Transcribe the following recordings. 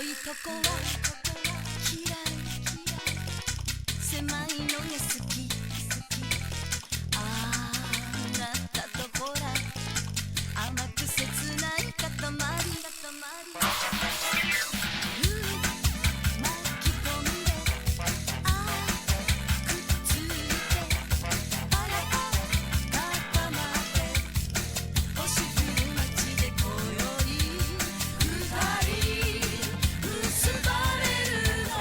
いとこは嫌い狭いのが好きあなたとほら甘く切ない塊巻き込んでくっついてあらあ固まって星降る街で今宵二人結ばれるの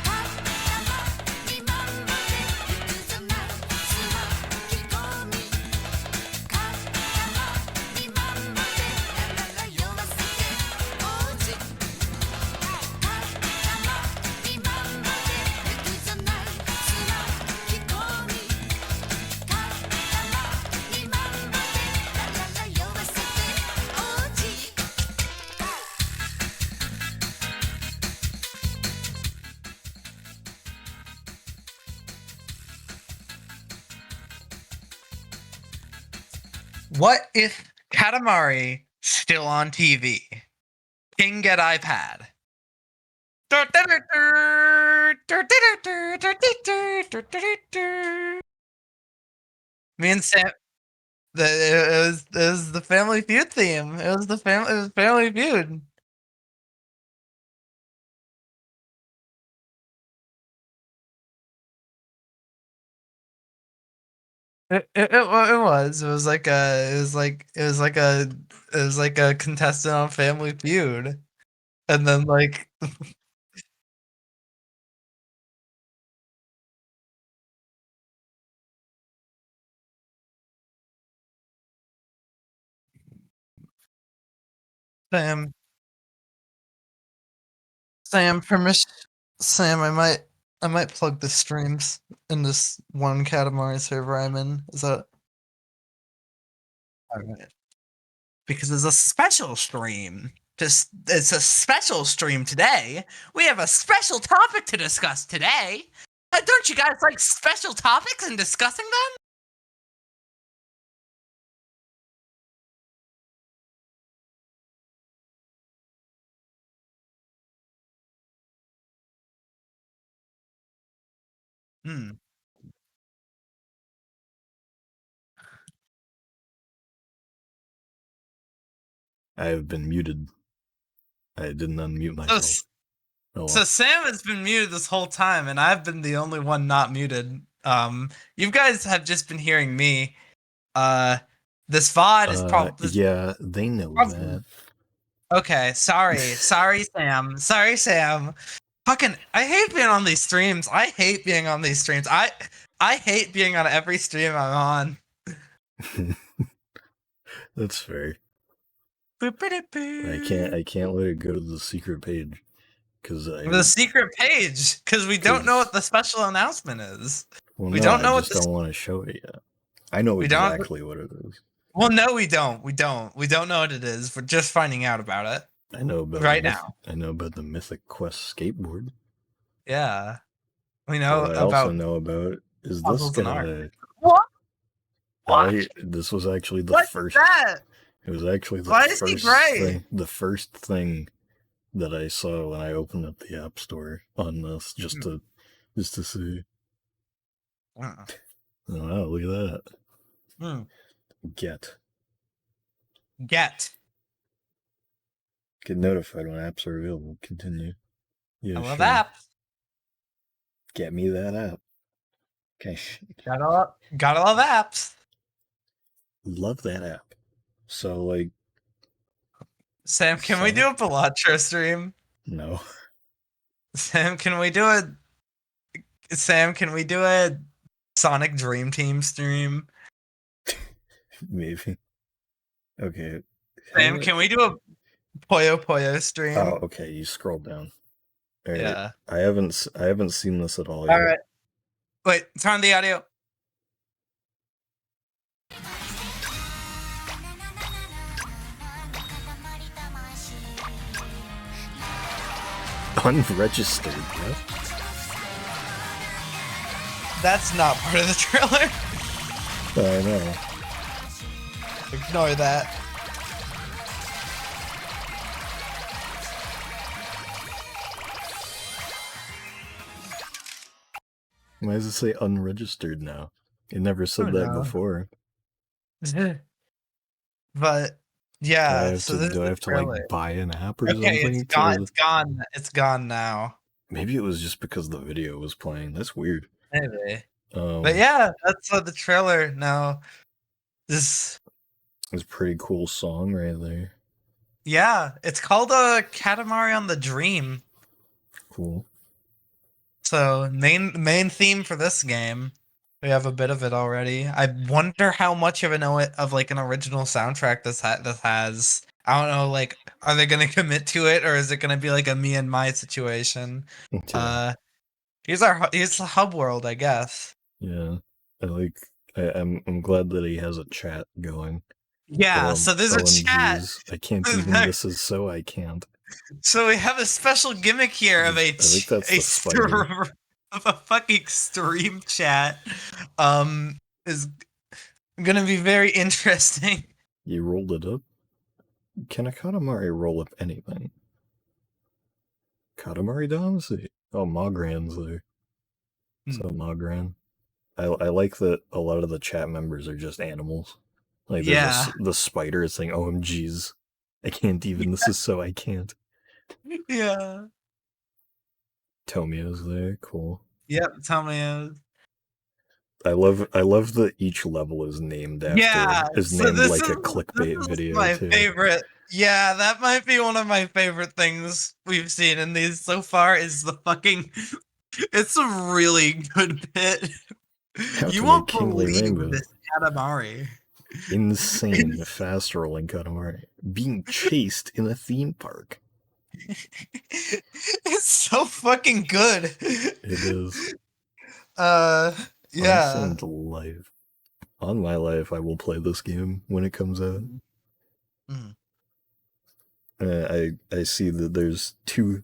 頭にまんまで行くぞなつまき込み頭にまんまでラララ酔わせておじ頭にまんまで行くぞなつまき込み頭にまんまでラララ酔わせておじWhat if Katamari still on TV? King get iPad. Me and Sam, it was the Family Feud theme. It was Family Feud. It was like a contestant on Family Feud, and then like Sam, Sam, permission, Sam, I might plug the streams in this one Katamari server I'm in. Is that alright? Because it's a special stream. It's a special stream today. We have a special topic to discuss today. Don't you guys like special topics and discussing them? Hmm. I have been muted. I didn't unmute myself. So Sam has been muted this whole time, and I've been the only one not muted. You guys have just been hearing me. This VOD is probably yeah, they know that. Okay, sorry, Sam. Sorry, Sam. Fucking, I hate being on these streams. I hate being on these streams. I hate being on every stream I'm on. That's fair. I can't let it go to the secret page because the secret page because we don't know what the special announcement is. Well, we don't know. I just don't want to show it yet. I know exactly what it is. Well, no, we don't. We don't know what it is. We're just finding out about it. I know about now. I know about the Mythic Quest skateboard. Yeah, we know what I also know about is this gonna what? This was actually the first. That? It was actually the first thing that I saw when I opened up the App Store on this, just to see. Wow, look at that. Get notified when apps are available. Continue. Yeah, I love apps. Get me that app. Okay. Gotta love apps. Love that app. So, like... Sam, can we do a Balatro stream? No. Sam, can we do a Sonic Dream Team stream? Maybe. Okay. Sam, can we do a Puyo Puyo stream? Oh, okay. You scroll down. Right. Yeah. I haven't seen this at all. All right. Wait, turn on the audio. Unregistered, bro. That's not part of the trailer. I know. Ignore that. Why does it say unregistered now? It never said that before. But yeah, so this do I have to like buy an app or okay, something? it's gone. It's gone. It's gone now. Maybe it was just because the video was playing. That's weird. Maybe. But yeah, that's the trailer now. This is a pretty cool song right there. Yeah, it's called Katamari on the Dream. Cool. So main theme for this game. We have a bit of it already. I wonder how much of like an original soundtrack this has. I don't know. Like, are they gonna commit to it, or is it gonna be like a me and my situation? Yeah. Here's the hub world, I guess. Yeah, I'm glad that he has a chat going. Yeah, so there's a chat. I can't even. This is so I can't. So we have a special gimmick here of I think that's the spider. Of a fucking stream chat. Is gonna be very interesting. You rolled it up? Can a Katamari roll up anything? Katamari Damacy. Oh, Mogran's there. So Mogran. I like that a lot of the chat members are just animals. Like there's the spider is saying OMGs. I can't even. This is so I can't. Yeah. Tomio's there. Cool. Yep, Tomio. I love that each level is named after named like a clickbait video. My favorite. Yeah, that might be one of my favorite things we've seen in these so far is the fucking it's a really good bit. You won't believe this Katamari. Insane fast rolling Katamari. Being chased in a theme park. It's so fucking good. It is. Yeah. Life. On my life, I will play this game when it comes out. I see that there's two.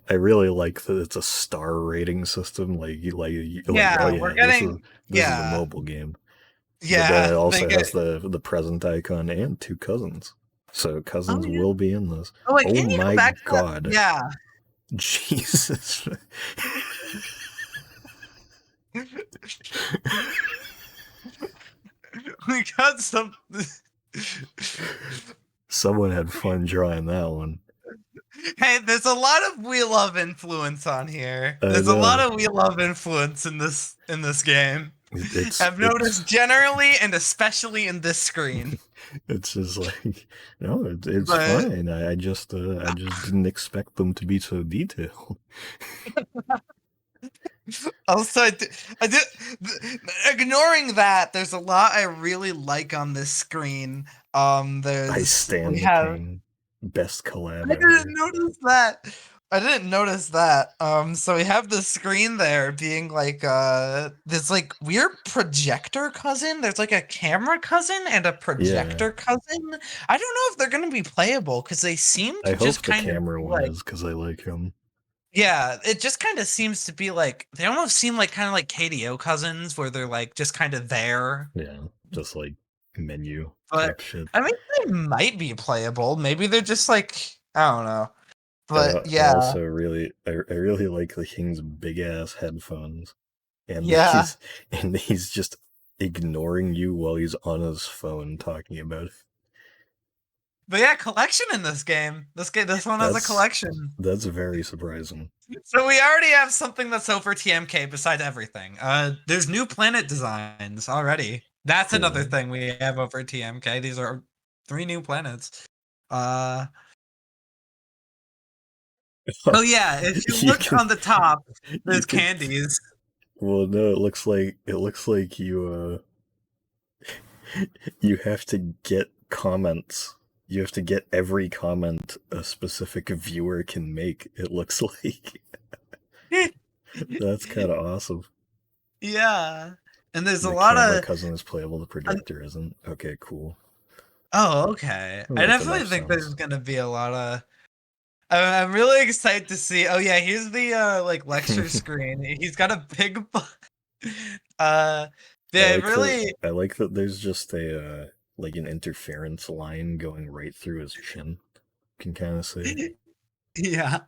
I really like that it's a star rating system. Like oh yeah, we're getting. This is a mobile game. Yeah, but then it also has the present icon and two cousins. So cousins will be in this. Oh, wait, can you my go back to god! That? Yeah. Jesus. We got some. Someone had fun drawing that one. Hey, there's a lot of We Love influence on here. There's a lot of We Love influence in this game. I've noticed generally and especially in this screen. It's just like, no, it's fine. I just didn't expect them to be so detailed. Also, I do, ignoring that, there's a lot I really like on this screen. I stand the king. Best collab I didn't notice that. So we have the screen there being like this like weird projector cousin. There's like a camera cousin and a projector cousin. I don't know if they're gonna be playable because they seem to just kind of. I hope the camera one is because I like him. Yeah, it just kind of seems to be like they almost seem like kind of like KDO cousins where they're like just kind of there. Yeah, just like menu but shit. I mean, they might be playable. Maybe they're just like I don't know. But I also I really like the King's big ass headphones, and he's just ignoring you while he's on his phone talking about it. But yeah, collection in this game. This one has a collection. That's very surprising. So we already have something that's over TMK besides everything. There's new planet designs already. That's another thing we have over TMK. These are 3 new planets. Oh yeah, if you look on the top, there's candies. Well, no, it looks like you you have to get comments. You have to get every comment a specific viewer can make, it looks like. That's kind of awesome. Yeah. And there's a lot of... The cousin is playable, the projector isn't. Okay, cool. Oh, okay. I definitely think there's going to be a lot of... I'm really excited to see... Oh, yeah, here's the, like, lecture screen. He's got a big... I like that there's just a... like an interference line going right through his chin. You can kind of see. Yeah.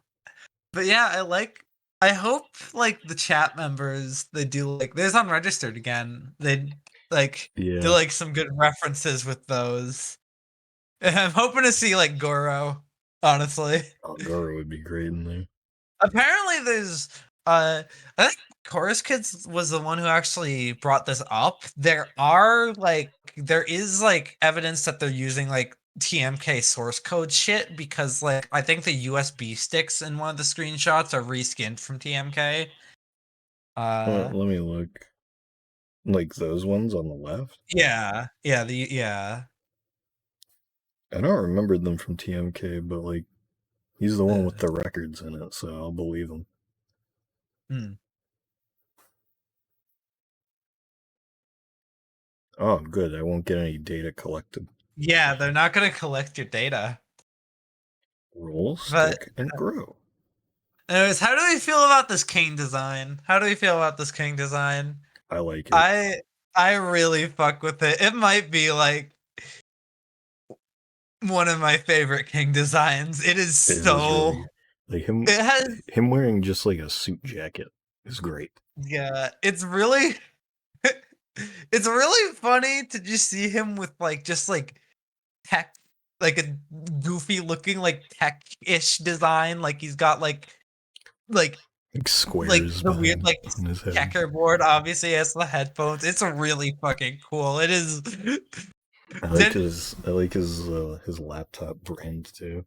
But yeah, I like I hope like the chat members they do like there's unregistered again. They like do Yeah. like some good references with those. And I'm hoping to see like Goro, honestly. Oh, Goro would be great in there. Apparently there's I think Chorus Kids was the one who actually brought this up. There is like evidence that they're using like TMK source code shit because like I think the USB sticks in one of the screenshots are reskinned from TMK. Let me look. Like those ones on the left? Yeah. Yeah. I don't remember them from TMK, but like he's the one with the records in it, so I'll believe him. Hmm. Oh, good. I won't get any data collected. Yeah, they're not gonna collect your data. Roll, But stick, and grow. anyways, how do we feel about this king design? How do we feel about this king design? I like it. I really fuck with it. It might be like one of my favorite king designs. It is It is so really like him. it has Him wearing just like a suit jacket is great. yeah, it's really it's really funny to just see him with like just like tech like a goofy looking like tech-ish design. Like he's got like Squares the weird behind like on his head. checkerboard obviously has the headphones. It's really fucking cool. It is I like his laptop brand too.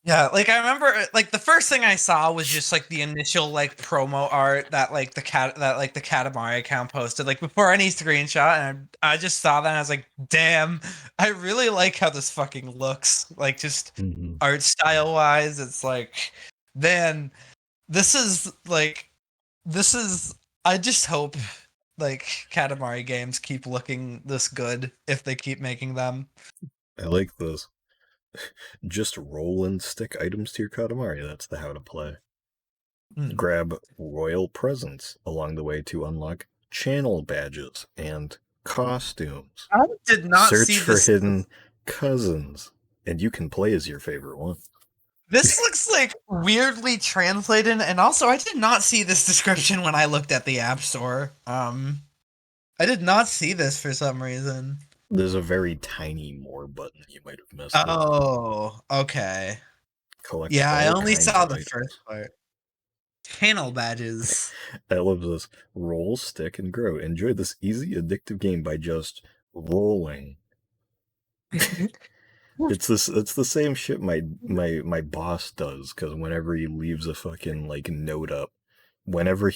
yeah, like I remember like the first thing I saw was just like the initial like promo art that like the Katamari account posted like before any screenshot and I just saw that and I was like, "Damn, I really like how this fucking looks." Like just art style wise, it's like then this is like this is I just hope like Katamari games keep looking this good if they keep making them. I like this. Just roll and stick items to your Katamari. That's the how to play. Grab royal presents along the way to unlock channel badges and costumes. I did not Search see for this. hidden cousins, and you can play as your favorite one. This looks like weirdly translated, and also I did not see this description when I looked at the App Store. I did not see this for some reason. There's a very tiny more button. You might have missed it. Oh, okay. Collect Yeah, I all only kinds saw of the items. first part. Channel badges. I love this. Roll, stick, and grow. Enjoy this easy, addictive game by just rolling. It's the same shit my boss does, because whenever he leaves a fucking like note up, whenever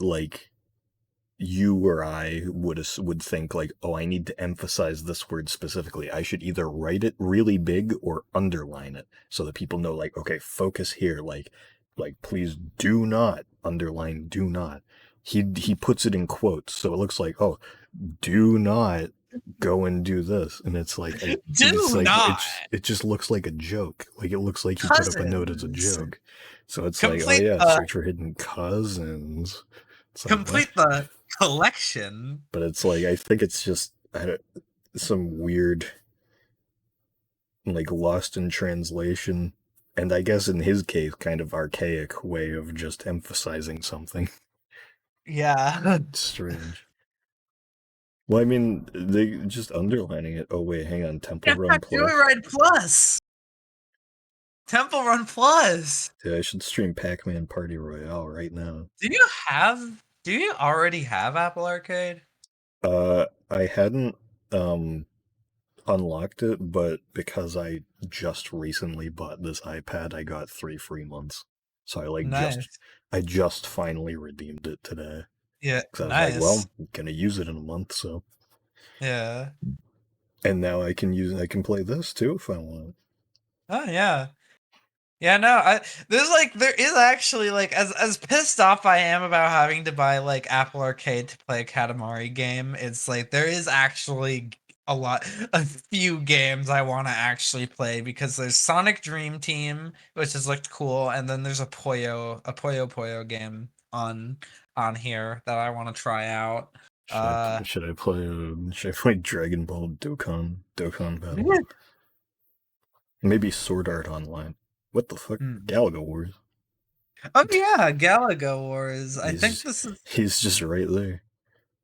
like you or I would think like, oh, I need to emphasize this word specifically. I should either write it really big or underline it so that people know like, okay, focus here. Like please do not underline, do not. He puts it in quotes so it looks like, oh, do not go and do this, and it's like Do like not it just looks like a joke. Like it looks like he put up a note as a cousins. joke. So it's like, oh Complete yeah, the search for hidden cousins. It's like, what? complete the collection. But it's like I think it's just some weird like lost in translation, and I guess in his case kind of archaic way of just emphasizing something. Yeah. It's strange. Well, I mean, they just underlining it. Oh wait, hang on. Temple Run Plus. Joyride Plus. Temple Run Plus. Yeah, I should stream Pac-Man Party Royale right now. Do you already have Apple Arcade? I hadn't unlocked it, but because I just recently bought this iPad, I got 3 free months. So I just finally redeemed it today. Yeah, because I was like, well, I'm gonna use it in a month, so yeah. And now I can play this too if I want. Oh yeah. Yeah, no, there is actually like as pissed off I am about having to buy like Apple Arcade to play a Katamari game, it's like there is actually a few games I want to actually play because there's Sonic Dream Team, which has looked cool, and then there's a Puyo game on here that I want to try out. Should I play Dragon Ball Dokkan Battle? Yeah. Maybe Sword Art Online. What the fuck? Galaga Wars. Oh yeah, Galaga Wars. I think He's this is. he's just right there.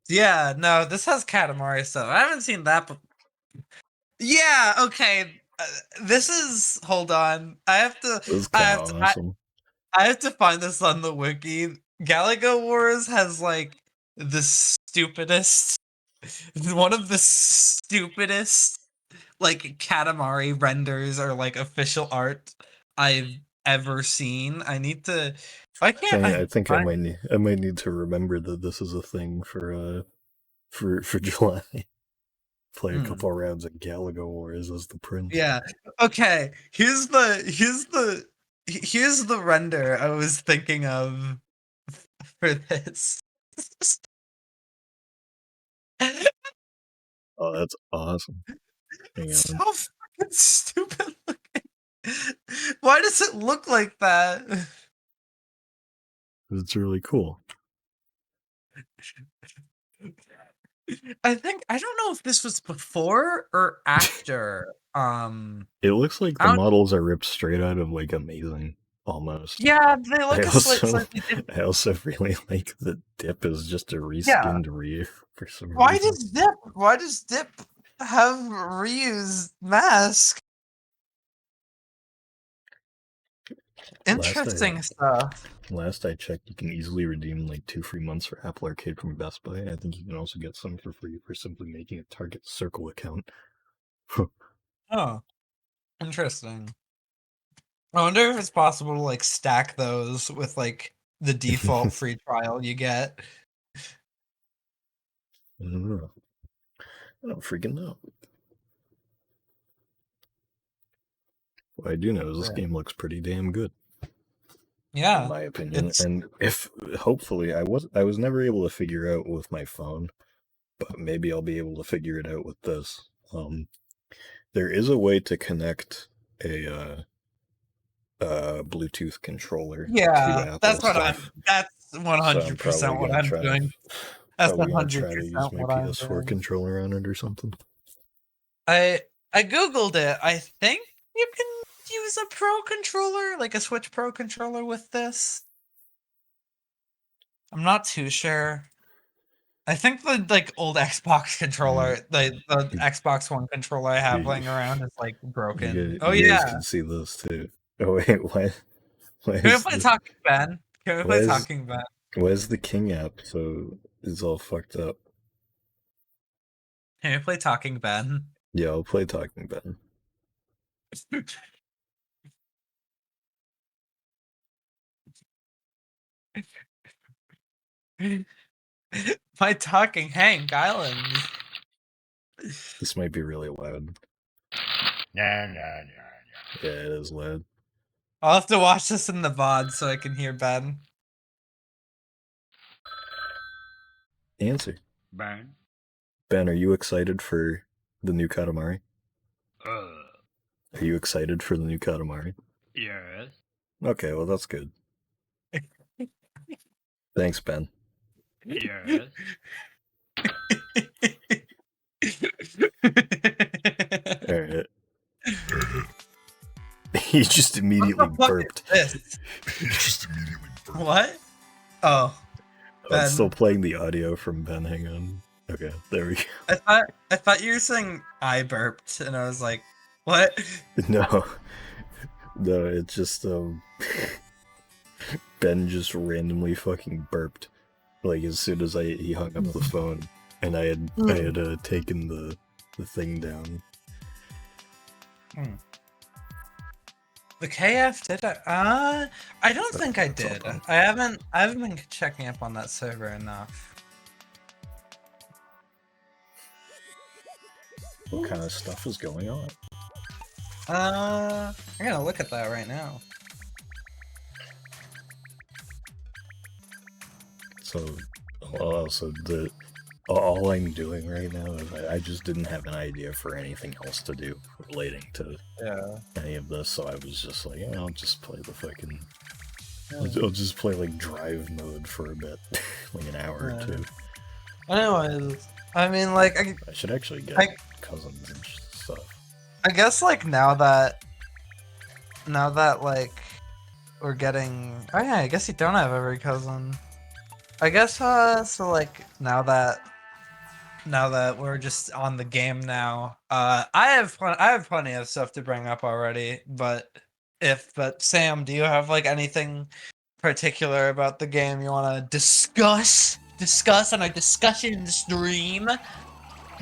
Yeah, no, this has Katamari stuff. I haven't seen that. Yeah, okay. This is. Hold on. I have to. This is I kind have of to. awesome. I have to find this on the wiki. Galaga Wars has like the stupidest. One of the stupidest like Katamari renders or like official art I've ever seen. I need to. Why can't I I think find? I might need to remember that this is a thing for July. Play a Hmm. couple rounds of Galaga Wars as the prince. Yeah. Okay. Here's the render I was thinking of for this. Oh, that's awesome. Hang It's on. so fucking stupid looking. Why does it look like that? It's really cool. I think I don't know if this was before or after. It looks like I the don't. models are ripped straight out of like Amazing, almost. Yeah, they I look also slightly different. I also really like that Dip is just a Yeah. reskinned Ryu for some Why reason. does Dip? Why does Dip have Ryu's mask? Interesting stuff. Last I checked, you can easily redeem like 2 free months for Apple Arcade from Best Buy. I think you can also get some for free for simply making a Target Circle account. Oh, interesting. I wonder if it's possible to like stack those with like the default free trial you get. I don't know. I don't freaking know. What I do know is this Right. game looks pretty damn good, Yeah, in my opinion. it's And if hopefully I was never able to figure out with my phone, but maybe I'll be able to figure it out with this. There is a way to connect a Bluetooth controller to yeah. Apple That's what I'm. stuff. That's So I'm 100% what I'm doing. That's probably gonna try to use 100% my what I'm PS4 doing. controller on it or something. I googled it. I think you can use a Pro controller, like a Switch Pro controller with this. I'm not too sure. I think the like old Xbox controller, the Xbox One controller I have You, laying around is like broken. Oh you guys yeah. can see this too. Oh wait, why Can we is play the Talking Ben? Can we why play is Talking Ben? why is the King app so it's all fucked up? Can we play Talking Ben? Yeah, I'll play Talking Ben. My Talking Hank Island. This might be really loud. Yeah, it is loud. I'll have to watch this in the VOD so I can hear Ben. Answer. Ben. Ben, are you excited for the new Katamari? Uh, Are you excited for the new Katamari? yes. Okay, well that's good. Thanks, Ben. Yes. Alright. He just immediately What the fuck burped. is this? He just immediately burped. What? Oh, I'm still Ben. playing the audio from Ben. Hang on. Okay, there we go. I thought you were saying I burped, and I was like, what? No, no, it's just Ben just randomly fucking burped, like as soon as he hung up the phone, and I had taken the thing down. The KF did I don't think I did. I haven't been checking up on that server enough. What kind of stuff is going on? I'm gonna look at that right now. So, all I'm doing right now is I just didn't have an idea for anything else to do relating to any of this, so I was just like, yeah, I'll just play the fucking. I'll just play like drive mode for a bit, like an hour or two. Anyways, I mean, like, I should actually get cousins and stuff. I guess like now that like we're getting. Oh yeah, I guess you don't have every cousin. I guess so like now that we're just on the game now, I have plenty of stuff to bring up already, but Sam, do you have like anything particular about the game you want to discuss on a discussion stream?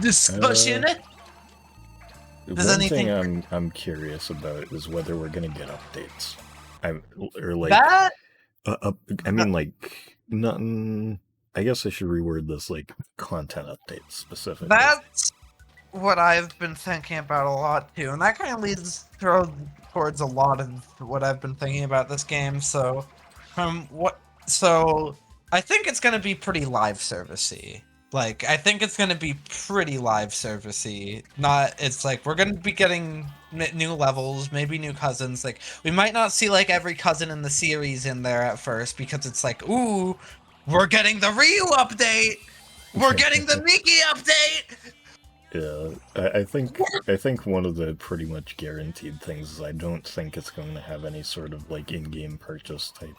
Discussion. Does One anything thing I'm curious about is whether we're gonna get updates. Or like that I mean like nothing. I guess I should reword this like content updates specifically. that's what I've been thinking about a lot too, and that kind of leads towards a lot of what I've been thinking about this game. So, I think it's gonna be pretty live servicey. Like, I think it's gonna be pretty live servicey. It's like we're gonna be getting new levels, maybe new cousins. Like, we might not see like every cousin in the series in there at first because it's like, ooh, we're getting the Ryu update. We're getting the Miki update. Yeah, I think one of the pretty much guaranteed things is I don't think it's going to have any sort of like in-game purchase type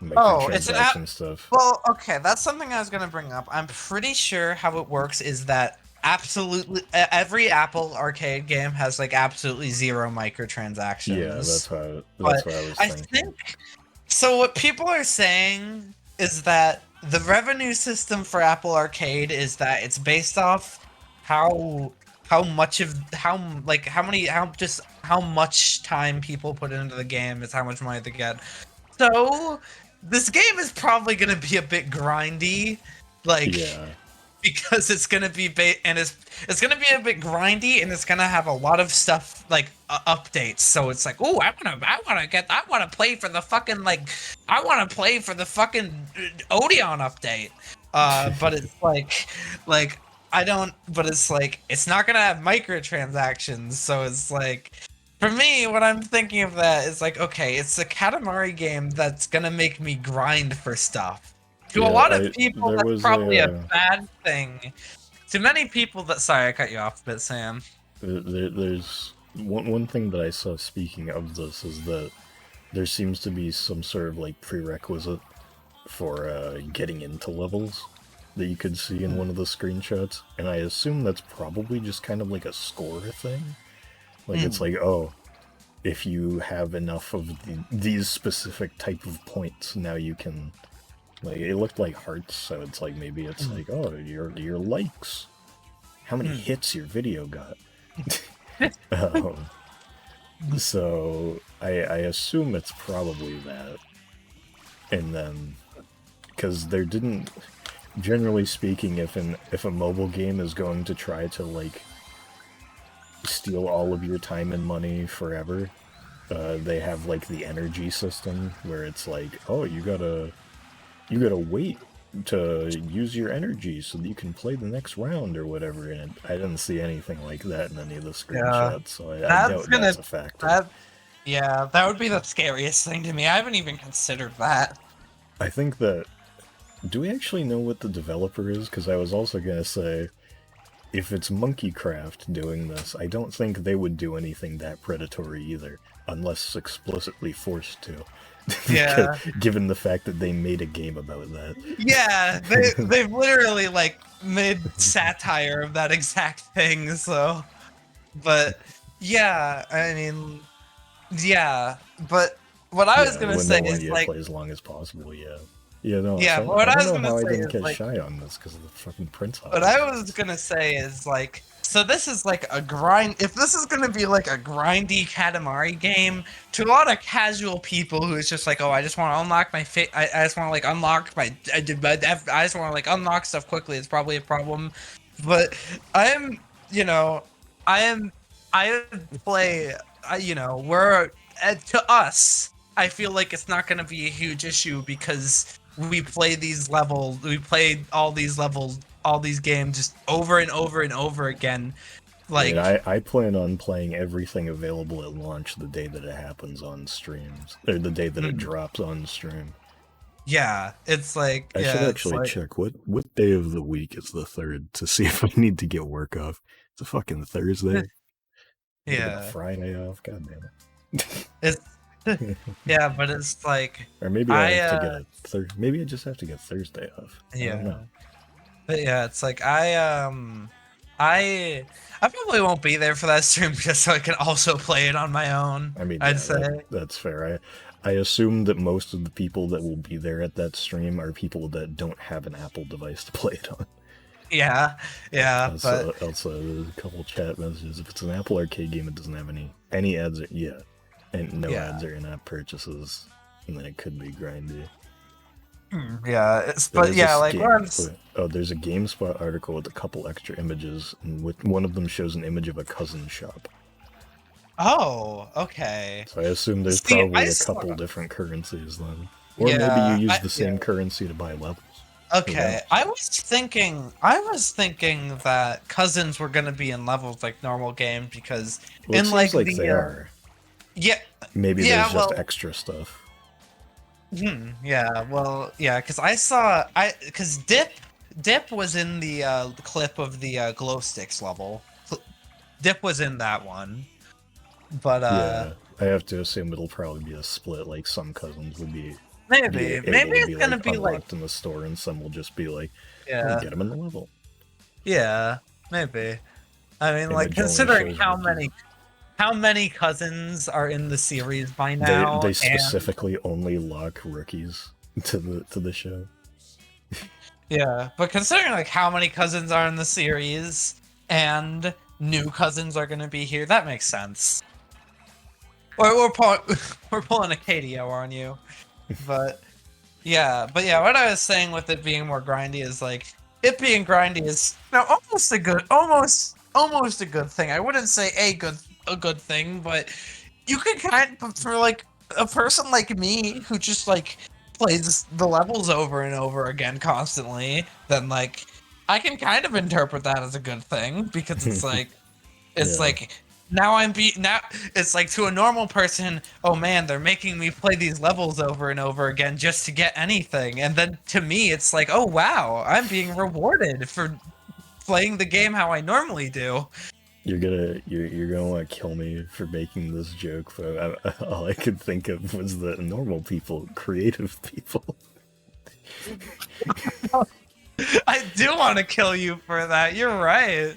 microtransaction stuff. Well, okay, that's something I was gonna bring up. I'm pretty sure how it works is that absolutely every Apple Arcade game has like absolutely zero microtransactions. Yeah, that's what I was thinking. Think so. What people are saying is that the revenue system for Apple Arcade is that it's based off how much time people put into the game is how much money they get. So this game is probably gonna be a bit grindy, like because it's gonna be it's gonna be a bit grindy, and it's gonna have a lot of stuff like updates. So it's like, oh, I wanna play for the fucking Odeon update. But it's like I don't. But it's like it's not gonna have microtransactions. So it's like. For me, what I'm thinking of that is like, okay, it's a Katamari game that's gonna make me grind for stuff. To a lot of people, that's probably a bad thing. To many people, sorry, I cut you off a bit, Sam. There's one thing that I saw speaking of this is that there seems to be some sort of like prerequisite for getting into levels that you could see in one of the screenshots, and I assume that's probably just kind of like a score thing. Like, it's like, oh, if you have enough of these specific type of points, now you can, like, it looked like hearts, so it's like, maybe it's like, oh, your likes, how many hits your video got. So, I assume it's probably that. And then, because there didn't, generally speaking, if a mobile game is going to try to, like, steal all of your time and money forever, they have like the energy system where it's like, oh, you gotta wait to use your energy so that you can play the next round or whatever. And I didn't see anything like that in any of the screenshots, so I doubt that's a factor. That would be the scariest thing to me. I haven't even considered that. I think that, do we actually know what the developer is? Because I was also gonna say, if it's Monkeycraft doing this, I don't think they would do anything that predatory either, unless explicitly forced to. Yeah. Given the fact that they made a game about that. Yeah, they've literally like made satire of that exact thing. So, but yeah, I mean, yeah, but what I was gonna say is like, play as long as possible. Yeah. Yeah, no. Yeah, so, what I was gonna I say didn't is get like, shy on this because of the fucking Prince. What I was gonna say is like, so this is like a grind. If this is gonna be like a grindy Katamari game, to a lot of casual people who is just like, oh, I just want to unlock my I just want to like unlock my, I just want to like unlock stuff quickly. It's probably a problem, but I play. We're to us. I feel like it's not gonna be a huge issue because we play these levels, we played all these levels, all these games just over and over and over again. Like, I plan on playing everything available at launch the day that it happens on streams, or the day that it drops on stream. Yeah, it's like I should actually check what day of the week is the 3rd to see if I need to get work off. It's a fucking Thursday. Yeah, Friday off. God damn it. Yeah, but it's like Or maybe I have to I get a maybe I just have to get Thursday off. I don't know. but yeah, it's like I probably won't be there for that stream just so I can also play it on my own. I mean, I'd yeah, say. that's fair. I assume that most of the people that will be there at that stream are people that don't have an Apple device to play it on. Yeah, but Also, there's a couple chat messages. If it's an Apple Arcade game, it doesn't have any ads yet, and no ads or in-app purchases, and then it could be grindy. yeah, There's a GameSpot article with a couple extra images, and one of them shows an image of a cousin shop. Oh, okay. So I assume there's See, probably a couple different currencies then, or maybe Yeah, you use the same currency to buy levels. Okay, I was thinking that cousins were gonna be in levels like normal games because Well, it in seems like like they are. yeah, Maybe yeah, there's just extra stuff. yeah, well, yeah, because because Dip was in the clip of the glow sticks level. Dip was in that one, but yeah, I have to assume it'll probably be a split. Like some cousins will be maybe it's gonna like, be like unlocked in the store, and some will just be like, yeah, get them in the level. Yeah, maybe. I mean, like Image only considering shows how many cousins are in the series by now, They specifically only lock rookies to the show. Yeah, but considering like how many cousins are in the series and new cousins are gonna be here, that makes sense. We're pulling a KDO on you, but yeah, what I was saying with it being more grindy is like it being grindy is almost a good thing. I wouldn't say a good thing, but you can kind of, for like a person like me who just like plays the levels over and over again constantly, then like I can kind of interpret that as a good thing because it's like now it's like to a normal person, oh man, they're making me play these levels over and over again just to get anything, and then to me it's like, oh wow, I'm being rewarded for playing the game how I normally do. You're gonna want to kill me for making this joke, but all I could think of was the normal people, creative people. I do want to kill you for that. You're right.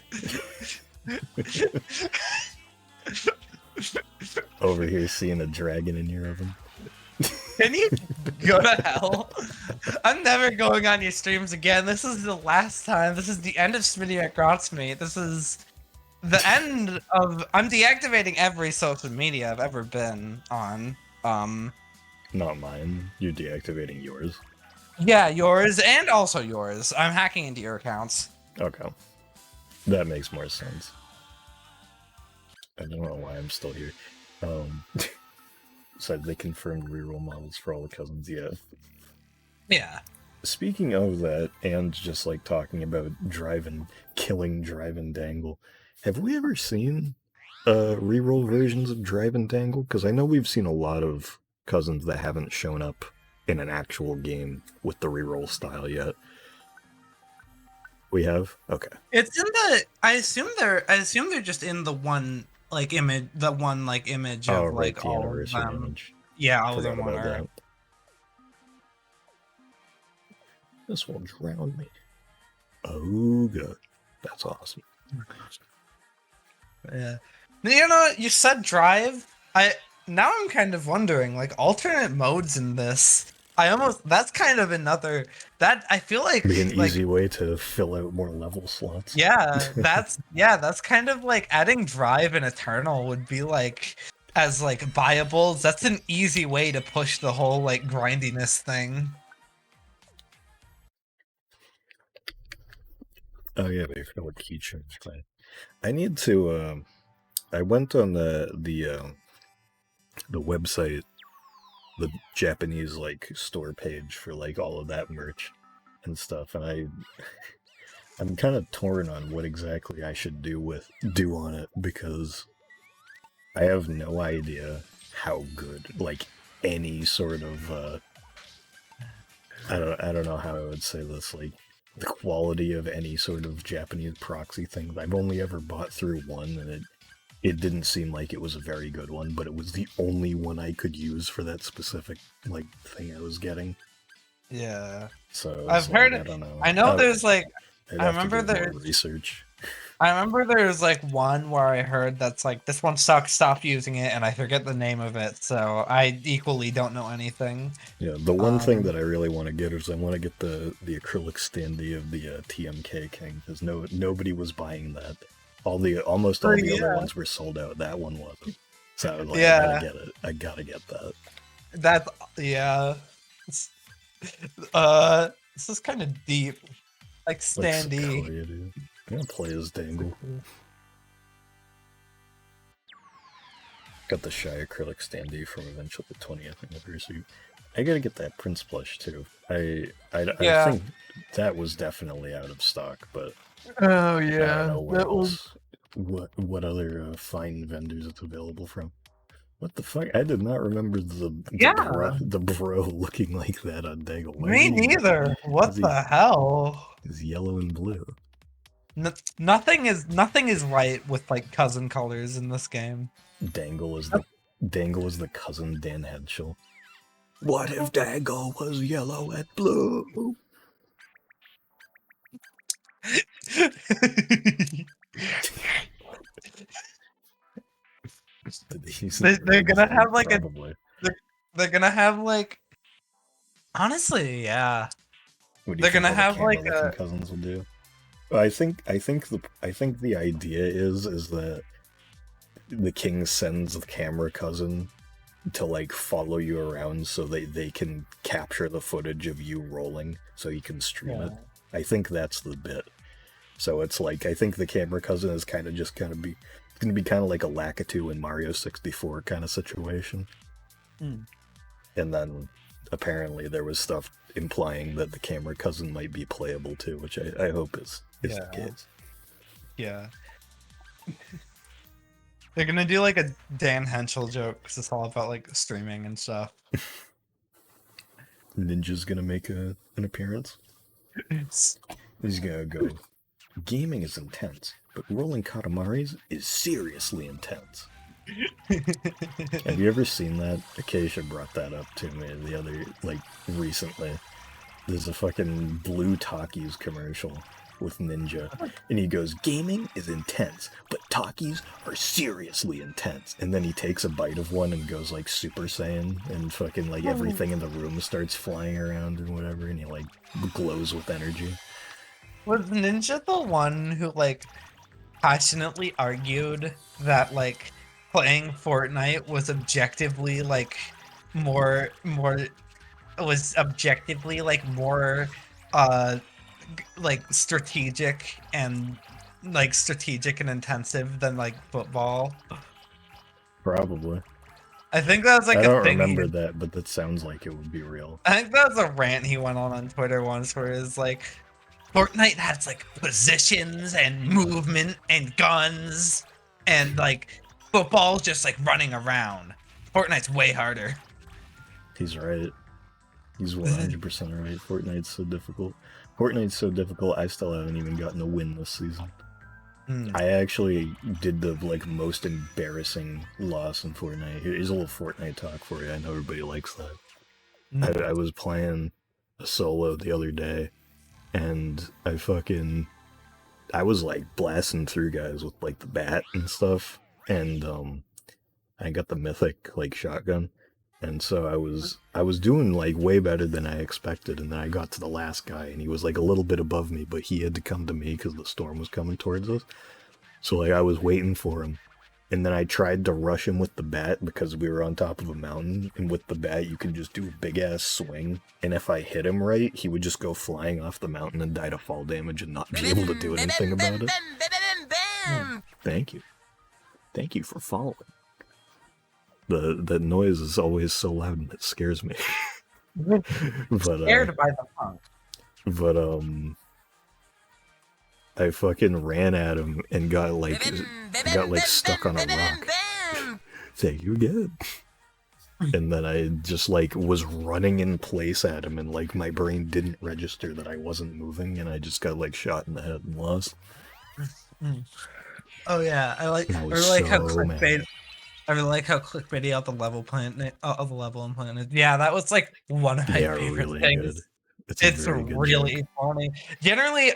Over here seeing a dragon in your oven. Can you go to hell? I'm never going on your streams again. This is the last time. This is the end of Smitty McGrotsme. This is the end of... I'm deactivating every social media I've ever been on. Not mine. You're deactivating yours. Yeah, yours and also yours. I'm hacking into your accounts. Okay. That makes more sense. I don't know why I'm still here. So they confirmed reroll models for all the cousins, yeah. Yeah. Speaking of that, and just like talking about killing Drive and Dangle, have we ever seen reroll versions of Drive and Dangle? Because I know we've seen a lot of cousins that haven't shown up in an actual game with the reroll style yet. We have? Okay. It's in the... I assume they're just in the one image of right, the all of them. Image. Yeah, all of Forgot them on about Earth. that. This will drown me. Oh, good. That's awesome. Yeah. You know, you said Drive. Now I'm kind of wondering, like, alternate modes in this. That's kind of another... That, I feel like... Be an easy way to fill out more level slots. Yeah, that's kind of like adding Drive and Eternal would be like, as like viables, that's an easy way to push the whole like grindiness thing. Oh yeah, I forgot what keychains play. I need to I went on the website, the Japanese like store page for like all of that merch and stuff, and I'm kind of torn on what exactly I should do on it, because I have no idea how good like any sort of I don't know how I would say this, like the quality of any sort of Japanese proxy thing. I've only ever bought through one, and it didn't seem like it was a very good one, but it was the only one I could use for that specific like thing I was getting. Yeah. So I've like, heard. I don't know. I know there's like. I'd I have remember to do more there's. research. I remember there's like one where I heard that's like this one sucks. Stop using it, and I forget the name of it. So I equally don't know anything. Yeah, the one thing that I really want to get is I want to get the acrylic standee of the TMK King, because nobody was buying that. Almost all the other ones were sold out. That one wasn't. So I was like, I gotta get it. I gotta get that. That's this is kind of deep. Like standee. I'm gonna play as Dangle. Got the Shy acrylic standee from eventually the 20th anniversary. I gotta get that Prince plush too. I think that was definitely out of stock, but oh I yeah, don't know what else. What other fine vendors it's available from. What the fuck? I did not remember the bro looking like that on Dangle. Me neither. What the hell? He's yellow and blue. Nothing is right with like cousin colors in this game. Dangle is the cousin Dan Henschel. What if Dangle was yellow and blue? They're gonna have like probably. they're gonna have like honestly, yeah. They're gonna have like cousins will do. I think the idea is that the king sends the camera cousin to like follow you around so they can capture the footage of you rolling so you can stream it. I think that's the bit. So it's like I think the camera cousin is kind of gonna be kind of like a Lakitu in Mario 64 kind of situation. And then apparently there was stuff implying that the camera cousin might be playable too, which I hope is the case. Yeah. They're gonna do like a Dan Henschel joke because it's all about like streaming and stuff. Ninja's gonna make an appearance. He's gonna go. Gaming is intense, but rolling Katamaris is seriously intense. Have you ever seen that? Acacia brought that up to me the other, recently. There's a fucking Blue Takis commercial with Ninja, and he goes, gaming is intense, but Takis are seriously intense. And then he takes a bite of one and goes like Super Saiyan, and fucking everything in the room starts flying around and whatever, and he glows with energy. Was Ninja the one who passionately argued that playing Fortnite was objectively more strategic and intensive than football? Probably. I think that was I don't remember that, but that sounds like it would be real. I think that was a rant he went on Twitter once where it's Fortnite has positions and movement and guns, and football's just running around. Fortnite's way harder. He's right. He's 100% right. Fortnite's so difficult. Fortnite's so difficult, I still haven't even gotten a win this season. I actually did the most embarrassing loss in Fortnite. Here's a little Fortnite talk for you. I know everybody likes that. I was playing a solo the other day, and I was blasting through guys with the bat and stuff, and I got the mythic shotgun, and so I was doing way better than I expected, and then I got to the last guy, and he was a little bit above me, but he had to come to me because the storm was coming towards us. So I was waiting for him, and then I tried to rush him with the bat because we were on top of a mountain, and with the bat you can just do a big ass swing, and if I hit him right, he would just go flying off the mountain and die to fall damage and not be able to do anything about it. Thank you. Thank you for following. The noise is always so loud and it scares me. But, scared by the funk. But I fucking ran at him and got stuck on a rock. Thank you again. And then I just was running in place at him, and my brain didn't register that I wasn't moving, and I just got shot in the head and lost. Oh yeah, I I was really like how so clickbait. mad. I really like how clickbaity out the level planet of the level and planet. Yeah, that was like one of my They are favorite really good. things. It's a It's very good joke. really funny. Generally,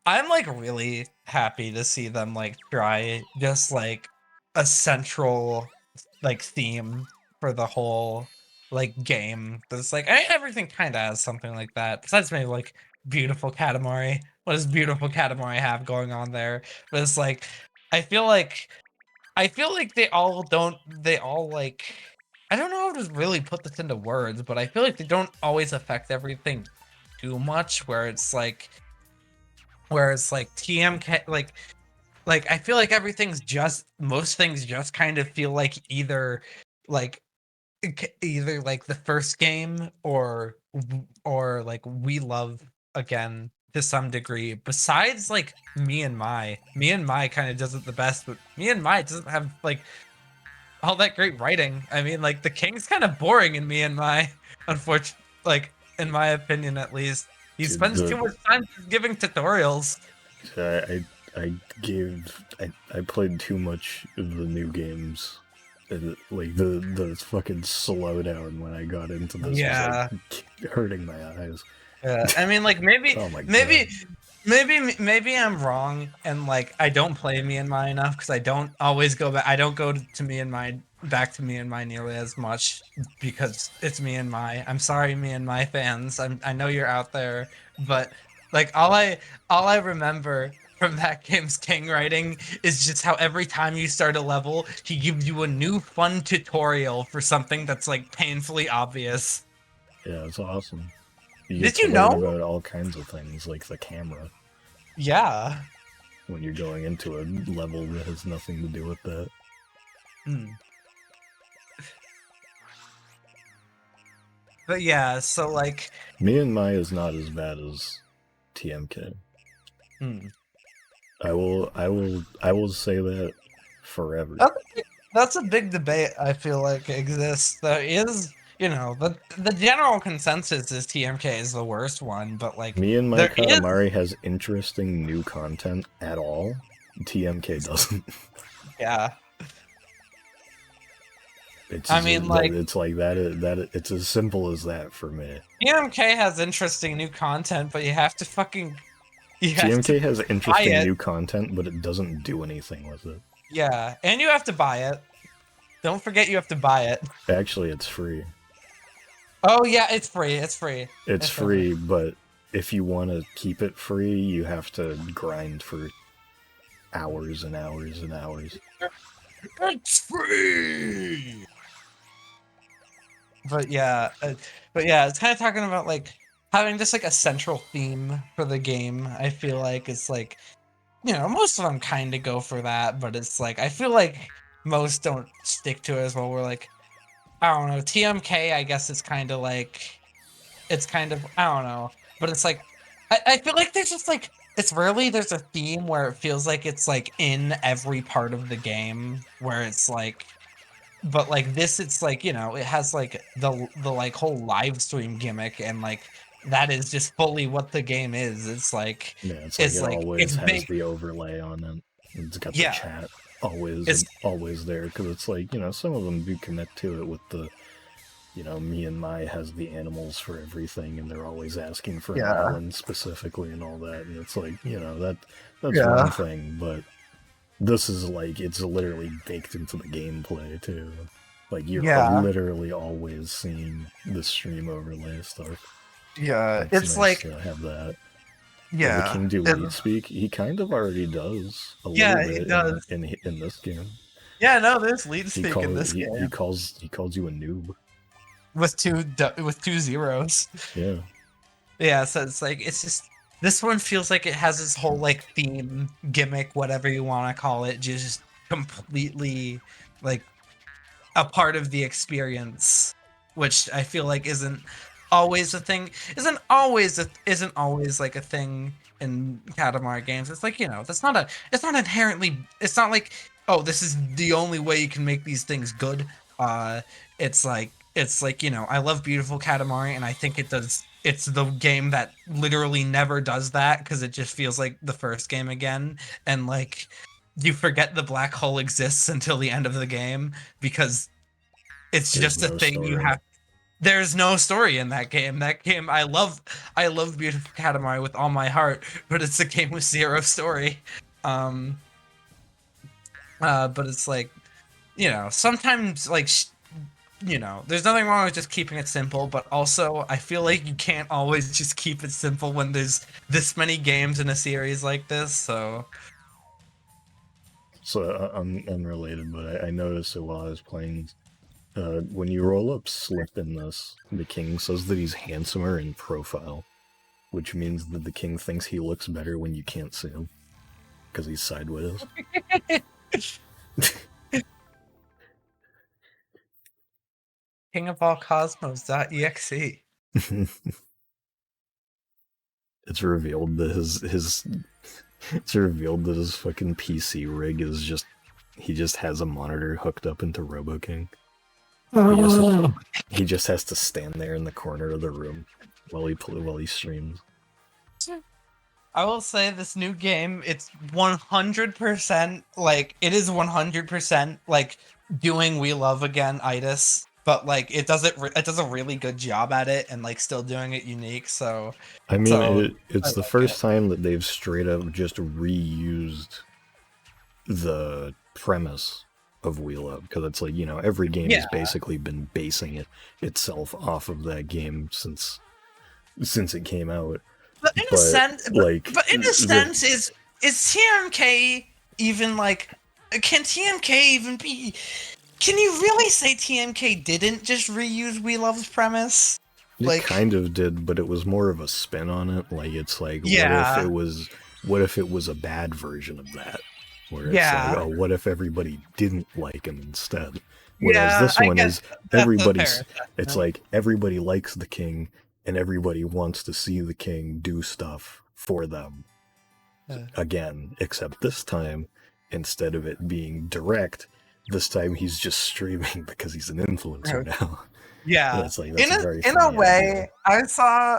I'm like really happy to see them like try just like a central like theme for the whole like game. That's like everything kind of has something like that. Besides maybe like beautiful Katamari. What does beautiful Katamari have going on there? But it's like I feel like they all don't they all like I don't know how to really put this into words, but I feel like they don't always affect everything too much where it's like TMK like I feel like everything's just most things just kind of feel like like either like the first game or like we love again to some degree. Besides like me and my kind of does it the best, but me and my doesn't have like all that great writing. I mean, like the king's kind of boring in me and my unfortunate like in my opinion at least. He Dude, spends too much time giving tutorials. I played too much of the new games. Like the fucking slowdown when I got into this was Yeah. like hurting my eyes. Yeah. I mean like Oh my maybe god. maybe I'm wrong and like I don't play me and my enough because I don't always go back. I don't go to me and my back to me and my nearly as much because it's me and my. I'm sorry, me and my fans. I know you're out there, but like all I remember from that game's king writing is just how every time you start a level, he gives you a new fun tutorial for something that's like painfully obvious. Yeah, it's awesome. You get Did to you learn know? about all kinds of things, like the camera, Yeah. when you're going into a level that has nothing to do with that. Hmm. But yeah, so like, Me and Mai is not as bad as TMK. hmm. I will say that forever. That's a big debate. I feel like exists. There is, you know, the general consensus is TMK is the worst one, but like, Me and my there is, Katamari has interesting new content at all. TMK doesn't. yeah. It's I mean, like, it's like that. It's as simple as that for me. TMK has interesting new content, but you have to fucking, you have to TMK has buy interesting it. new content, but it doesn't do anything with it. Yeah, and you have to buy it. Don't forget you have to buy it. Actually, it's free. Oh yeah, it's free. It's free. It's free, but if you want to keep it free, you have to grind for hours and hours and hours. It's free. But yeah, it's kind of talking about like having just like a central theme for the game. I feel like it's like, you know, most of them kind of go for that, but it's like I feel like most don't stick to it as well. We're like, I don't know, TMK. I guess it's kind of like it's kind of I don't know, but it's like I feel like there's just like it's rarely there's a theme where it feels like it's like in every part of the game where it's like but like this it's like you know it has like the like whole live stream gimmick and like that is just fully what the game is. Yeah, it's like it always it's has big. the overlay on it. It's got the Yeah, chat always it's always there because it's like, you know, some of them do commit to it with the, you know, me and Mai has the animals for everything and they're always asking for an yeah, island specifically and all that, and it's like, you know, that's yeah, one thing, but this is like it's literally baked into the gameplay too. Like you're yeah, literally always seeing the stream overlay stuff. yeah. It's It's nice like to have that. Will the yeah, king do lead speak? He kind of already does a little yeah, he bit does. in this game. Yeah, no, there's lead He speak in calls this game he calls you a noob. with two zeros. Yeah. Yeah, so it's like it's just this one feels like it has this whole like theme gimmick, whatever you want to call it, just completely like a part of the experience, which I feel like isn't always a thing. Isn't always like a thing in Katamari games. It's like you know that's not a. It's not inherently. It's not like oh this is the only way you can make these things good. Uh, it's like you know I love beautiful Katamari and I think it does. It's the game that literally never does that because it just feels like the first game again and like you forget the black hole exists until the end of the game because it's There's just a no thing you story. have. There's no story in that game. That game, I love Beautiful Katamari with all my heart, but it's a game with zero story. Um, but it's like, sometimes like, there's nothing wrong with just keeping it simple, but also I feel like you can't always just keep it simple when there's this many games in a series like this. So Unrelated, but I noticed it while I was playing. When you roll up Slip in this, the king says that he's handsomer in profile, which means that the king thinks he looks better when you can't see him, because he's sideways. King of all Cosmos.exe. It's revealed that it's revealed that his fucking PC rig is he just has a monitor hooked up into RoboKing. He just has to stand there in the corner of the room while he streams. I will say this new game, it's 100% like it is 100% like doing We Love Again itis, but like it does a really good job at it and like still doing it unique. So I mean, so, it's the first time that they've straight up just reused the premise of We Love, because it's like, every game has basically been basing itself off of that game since it came out. But in a sense, is TMK even like? Can TMK even be? Can you really say TMK didn't just reuse We Love's premise? It kind of did, but it was more of a spin on it. Like, it's like, what if it was a bad version of that? Where it's like, oh, what if everybody didn't like him instead? Whereas this one is it's like everybody likes the king and everybody wants to see the king do stuff for them again, except this time, instead of it being direct, this time he's just streaming because he's an influencer now. Yeah, it's like, in a way, I saw,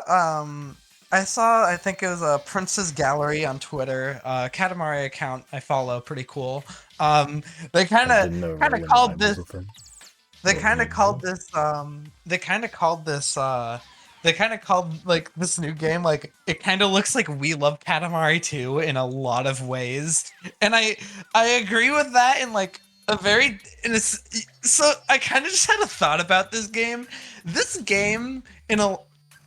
I think it was a Prince's Gallery on Twitter, Katamari account I follow, pretty cool. They kind of called this. They kind of called this. They kind of called like this new game like it kind of looks like We Love Katamari 2 in a lot of ways, and I agree with that in like a very. So I kind of just had a thought about this game. This game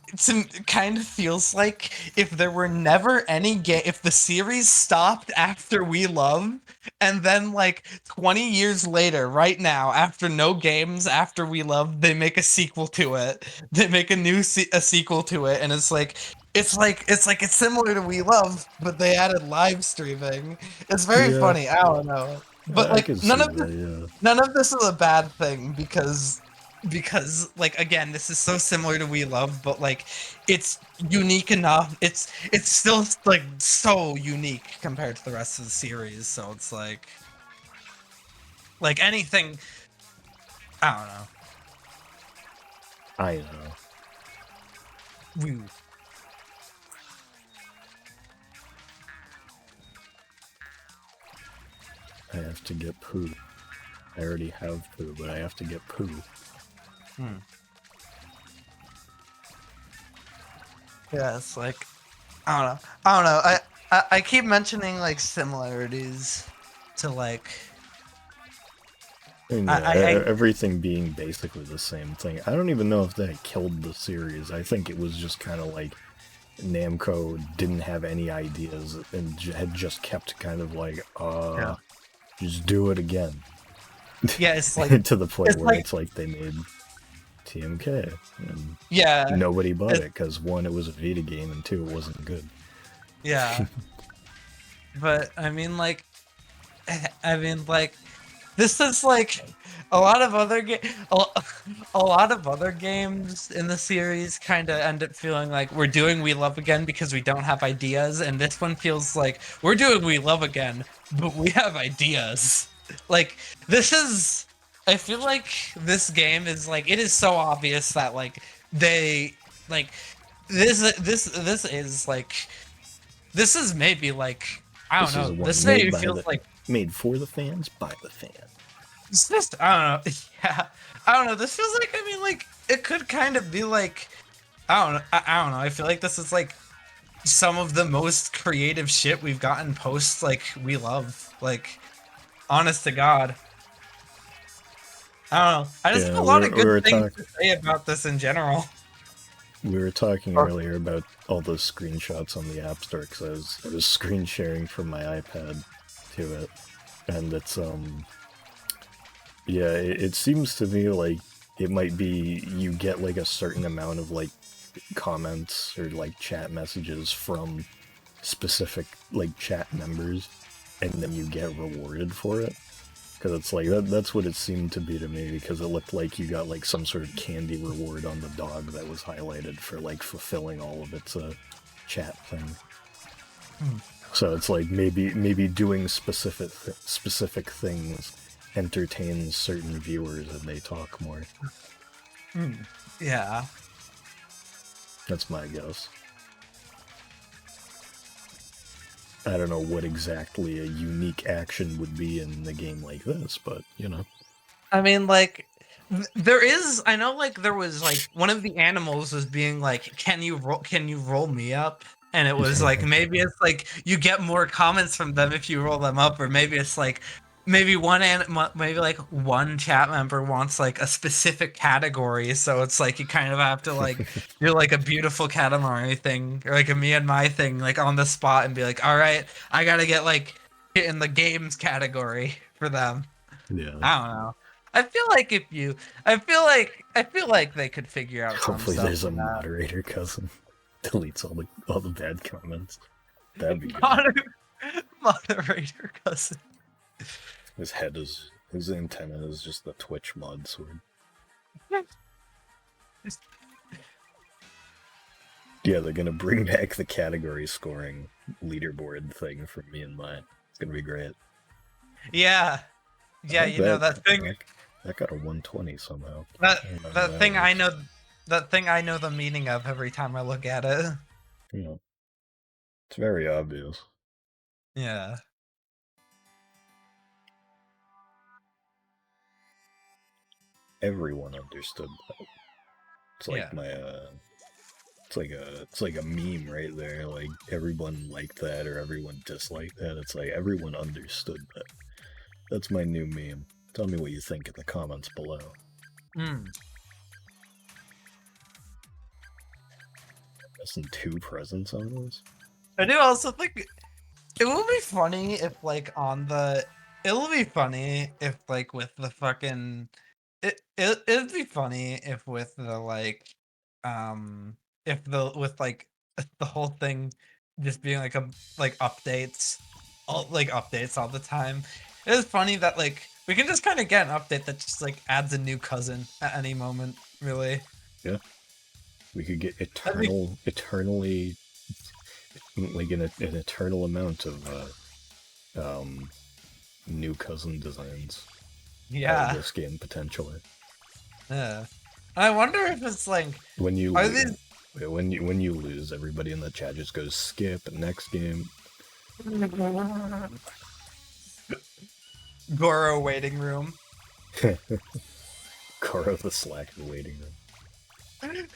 it kind of feels like if there were never any game, if the series stopped after We Love, and then like 20 years later, right now, after no games, after We Love, they make a sequel to it. They make a sequel to it, and it's similar to We Love, but they added live streaming. It's very funny. I don't know, but like none of this is a bad thing because like again this is so similar to We Love, but like it's unique enough, it's still like so unique compared to the rest of the series, so it's like anything. I don't know. I have to get poo. I already have poo, but I have to get poo. Yeah, it's like I don't know. I keep mentioning like similarities to like everything being basically the same thing. I don't even know if that killed the series. I think it was just kind of like Namco didn't have any ideas and had just kept kind of like, just do it again. Yeah, it's like to the point where it's like they made TMK, and nobody bought it because one, it was a Vita game, and two, it wasn't good. Yeah, but I mean, like, this is like a lot of other a lot of other games in the series kind of end up feeling like we're doing We Love again because we don't have ideas, and this one feels like we're doing We Love again, but we have ideas. Like this is. I feel like this game is like it is so obvious that like they like this is like this is maybe like I don't know, this maybe feels like Made for the fans, by the fans. It's just, I don't know. Yeah, I don't know. This feels like, I mean, like, it could kind of be like, I don't know. I don't know. I feel like this is like some of the most creative shit we've gotten posts like we love. Like, honest to God. I don't know. I just have a lot of good things to say about this in general. We were talking earlier about all those screenshots on the App Store because I was screen sharing from my iPad to it, and it's yeah, it seems to me like it might be you get like a certain amount of like comments or like chat messages from specific like chat members, and then you get rewarded for it. Because it's like, that's what it seemed to be to me, because it looked like you got like some sort of candy reward on the dog that was highlighted for like fulfilling all of its chat thing. So it's like maybe doing specific things entertains certain viewers and they talk more. Yeah. That's my guess. I don't know what exactly a unique action would be in a game like this, but, you know. I mean, like, there is, I know, like, there was, like, one of the animals was being like, can you roll me up? And it was like, maybe it's like, you get more comments from them if you roll them up, or maybe it's like, maybe like one chat member wants like a specific category, so it's like you kind of have to like do like a beautiful Katamari thing, or like a me and my thing, like on the spot, and be like, all right, I gotta get like in the games category for them. Yeah. I don't know. I feel like they could figure out some Hopefully stuff. there's a moderator cousin. Deletes all the bad comments. That'd be good. Moderator cousin. His antenna is just the Twitch mod sword. Yeah, they're gonna bring back the category scoring leaderboard thing for me and mine. It's gonna be great. Yeah. Yeah, you know that thing. That got a 120 somehow. That thing I know. That thing I know the meaning of every time I look at it. Yeah. It's very obvious. Yeah. Everyone understood that. It's like it's like a meme right there. Like everyone liked that or everyone disliked that. It's like everyone understood that. That's my new meme. Tell me what you think in the comments below. Missing 2 presents on this? I do also think it would be funny if like it would be funny if like with the fucking it'd be funny if with the like if the with like the whole thing just being like updates all the time. It is funny that like we can just kind of get an update that just like adds a new cousin at any moment, really. Yeah. We could get eternally like an eternal amount of new cousin designs. Yeah. Out of this game potentially. Yeah. I wonder if it's like when you lose, everybody in the chat just goes skip next game. Goro waiting room. Goro the slacker waiting room.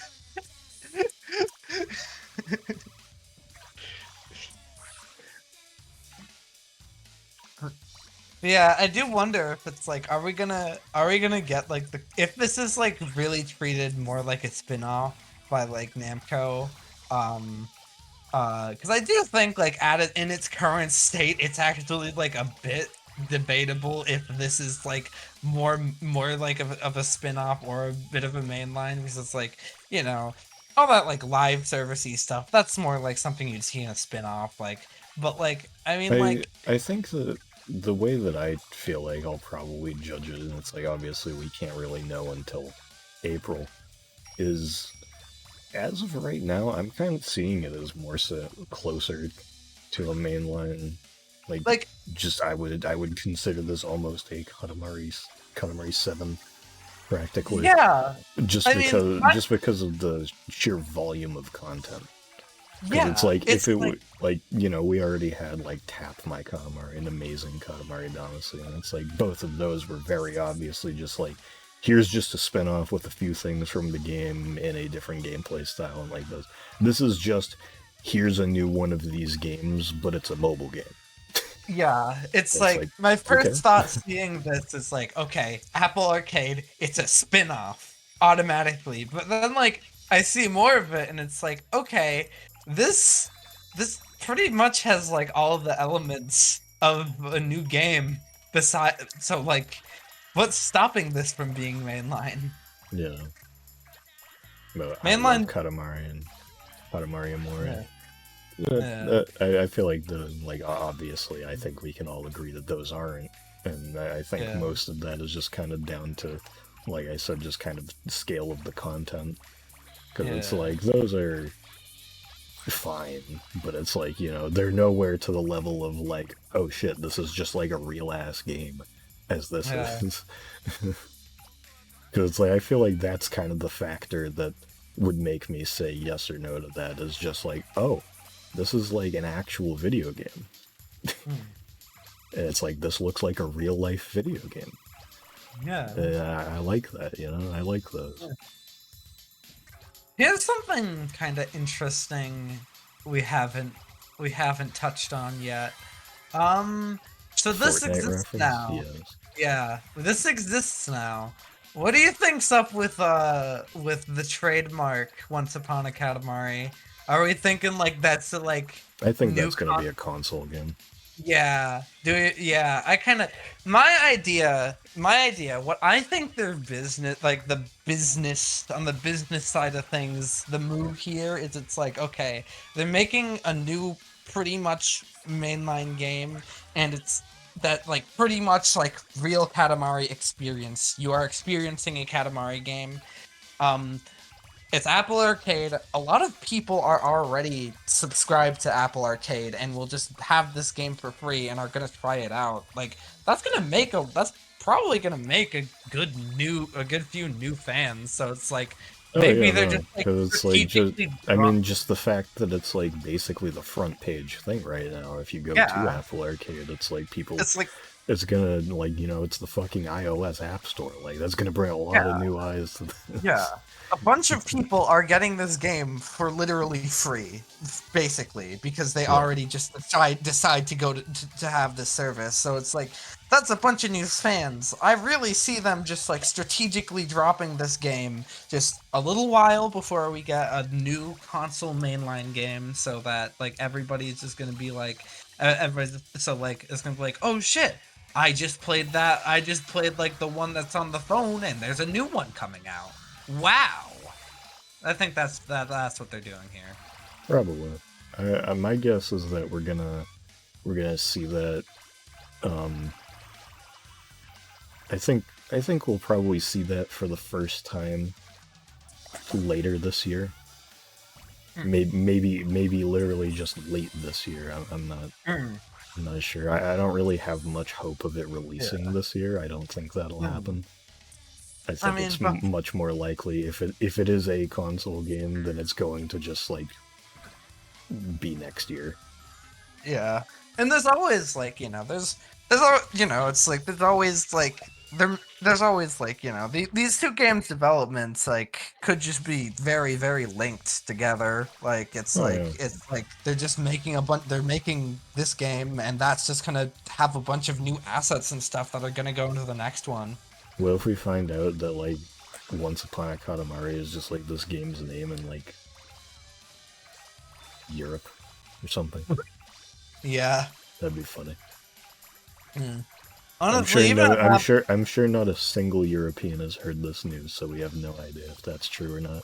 Yeah, I do wonder if it's like, are we gonna get like if this is like really treated more like a spin-off by like Namco, because I do think like in its current state, it's actually like a bit debatable if this is like more like of a spin-off or a bit of a mainline, because it's like, you know, all that like live servicey stuff, that's more like something you'd see in a spin-off, like, but like I think that the way that I feel like I'll probably judge it, and it's like obviously we can't really know until April, is as of right now I'm kind of seeing it as more so closer to a mainline. Like just I would consider this almost a Katamari 7 practically. Yeah. Just because of the sheer volume of content. Because it's like, it's if it like would, like, you know, we already had, like, Tap My Katamari, an amazing Katamari Damacy, and it's like, both of those were very obviously just like, here's just a spin-off with a few things from the game in a different gameplay style, and like this. This is just, here's a new one of these games, but it's a mobile game. yeah, it's It's like, like, my first okay. thought seeing this is like, okay, Apple Arcade, it's a spin-off automatically. But then like I see more of it and it's like, okay, this pretty much has like all of the elements of a new game beside, so like what's stopping this from being mainline? Yeah. But I love Mainline, Katamari and Katamari Amore. yeah, yeah, I feel like obviously, I think we can all agree that those aren't, and I think yeah, most of that is just kind of down to, like I said, just kind of the scale of the content, because it's yeah, like, those are fine, but it's like, you know, they're nowhere to the level of like, oh shit, this is just like a real ass game, as this yeah, is. Because it's like, I feel like that's kind of the factor that would make me say yes or no to that, is just like, oh, this is like an actual video game. hmm, And it's like, this looks like a real life video game. yeah. And I like that, you know? I like those. Yeah. Here's something kind of interesting we haven't touched on yet. So this Fortnite exists reference? now. Yes. Yeah, this exists now. What do you think's up with the trademark Once Upon a Katamari? Are we thinking like that's a like I think new that's going to be a console game. yeah, I kind of my idea, what I think their business, like the business, on the business side of things, the move here is, it's like, okay, they're making a new pretty much mainline game, and it's that like pretty much like real Katamari experience. You are experiencing a Katamari game. Um, it's Apple Arcade. A lot of people are already subscribed to Apple Arcade and will just have this game for free and are gonna try it out. Like, that's probably gonna make a good few new fans. So it's like, Oh maybe yeah, they're no, just like because it's like, just, strategically I drop. mean, just the fact that it's like basically the front page thing right now. If you go to Yeah, Apple Arcade, it's like people, it's like, it's gonna, like, you know, it's the fucking iOS App Store. Like, that's gonna bring a lot yeah, of new eyes to this. yeah. A bunch of people are getting this game for literally free, basically, because they Yeah. already just decide to go to have this service. So it's like, that's a bunch of new fans. I really see them just like strategically dropping this game just a little while before we get a new console mainline game, so that like everybody's just gonna be like, everybody's, so like it's gonna be like, oh shit, I just played that. I just played like the one that's on the phone, and there's a new one coming out. Wow, I think that's what they're doing here. Probably. My guess is that we're gonna see that. I think we'll probably see that for the first time later this year. Maybe literally just late this year. I'm not sure. I don't really have much hope of it releasing this year. I don't think that'll happen. I think mean, it's but- much more likely, if it is a console game, then it's going to just like be next year. Yeah, and there's always like, it's like there's always like there's always like, these two games developments like could just be very, very linked together. Like it's Oh, like yeah. it's like they're just making they're making this game, and that's just gonna have a bunch of new assets and stuff that are gonna go into the next one. What if we find out that, like, Once Upon a Katamari is just, like, this game's name in, like, Europe or something? Yeah. That'd be funny. Honestly, even I'm sure not a single European has heard this news, so we have no idea if that's true or not.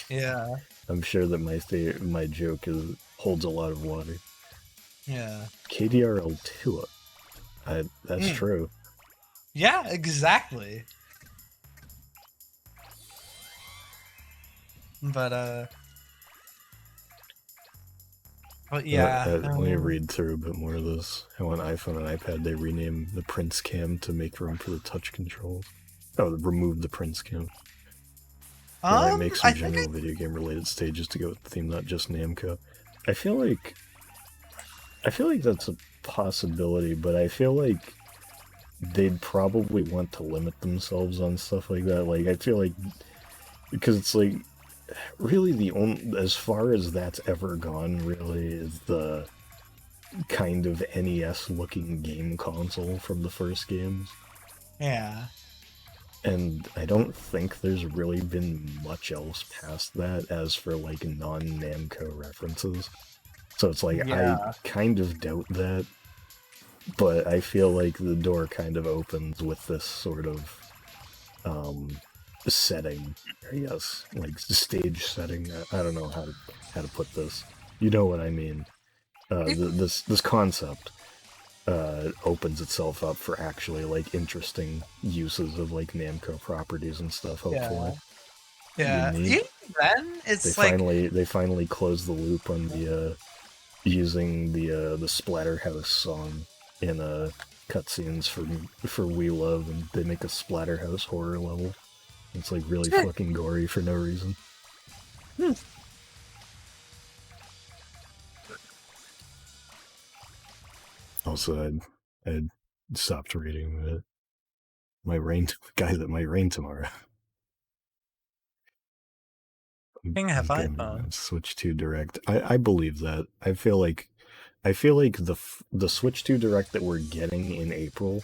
yeah, I'm sure that my joke holds a lot of water. yeah. KDRL 2. That's true. Yeah, exactly. But yeah. Let me read through a bit more of this. How on iPhone and iPad they rename the Prince Cam to make room for the touch controls. Oh, remove the Prince Cam. They might make some general video game related stages to go with the theme, not just Namco. I feel like that's a possibility, but I feel like they'd probably want to limit themselves on stuff like that. Like, I feel like, because it's like, really the only, as far as that's ever gone, really, is the kind of NES-looking game console from the first games. Yeah. And I don't think there's really been much else past that as for, like, non-Namco references. So it's like, Yeah. I kind of doubt that, but I feel like the door kind of opens with this sort of setting, I guess, like stage setting. I don't know how to put this. You know what I mean? This concept opens itself up for actually like interesting uses of like Namco properties and stuff. Hopefully, Yeah. Unique. Even then, it's They finally closed the loop on the using the Splatterhouse song in cutscenes for We Love, and they make a Splatterhouse horror level. It's like really fucking gory for no reason. Also, I'd stopped reading my rain guy that might rain tomorrow. King have Okay, iPhone. Switch 2 Direct. I believe that. I feel like the Switch 2 Direct that we're getting in April,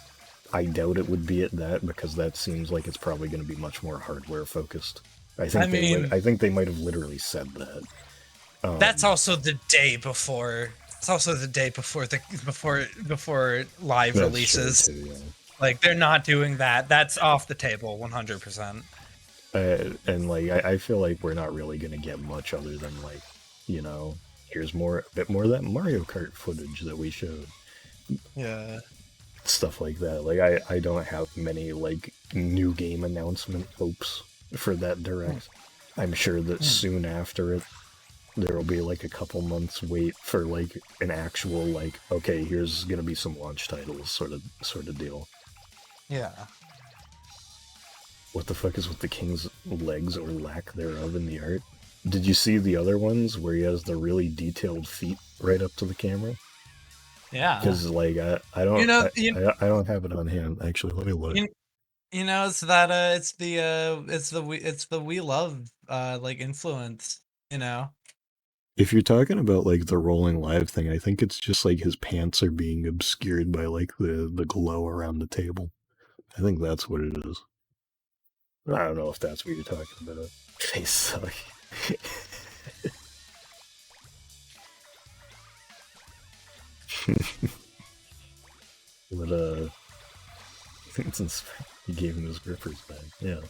I doubt it would be at that, because that seems like it's probably going to be much more hardware focused. I think they might have literally said that. That's also the day before. It's also the day before before live releases. True too, yeah. Like, they're not doing that. That's off the table, 100%. And like I feel like we're not really gonna get much other than like, you know, here's a bit more of that Mario Kart footage that we showed. Yeah. Stuff like that. Like I don't have many like new game announcement hopes for that Direct. I'm sure that soon after it, there will be like a couple months wait for like an actual like, okay, here's gonna be some launch titles sort of deal. Yeah. What the fuck is with the king's legs or lack thereof in the art? Did you see the other ones where he has the really detailed feet right up to the camera? Yeah. Because like I don't I don't have it on hand. Actually, let me look. You know, it's that it's the We Love like influence, you know. If you're talking about like the rolling live thing, I think it's just like his pants are being obscured by like the glow around the table. I think that's what it is. I don't know if that's what you're talking about. They suck. But I think it's he gave him his grippers back. Yeah.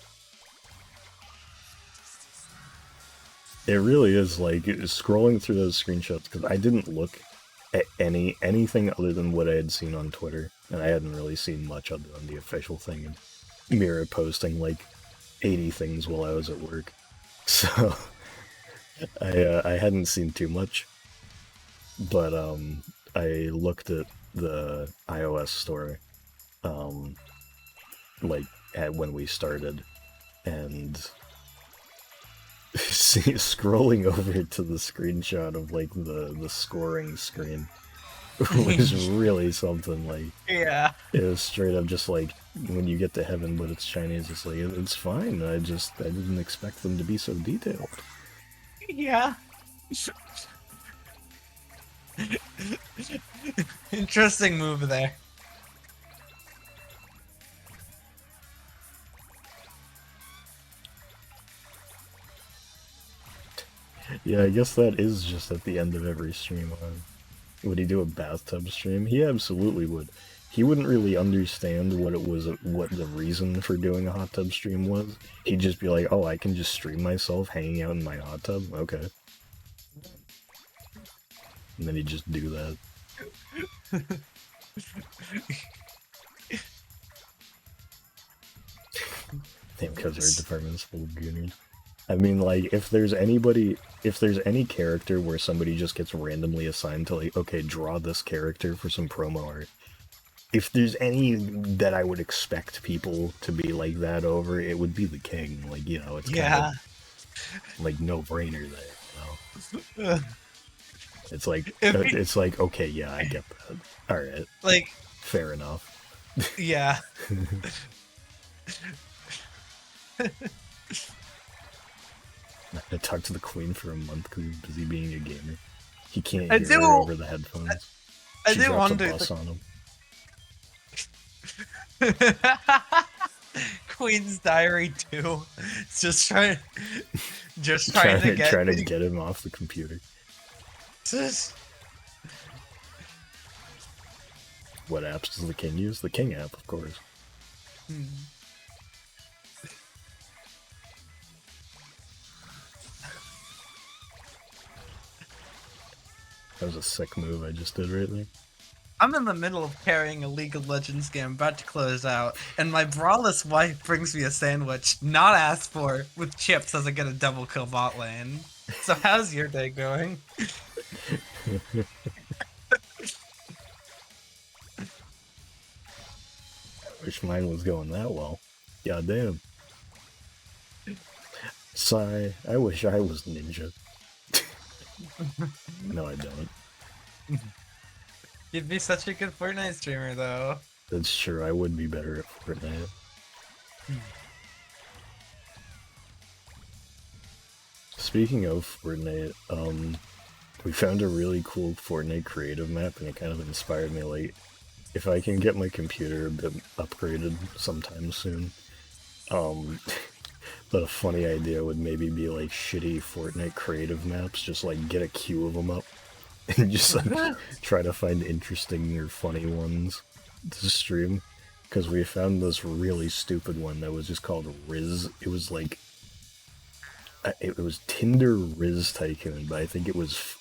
It really is like scrolling through those screenshots, because I didn't look at anything other than what I had seen on Twitter, and I hadn't really seen much other than the official thing, and Mira posting like 80 things while I was at work. So I hadn't seen too much. But I looked at the iOS store like when we started, and scrolling over to the screenshot of like the scoring screen was really something. Like, Yeah. it was straight up just like, when you get to heaven but it's Chinese, it's like, it's fine. I didn't expect them to be so detailed. Yeah. Interesting move there. Yeah, I guess that is just at the end of every stream. Would he do a bathtub stream? He absolutely would. He wouldn't really understand what the reason for doing a hot tub stream was. He'd just be like, oh, I can just stream myself hanging out in my hot tub? Okay. And then he'd just do that. Damn, because our department's full of gooners. I mean, like, if there's any character where somebody just gets randomly assigned to, like, okay, draw this character for some promo art, if there's any that I would expect people to be like that over, it would be the king. Like, you know, it's kind of like no-brainer there, you know? It's like If it's like okay, yeah, I get that. All right, like, fair enough. yeah. I talked to the queen for a month because he's busy being a gamer. He can't I hear do. her over the headphones. I She do drops a wonder. bus on him. Queen's Diary 2. It's just trying to get. Trying to get him off the computer. What apps does the king use? The king app, of course. That was a sick move I just did right there. I'm in the middle of carrying a League of Legends game about to close out, and my braless wife brings me a sandwich, not asked for, with chips as I get a double kill bot lane. So how's your day going? Wish mine was going that well. God damn. Sigh, I wish I was ninja. No, I don't. You'd be such a good Fortnite streamer, though. That's true, I would be better at Fortnite. Speaking of Fortnite, we found a really cool Fortnite creative map, and it kind of inspired me, like, if I can get my computer a bit upgraded sometime soon, but a funny idea would maybe be, like, shitty Fortnite creative maps, just, like, get a queue of them up, and just, like, try to find interesting or funny ones to stream, because we found this really stupid one that was just called Riz. It was, like, it was Tinder Riz Tycoon, but I think it was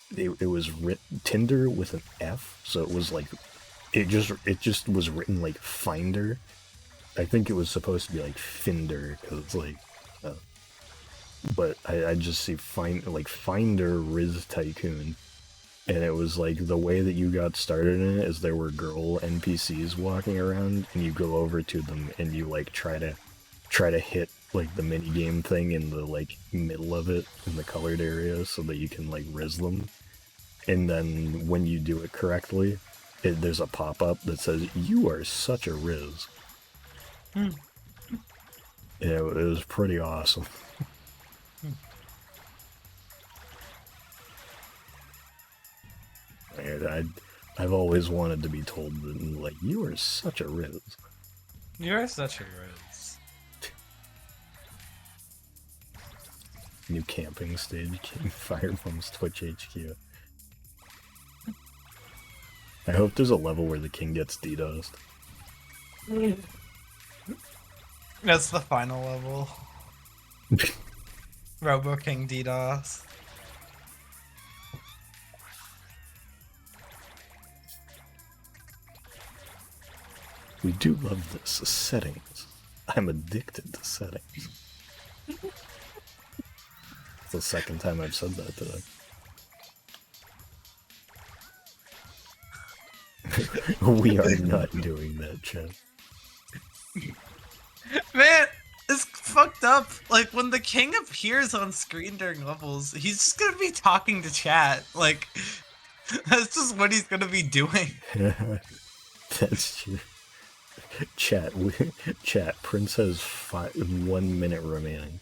Tinder with an F, so it was like it just was written like Finder. I think it was supposed to be like Finder because it's like, but I just see Finder Riz Tycoon, and it was like the way that you got started in it is there were girl NPCs walking around, and you go over to them and you like try to hit like the mini game thing in the like middle of it in the colored area so that you can like riz them, and then when you do it correctly, there's a pop-up that says you are such a riz. Yeah, it was pretty awesome. And I've always wanted to be told that, like, you are such a riz. You're such a riz. New camping stage, King Firebomb's Twitch HQ. I hope there's a level where the king gets DDoSed. That's the final level. Robo King DDoS. We do love this. Settings. I'm addicted to settings. It's the second time I've said that today. We are not doing that, chat. Man, it's fucked up. Like, when the king appears on screen during levels, he's just gonna be talking to chat. Like, that's just what he's gonna be doing. That's true. Chat, Prince has 1 minute remaining.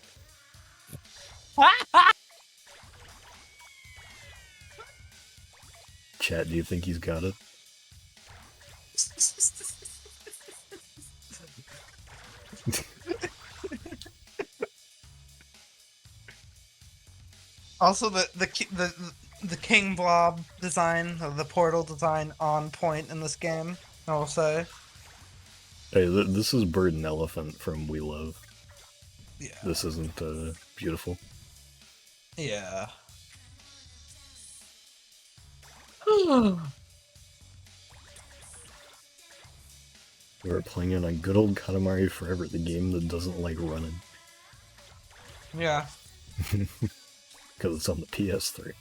Chat, do you think he's got it? Also, the king blob design, the portal design, on point in this game, I will say. Hey, this is Bird and Elephant from We Love. Yeah. This isn't beautiful. Yeah. We're playing it on good old Katamari Forever, the game that doesn't like running. Yeah. Because it's on the PS3.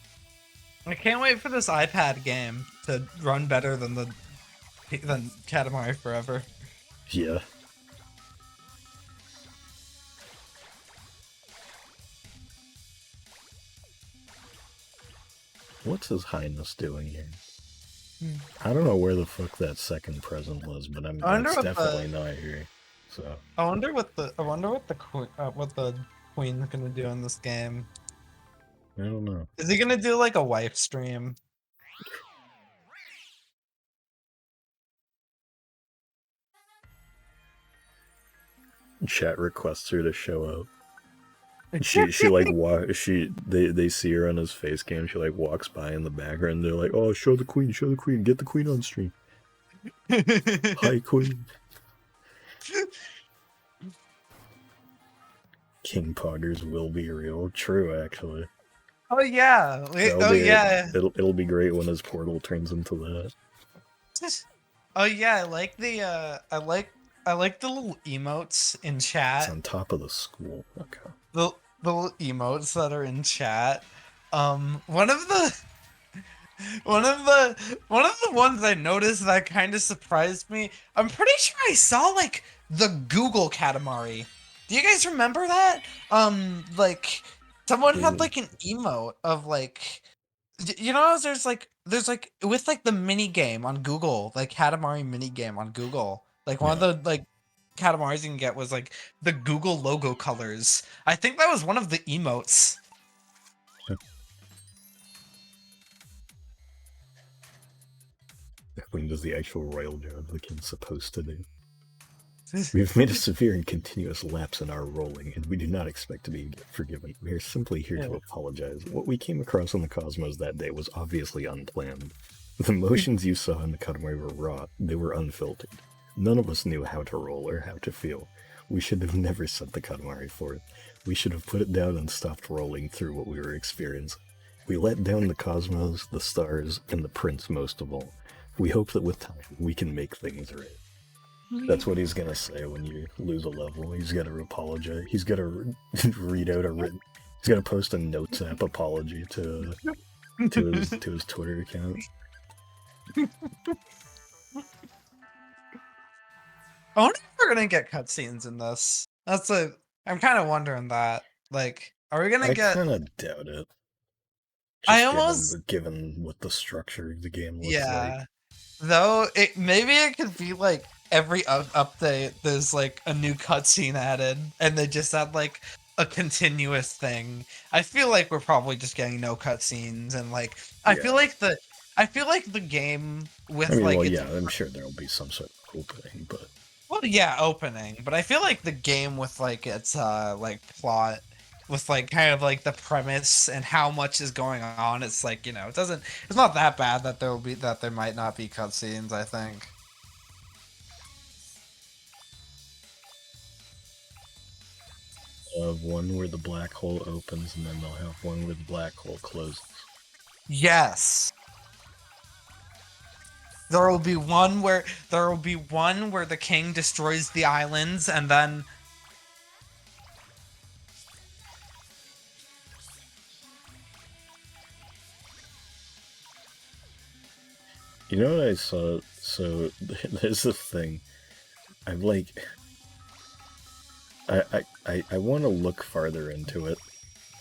I can't wait for this iPad game to run better than Katamari Forever. Yeah. What's His Highness doing here? Hmm. I don't know where the fuck that second present was, but I wonder it's what definitely not here. So I wonder what the queen's gonna do in this game. I don't know. Is he gonna do like a wife stream? Chat requests her to show up. She like they see her on his face cam. She like walks by in the background. They're like, "Oh, show the queen, get the queen on stream." Hi, queen. King Poggers will be real. True, actually. Oh yeah. Yeah. It'll be great when his portal turns into that. Oh yeah, I like the I like the little emotes in It's chat. on top of the school. Okay. The little emotes that are in chat. One of the ones I noticed that kind of surprised me. I'm pretty sure I saw like the Google Katamari. Do you guys remember that? Like someone had like an emote of like you know there's like with like the mini game on Google, like Katamari mini game on Google. Like one of the like Katamaris you can get was like the Google logo colors. I think that was one of the emotes. When does the actual royal job the king's supposed to do? We've made a severe and continuous lapse in our rolling, and we do not expect to be forgiven. We are simply here to apologize. What we came across on the Cosmos that day was obviously unplanned. The motions you saw in the Katamari were raw. They were unfiltered. None of us knew how to roll or how to feel. We should have never set the Katamari forth. We should have put it down and stopped rolling through what we were experiencing. We let down the Cosmos, the stars, and the Prince most of all. We hope that with time, we can make things right. That's what he's gonna say when you lose a level. He's gonna apologize. He's gonna read out a written. He's gonna post a notes app apology to his Twitter account. I wonder if we're gonna get cutscenes in this. I'm kind of wondering that. Like, are we gonna get? I kind of doubt it. I almost given what the structure of the game looks yeah. like. Though maybe it could be like every update there's like a new cutscene added, and they just add like a continuous thing. I feel like we're probably just getting no cutscenes, and like I feel like the game with I'm sure there'll be some sort of opening, but opening, but I feel like the game with like its like plot with like kind of like the premise and how much is going on, it's like, you know, it's not that bad that there might not be cutscenes, I think. They'll have one where the black hole opens, and then they'll have one where the black hole closes. Yes. There will be one where the king destroys the islands, and then You know what I saw? So there's a thing. I'm like, I want to look farther into it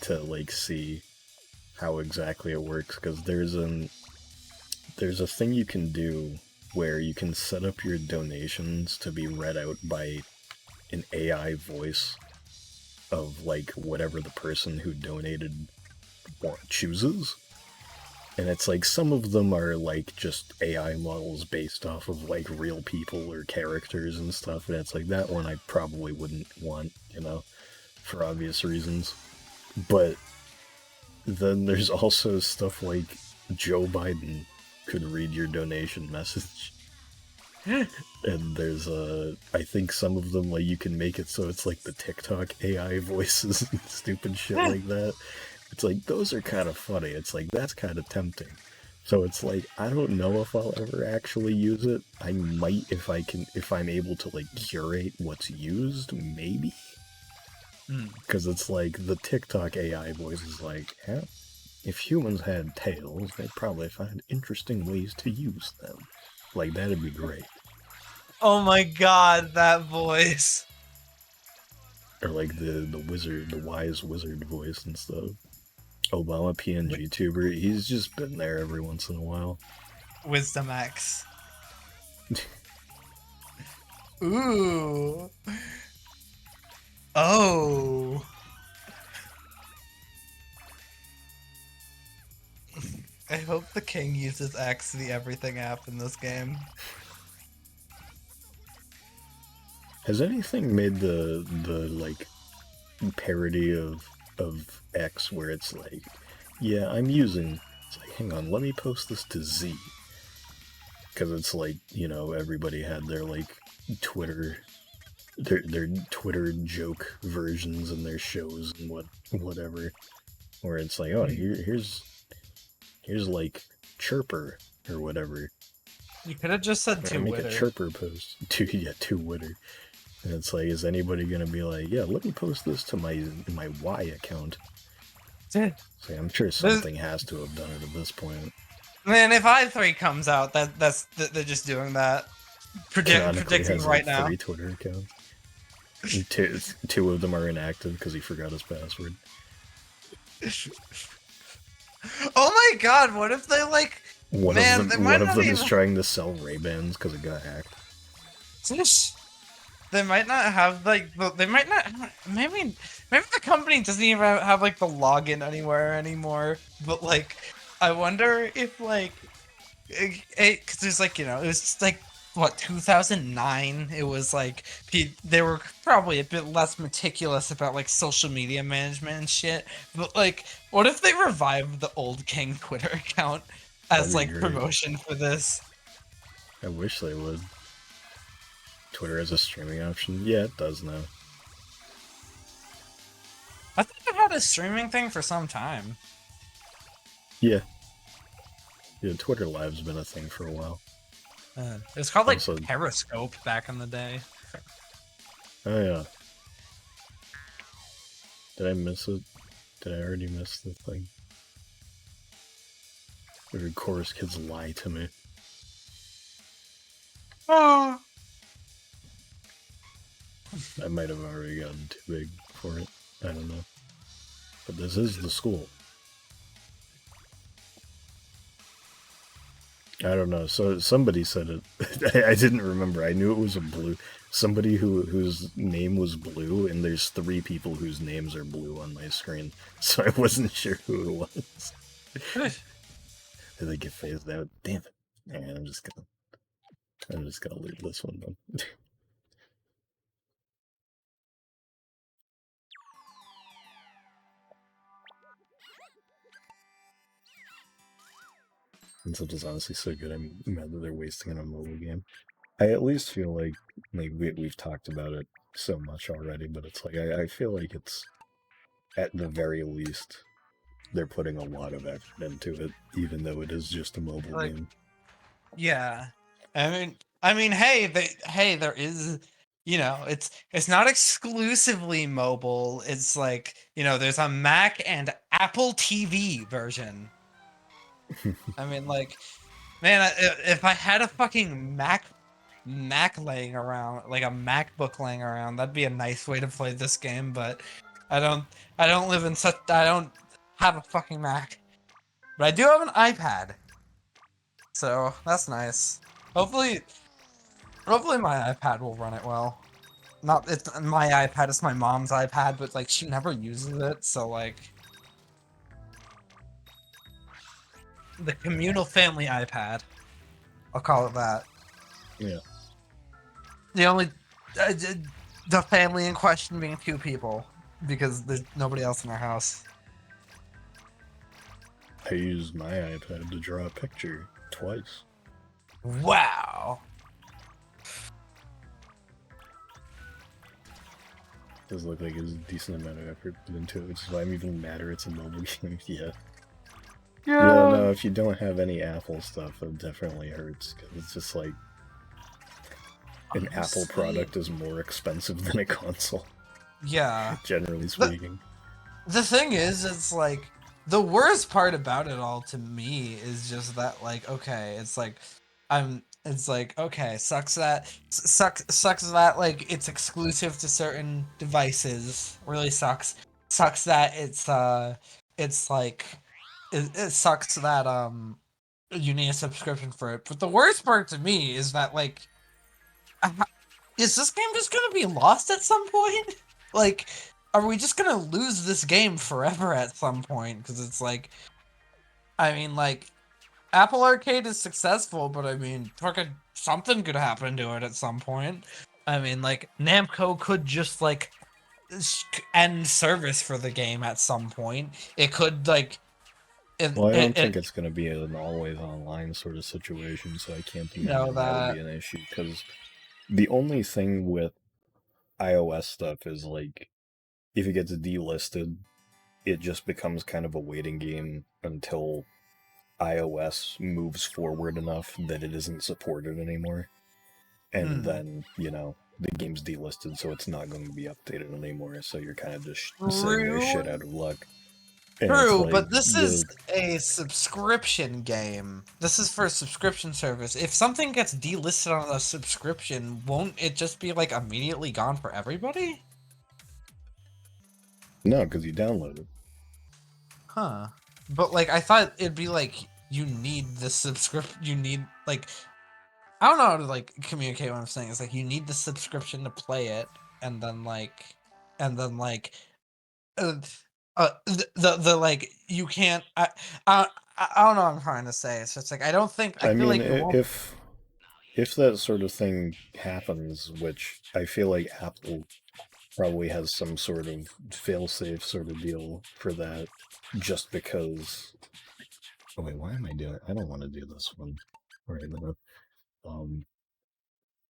to like see how exactly it works, because there's a thing you can do where you can set up your donations to be read out by an AI voice of like whatever the person who donated chooses. And it's like some of them are like just AI models based off of like real people or characters and stuff, and it's like that one I probably wouldn't want, you know, for obvious reasons. But then there's also stuff like Joe Biden could read your donation message. And there's I think some of them, like, you can make it so it's like the TikTok AI voices and stupid shit like that. It's like, those are kind of funny. It's like, that's kind of tempting. So it's like, I don't know if I'll ever actually use it. I might if I'm able to like curate what's used, maybe. Because it's like the TikTok AI voice is like, yeah, if humans had tails, they'd probably find interesting ways to use them. Like, that'd be great. oh my god, that voice. Or like the wizard, the wise wizard voice and stuff. Obama PNG tuber, he's just been there every once in a while. Wisdom X. Ooh. Oh. I hope the king uses X, the everything app in this game. Has anything made the like parody of X where it's like, yeah, I'm using, it's like, hang on, let me post this to Z. Because it's like, you know, everybody had their like Twitter, their Twitter joke versions and their shows and whatever, where it's like, oh, here's like Chirper or whatever. You could have just said Or make Twitter. a Chirper post. Twitter. And it's like, is anybody gonna be like, yeah, let me post this to my Y account? So I'm sure something has to have done it at this point. Man, if I3 comes out, they're just doing that. Predicting has right like now. 3 Twitter accounts. And two of them are inactive because he forgot his password. Oh my god, what if they like... One of them is trying to sell Ray-Bans because it got hacked. They might not have like they might not maybe the company doesn't even have like the login anywhere anymore. But like, I wonder if like because there's like, you know, it was just like what, 2009. It was like they were probably a bit less meticulous about like social media management and shit. But like, what if they revived the old King Twitter account as like promotion for this? I wish they would. Twitter has a streaming option? Yeah, it does now. I think they've had a streaming thing for some time. Yeah. Yeah, Twitter Live's been a thing for a while. It was called like Also, Periscope back in the day. Oh yeah. Did I miss it? Did I already miss the thing? Or chorus kids lie to me. Oh. I might have already gotten too big for it. I don't know. But this is the school. I don't know. So somebody said it. I didn't remember. I knew it was a blue. Somebody whose name was blue, and there's 3 people whose names are blue on my screen. So I wasn't sure who it was. Did they get phased out? Damn it. Yeah, I'm just gonna leave this one then. Since it is honestly so good, I'm mad that they're wasting it on a mobile game. I at least feel like we've talked about it so much already, but it's like I feel like it's at the very least they're putting a lot of effort into it, even though it is just a mobile game. Yeah, I mean, hey, there is, you know, it's not exclusively mobile. It's like, you know, there's a Mac and Apple TV version. I mean, like, man, if I had a fucking Mac laying around, like a MacBook laying around, that'd be a nice way to play this game. But I don't live in such. I don't have a fucking Mac, but I do have an iPad, so that's nice. Hopefully my iPad will run it well. Not it's my iPad, it's my mom's iPad, but like she never uses it, so like the communal family iPad. I'll call it that. Yeah. The only the family in question being 2 people because there's nobody else in our house. I used my iPad to draw a picture twice. Wow. Does look like there's a decent amount of effort put into it, which is why I'm even madder it's a mobile game. Yeah. Yeah, no, if you don't have any Apple stuff, it definitely hurts, because it's just like an Apple product is more expensive than a console. Yeah. Generally speaking. The thing is, it's like, the worst part about it all to me is just that, like, okay, it's like, okay, sucks that, like, it's exclusive to certain devices. Really sucks. Sucks that it's, it's like it sucks that you need a subscription for it. But the worst part to me is that like, is this game just gonna be lost at some point? Like, are we just gonna lose this game forever at some point? Because it's like, I mean, like, Apple Arcade is successful, but I mean, fucking something could happen to it at some point. I mean, like, Namco could just like end service for the game at some point. It could like. Well, I don't think it's going to be an always online sort of situation, so I can't imagine that would be an issue. Because the only thing with iOS stuff is like, if it gets delisted, it just becomes kind of a waiting game until iOS moves forward enough that it isn't supported anymore. And then, you know, the game's delisted, so it's not going to be updated anymore, so you're kind of just sitting there shit out of luck. And True, like but this is a subscription game. This is for a subscription service. If something gets delisted on a subscription, won't it just be like immediately gone for everybody? No, because you download it. Huh. But like, I thought it'd be like, you need the subscription, you need like, I don't know how to like communicate what I'm saying. It's like, you need the subscription to play it, and then like, the like, you can't, I don't know what I'm trying to say. So it's like, I don't think, I feel mean, like it won't. if that sort of thing happens, which I feel like Apple probably has some sort of fail-safe sort of deal for that, just because. Oh wait, why am I doing? I don't want to do this one right now.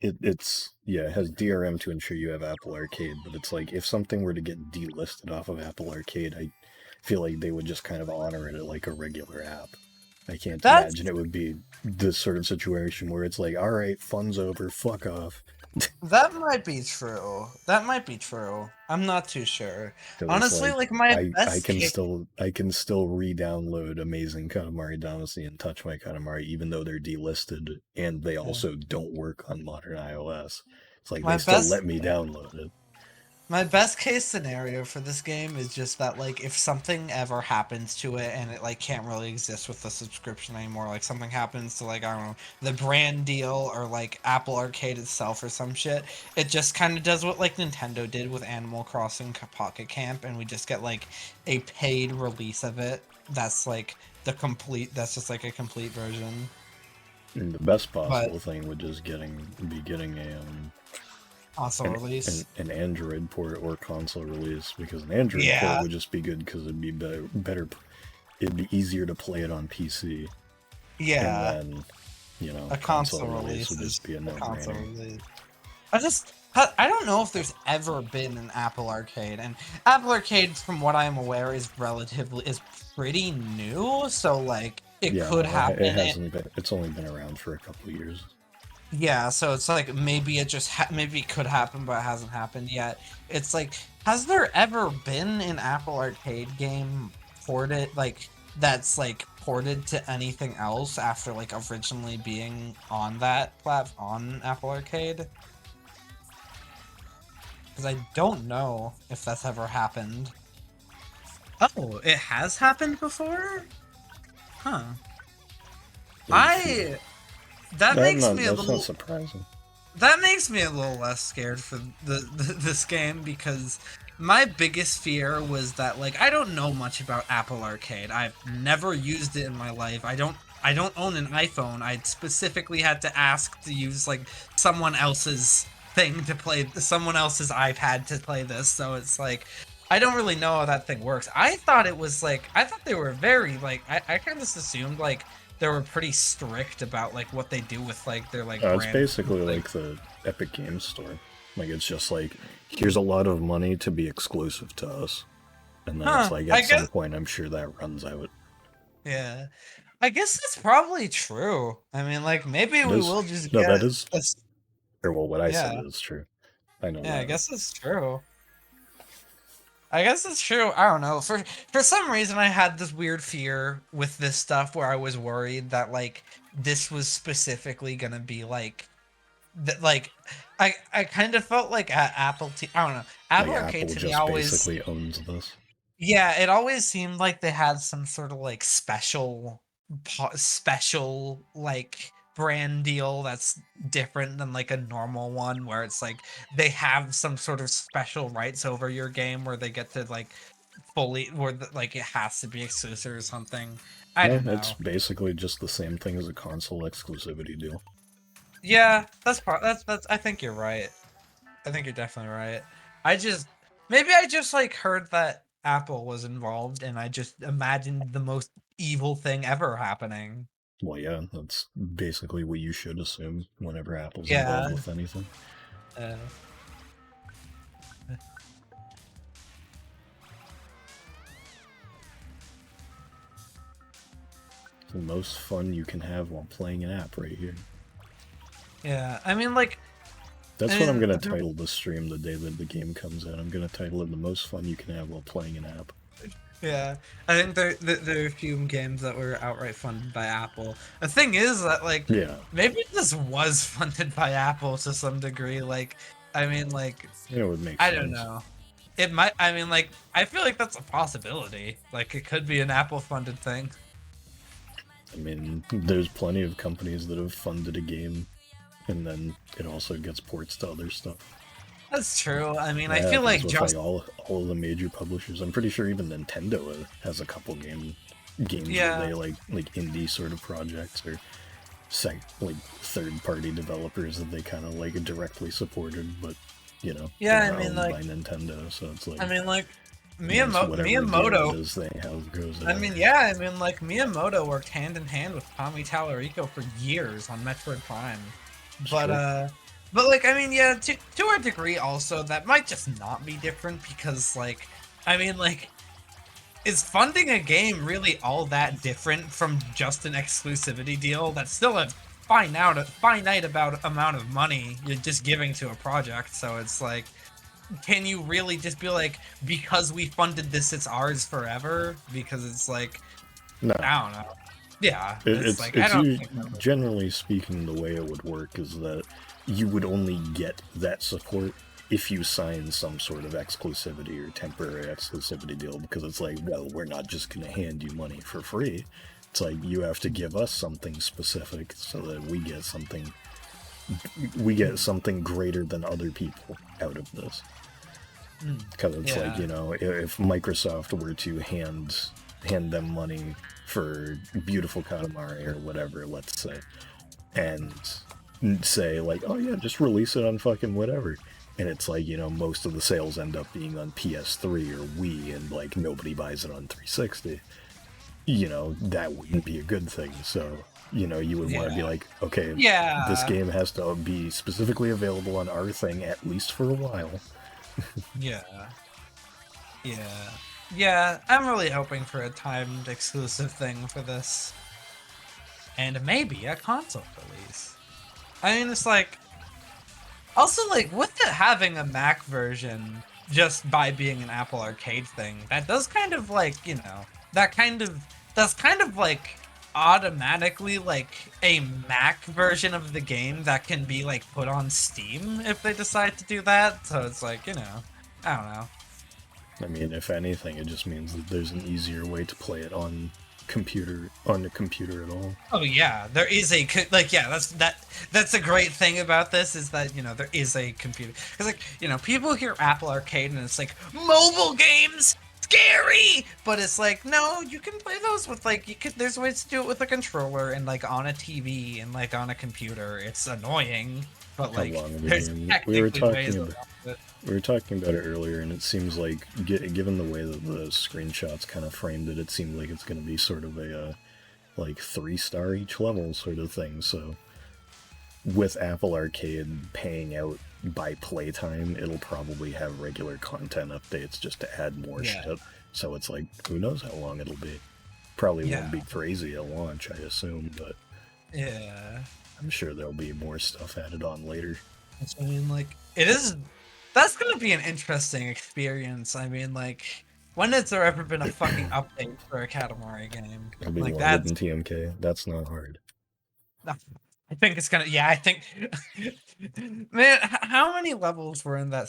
It's it has DRM to ensure you have Apple Arcade, but it's like if something were to get delisted off of Apple Arcade, I feel like they would just kind of honor it like a regular app. I can't imagine it would be this sort of situation where it's like, all right, fun's over, fuck off. That might be true. That might be true. I'm not too sure. Honestly, like I can still re-download Amazing Katamari Damacy and Touch My Katamari, even though they're delisted and they also don't work on modern iOS. It's like they still let me download it. My best case scenario for this game is just that, like, if something ever happens to it and it, like, can't really exist with the subscription anymore, like, something happens to, like, I don't know, the brand deal or, like, Apple Arcade itself or some shit, it just kind of does what, like, Nintendo did with Animal Crossing Pocket Camp, and we just get, like, a paid release of it that's, like, that's just, like, a complete version. And the best possible thing would just be getting a, console release, an Android port or console release, because an Android port would just be good because it'd be better. It'd be easier to play it on PC. Yeah, and then, you know, a console release would just be a no-brainer. I don't know if there's ever been an Apple Arcade, and Apple Arcade, from what I'm aware, is pretty new. So like, it could happen. It hasn't been. It's only been around for a couple of years. Yeah, so it's like maybe it just maybe it could happen, but it hasn't happened yet. It's like, has there ever been an Apple Arcade game ported that's like ported to anything else after like originally being on that on Apple Arcade? Because I don't know if that's ever happened. Oh, it has happened before? Huh. That makes me a little. That's not surprising. That makes me a little less scared for this game, because my biggest fear was that, like, I don't know much about Apple Arcade. I've never used it in my life. I don't own an iPhone. I specifically had to ask to use like someone else's thing to play, someone else's iPad to play this. So it's like, I don't really know how that thing works. I thought they were very like, I kind of just assumed like they were pretty strict about like what they do with like their like brand. It's basically like the Epic Games Store. Like, it's just like, here's a lot of money to be exclusive to us, and then it's like at some point I'm sure that runs out. Yeah, I guess that's probably true. I mean, like, maybe we will just no, that is or well, what I said is true. I know. Yeah, that. I guess it's true. I guess it's true. I don't know. For some reason, I had this weird fear with this stuff where I was worried that like this was specifically gonna be like that. Like, I kind of felt like at Apple. I don't know. Apple Arcade to me always basically owns this. Yeah, it always seemed like they had some sort of like special like brand deal that's different than like a normal one where it's like they have some sort of special rights over your game where they get to like fully where like it has to be exclusive or something. I No, don't it's know. basically just the same thing as a console exclusivity deal. Yeah, that's I think you're right. I think you're definitely right. I just maybe I just like heard that Apple was involved and I just imagined the most evil thing ever happening. Well, yeah, that's basically what you should assume whenever Apple's involved Yeah. with anything. Uh, It's the most fun you can have while playing an app right here. yeah. I mean like That's what I'm gonna there- title the stream the day that the game comes out. I'm gonna title it the most fun you can have while playing an app. yeah. I think there are a few games that were outright funded by Apple. The thing is that like Yeah, maybe this was funded by Apple to some degree. Like I mean like it would make I sense. don't know. It might. I mean, like, I feel like that's a possibility. Like, it could be an Apple-funded thing. I mean, there's plenty of companies that have funded a game, and then it also gets ports to other stuff. That's true. I mean, That I feel like happens just with, like all of the major publishers. I'm pretty sure even Nintendo has a couple games Yeah. where they like indie sort of projects or like third-party developers that they kind of like directly supported, but you know, Yeah, they're I mean, owned like- by Nintendo, so it's like I mean, like, once whatever deal Miyamoto. it is, they have goes I out. mean, yeah, I mean, like, Miyamoto worked hand in hand with Tommy Tallarico for years on Metroid Prime. But, Sure. but like, I mean, yeah, to a degree also, that might just not be different because, like, I mean, like, is funding a game really all that different from just an exclusivity deal? That's still a finite about amount of money you're just giving to a project. So it's like, can you really just be like, because we funded this, it's ours forever? Because it's like, No, I don't know. Yeah, it's like I don't think generally speaking, the way it would work is that you would only get that support if you sign some sort of exclusivity or temporary exclusivity deal, because it's like, well, we're not just going to hand you money for free. It's like you have to give us something specific so that we get something greater than other people out of this. Because it's like, Yeah. you know, if Microsoft were to hand them money for beautiful Katamari or whatever, let's say, and say like, oh yeah, just release it on fucking whatever, and it's like, you know, most of the sales end up being on PS3 or Wii, and like nobody buys it on 360, you know, that wouldn't be a good thing. So, you know, you would want to be Yeah. like, okay, Yeah. this game has to be specifically available on our thing at least for a while. Yeah. Yeah. Yeah, I'm really hoping for a timed exclusive thing for this. And maybe a console release. I mean, it's like... Also, like, with it having a Mac version, just by being an Apple Arcade thing, that does kind of, like, you know... That's kind of, like, automatically, like, a Mac version of the game that can be, like, put on Steam if they decide to do that. So it's like, you know... I don't know. I mean, if anything, it just means that there's an easier way to play it on the computer at all. Oh yeah, there is a like yeah, that's a great thing about this is that, you know, there is a computer. Cuz like, you know, people hear Apple Arcade and it's like mobile games scary, but it's like no, you can play those with like there's ways to do it with a controller and like on a TV and like on a computer. It's annoying, but like How long of a there's game? technically ways around it. We were talking about it earlier, and it seems like, given the way that the screenshots kind of framed it, it seemed like it's going to be sort of a like 3-star each level sort of thing. So with Apple Arcade paying out by playtime, it'll probably have regular content updates just to add more Yeah. shit. So it's like, who knows how long it'll be. Probably Yeah. won't be crazy at launch, I assume, but Yeah. I'm sure there'll be more stuff added on later. I mean, like, it is. That's gonna be an interesting experience. I mean, like, when has there ever been a fucking update for a Katamari game? It'll be Like more that's. than TMK. That's not hard. I think it's gonna. Yeah, I think. Man, how many levels were in that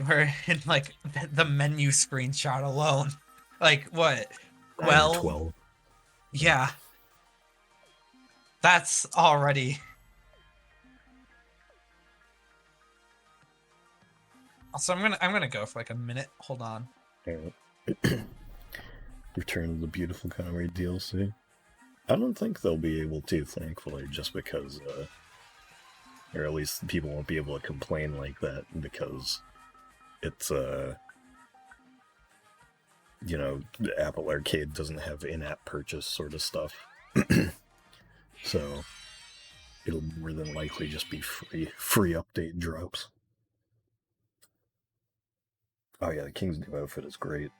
were in like the menu screenshot alone? Like what? I have 12? 12. Yeah. That's already. Also, I'm gonna go for like a minute. Hold on. Alright. Return of the Beautiful Katamari DLC. I don't think they'll be able to, thankfully, just because, or at least people won't be able to complain like that because it's, you know, Apple Arcade doesn't have in-app purchase sort of stuff. So it'll more than likely just be free update drops. Oh yeah, the King's new outfit is great.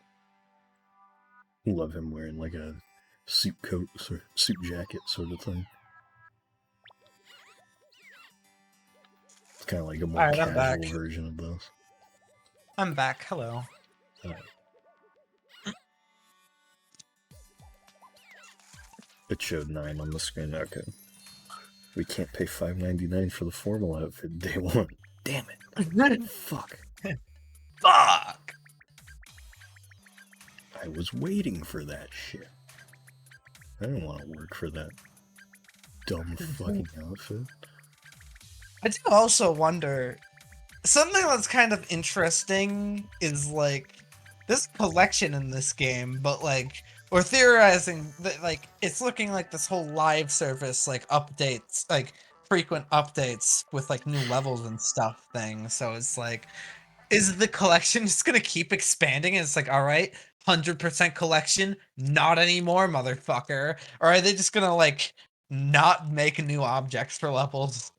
Love him wearing like a suit coat or suit jacket sort of thing. It's kind of like a more Alright, I'm back. casual version of this. I'm back. Hello. It showed 9 on the screen. Okay. We can't pay $5.99 for the formal outfit day one. Damn it. Fuck. Fuck. I was waiting for that shit. I don't want to work for that dumb fucking outfit. I do also wonder, something that's kind of interesting is like this collection in this game, but like we're theorizing that like it's looking like this whole live service like updates, like frequent updates with like new levels and stuff thing. So it's like, is the collection just gonna keep expanding? And it's like, all right, 100% collection, not anymore, motherfucker. Or are they just gonna like not make new objects for levels?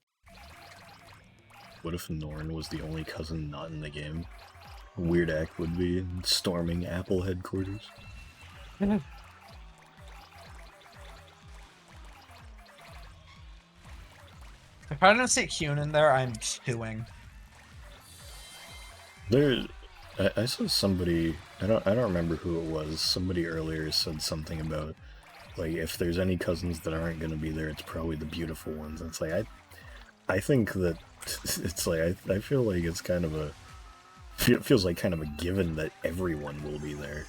What if Norn was the only cousin not in the game? Weird Act would be storming Apple headquarters. If I don't see Kyun in there, I'm chewing. I saw somebody, I don't remember who it was, somebody earlier said something about, like, if there's any cousins that aren't going to be there, it's probably the beautiful ones. And it's like, I think that, it's like, I feel like it's kind of a, feels like kind of a given that everyone will be there.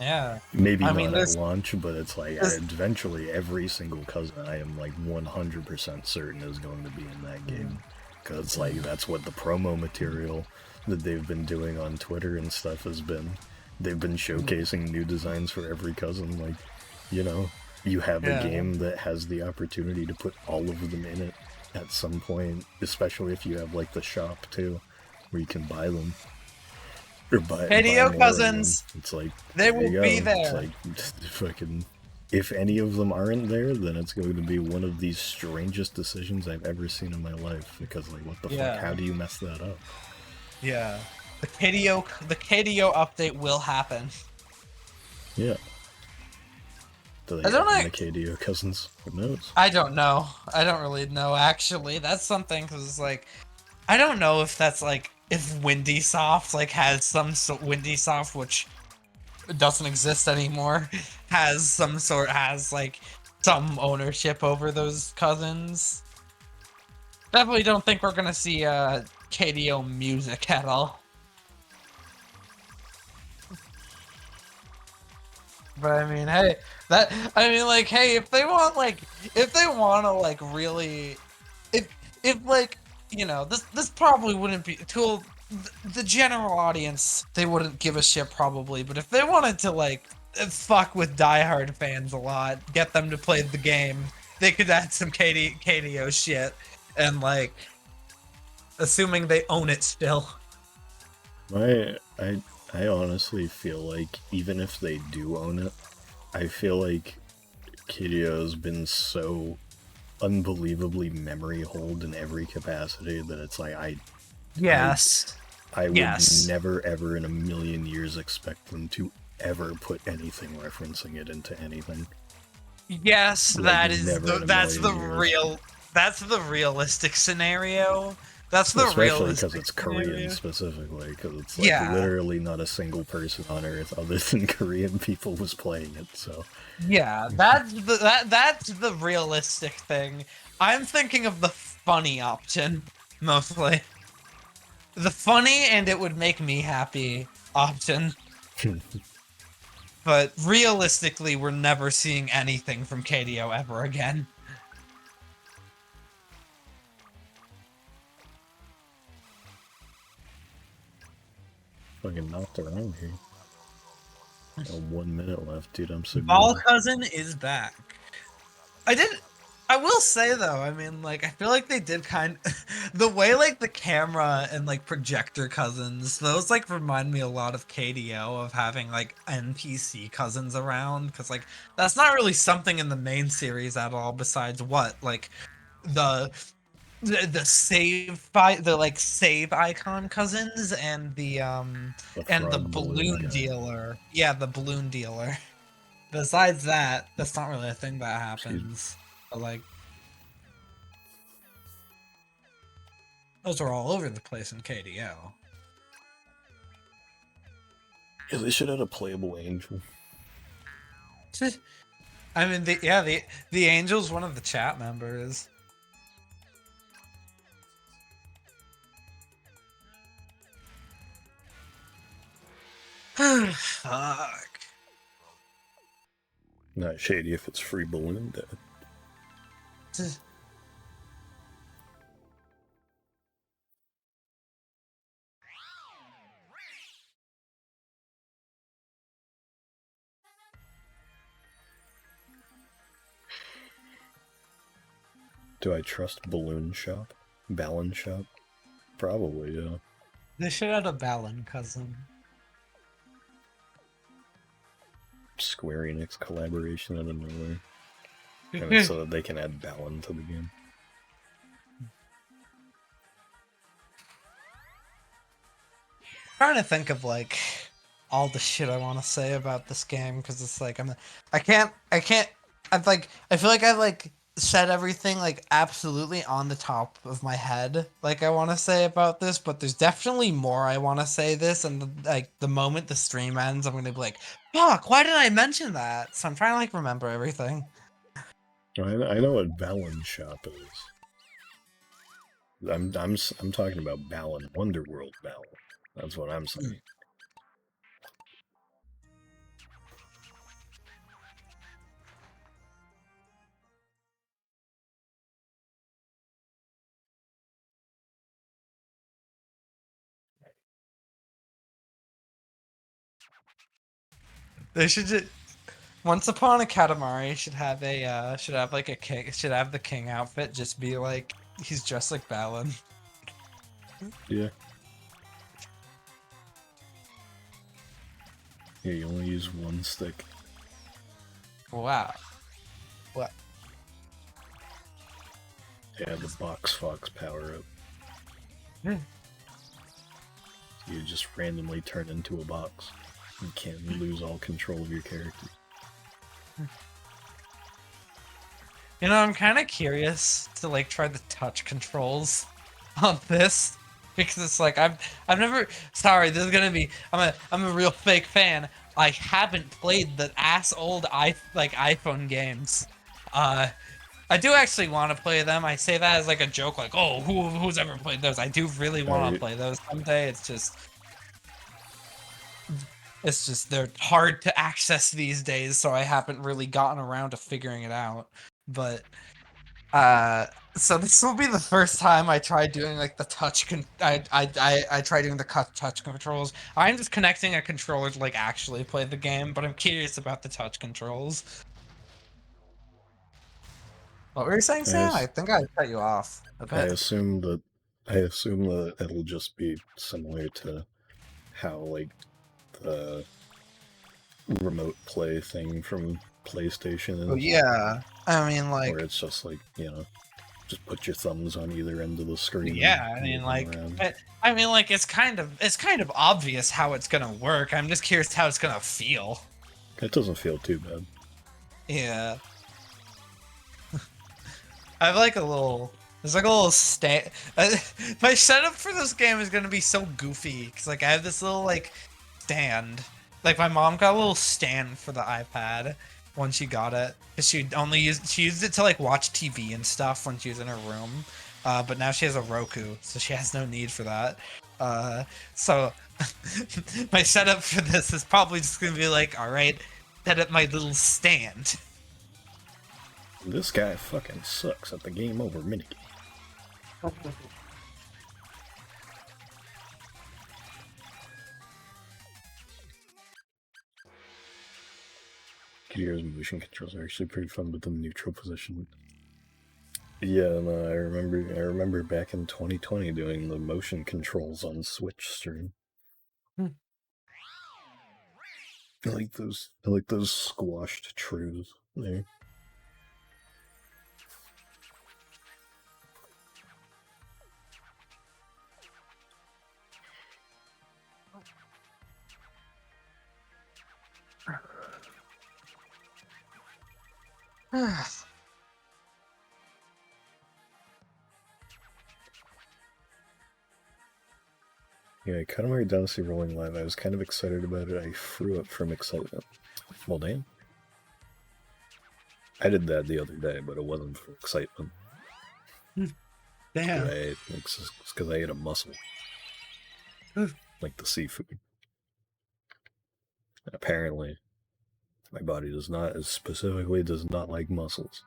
Yeah. Maybe not at launch, but it's like, eventually every single cousin I am like 100% certain is going to be in that game. Because, like, that's what the promo material that they've been doing on Twitter and stuff has been. They've been showcasing new designs for every cousin. Like, you know, you have a game that has the opportunity to put all of them in it at some point, especially if you have, like, the shop, too, where you can buy them. Or buy Video cousins! It's like, they will be there! It's like, fucking... If any of them aren't there, then it's going to be one of the strangest decisions I've ever seen in my life. Because, like, what the fuck? How do you mess that up? Yeah. The KDO update will happen. Yeah. Do they have the KDO cousins? Who knows? I don't know. I don't really know, actually. That's something, because, like, I don't know if that's, like, if Windysoft, like, has some Windysoft, which doesn't exist anymore, has like some ownership over those cousins. Definitely don't think we're gonna see KDO music at all. But I mean, hey, hey, if they want to like really, if like, you know, this probably wouldn't be to the general audience, they wouldn't give a shit probably, but if they wanted to like fuck with diehard fans a lot, get them to play the game, they could add some KDO shit, and like, assuming they own it still. I honestly feel like even if they do own it, I feel like KDO has been so unbelievably memory hold in every capacity that it's like I would never ever in a million years expect them to ever put anything referencing it into anything. Yes, like, that's the realistic scenario. That's the especially because it's Korean specifically, because it's like literally not a single person on Earth other than Korean people was playing it. So yeah, that's the realistic thing. I'm thinking of the funny option mostly. The funny and it would make me happy option. But realistically, we're never seeing anything from KDO ever again. Fucking knocked around here. Oh, 1 minute left, dude. I'm so Ball good. Cousin is back. I will say though, I mean, like, I feel like they did the way, like, the camera and, like, projector cousins, those, like, remind me a lot of KDO, of having, like, NPC cousins around, because, like, that's not really something in the main series at all, besides what, like, the save icon cousins and the frog balloon guy. dealer. Yeah, the balloon dealer. Besides that, that's not really a thing that happens. But, like, those are all over the place in KDO. Yeah, they should have a playable angel. I mean, the angel's one of the chat members. Fuck. Not shady if it's free balloon death. Do I trust Balloon Shop? Balloon Shop? Probably, yeah. They should have a Balin cousin. Square Enix collaboration out of nowhere. And so that they can add Balin to the game. Trying to think of, like, all the shit I want to say about this game, because it's like I can't I feel like I've, like, said everything, like, absolutely on the top of my head, like, I want to say about this, but there's definitely more I want to say this, and, like, the moment the stream ends, I'm gonna be like, fuck, why did I mention that? So I'm trying to, like, remember everything. I know what Balin Shop is. I'm talking about Balin Wonderworld Balin. That's what I'm saying. They should just, Once Upon a Katamari should have the king outfit, just be like, he's dressed like Balin. Yeah. Yeah, you only use one stick. Wow. What? Yeah, the Box Fox power up. You just randomly turn into a box. You can't lose all control of your character. You know, I'm kind of curious to, like, try the touch controls on this, because it's like I've never. Sorry, this is gonna be. I'm a real fake fan. I haven't played the old iPhone games. I do actually want to play them. I say that as, like, a joke, like, oh, who's ever played those? I do really want to play those someday. It's just they're hard to access these days, so I haven't really gotten around to figuring it out. But so this will be the first time I try doing, like, the I try doing the touch controls. I'm just connecting a controller to, like, actually play the game, but I'm curious about the touch controls. What were you saying, Sam? I think I cut you off a bit. I assume that it'll just be similar to how, like, the remote play thing from PlayStation is. Oh, yeah. I mean, like, where it's just like, you know, just put your thumbs on either end of the screen. Yeah, I mean, like, it's kind of obvious how it's gonna work. I'm just curious how it's gonna feel. It doesn't feel too bad. Yeah. I have, like, there's, like, a little stand. My setup for this game is gonna be so goofy, because, like, I have this little, like, stand. Like, my mom got a little stand for the iPad when she got it, because she used it to, like, watch TV and stuff when she was in her room. But now she has a Roku, so she has no need for that. So my setup for this is probably just gonna be like, all right, instead at my little stand. This guy fucking sucks at the game over minigame. Gears motion controls are actually pretty fun with the neutral position. Yeah, no, I remember back in 2020 doing the motion controls on Switch stream. I like those squashed trues there. Yeah, Katamari Damacy rolling live. I was kind of excited about it. I threw up from excitement. Well, damn. I did that the other day, but it wasn't for excitement. Damn. It's because I ate a mussel. Like the seafood. Apparently, my body does not like mussels.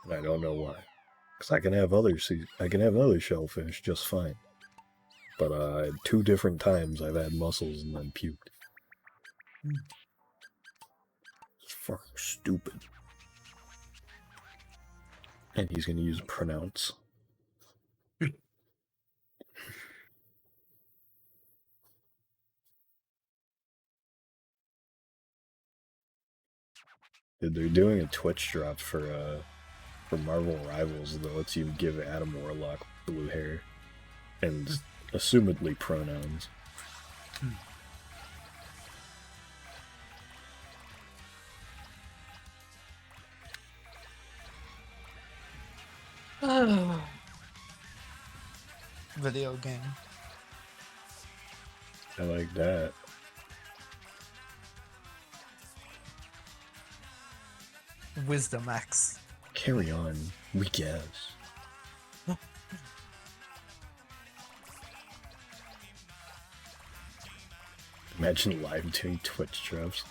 And I don't know why. Because I can have other shellfish just fine. But 2 different times I've had mussels and then puked. It's fucking stupid. And he's gonna use pronounce. Dude, they're doing a Twitch drop for Marvel Rivals that lets you give Adam Warlock blue hair. And assumedly pronouns. Video game. I like that. Wisdom X. Carry on, we guess. Imagine live doing Twitch drops.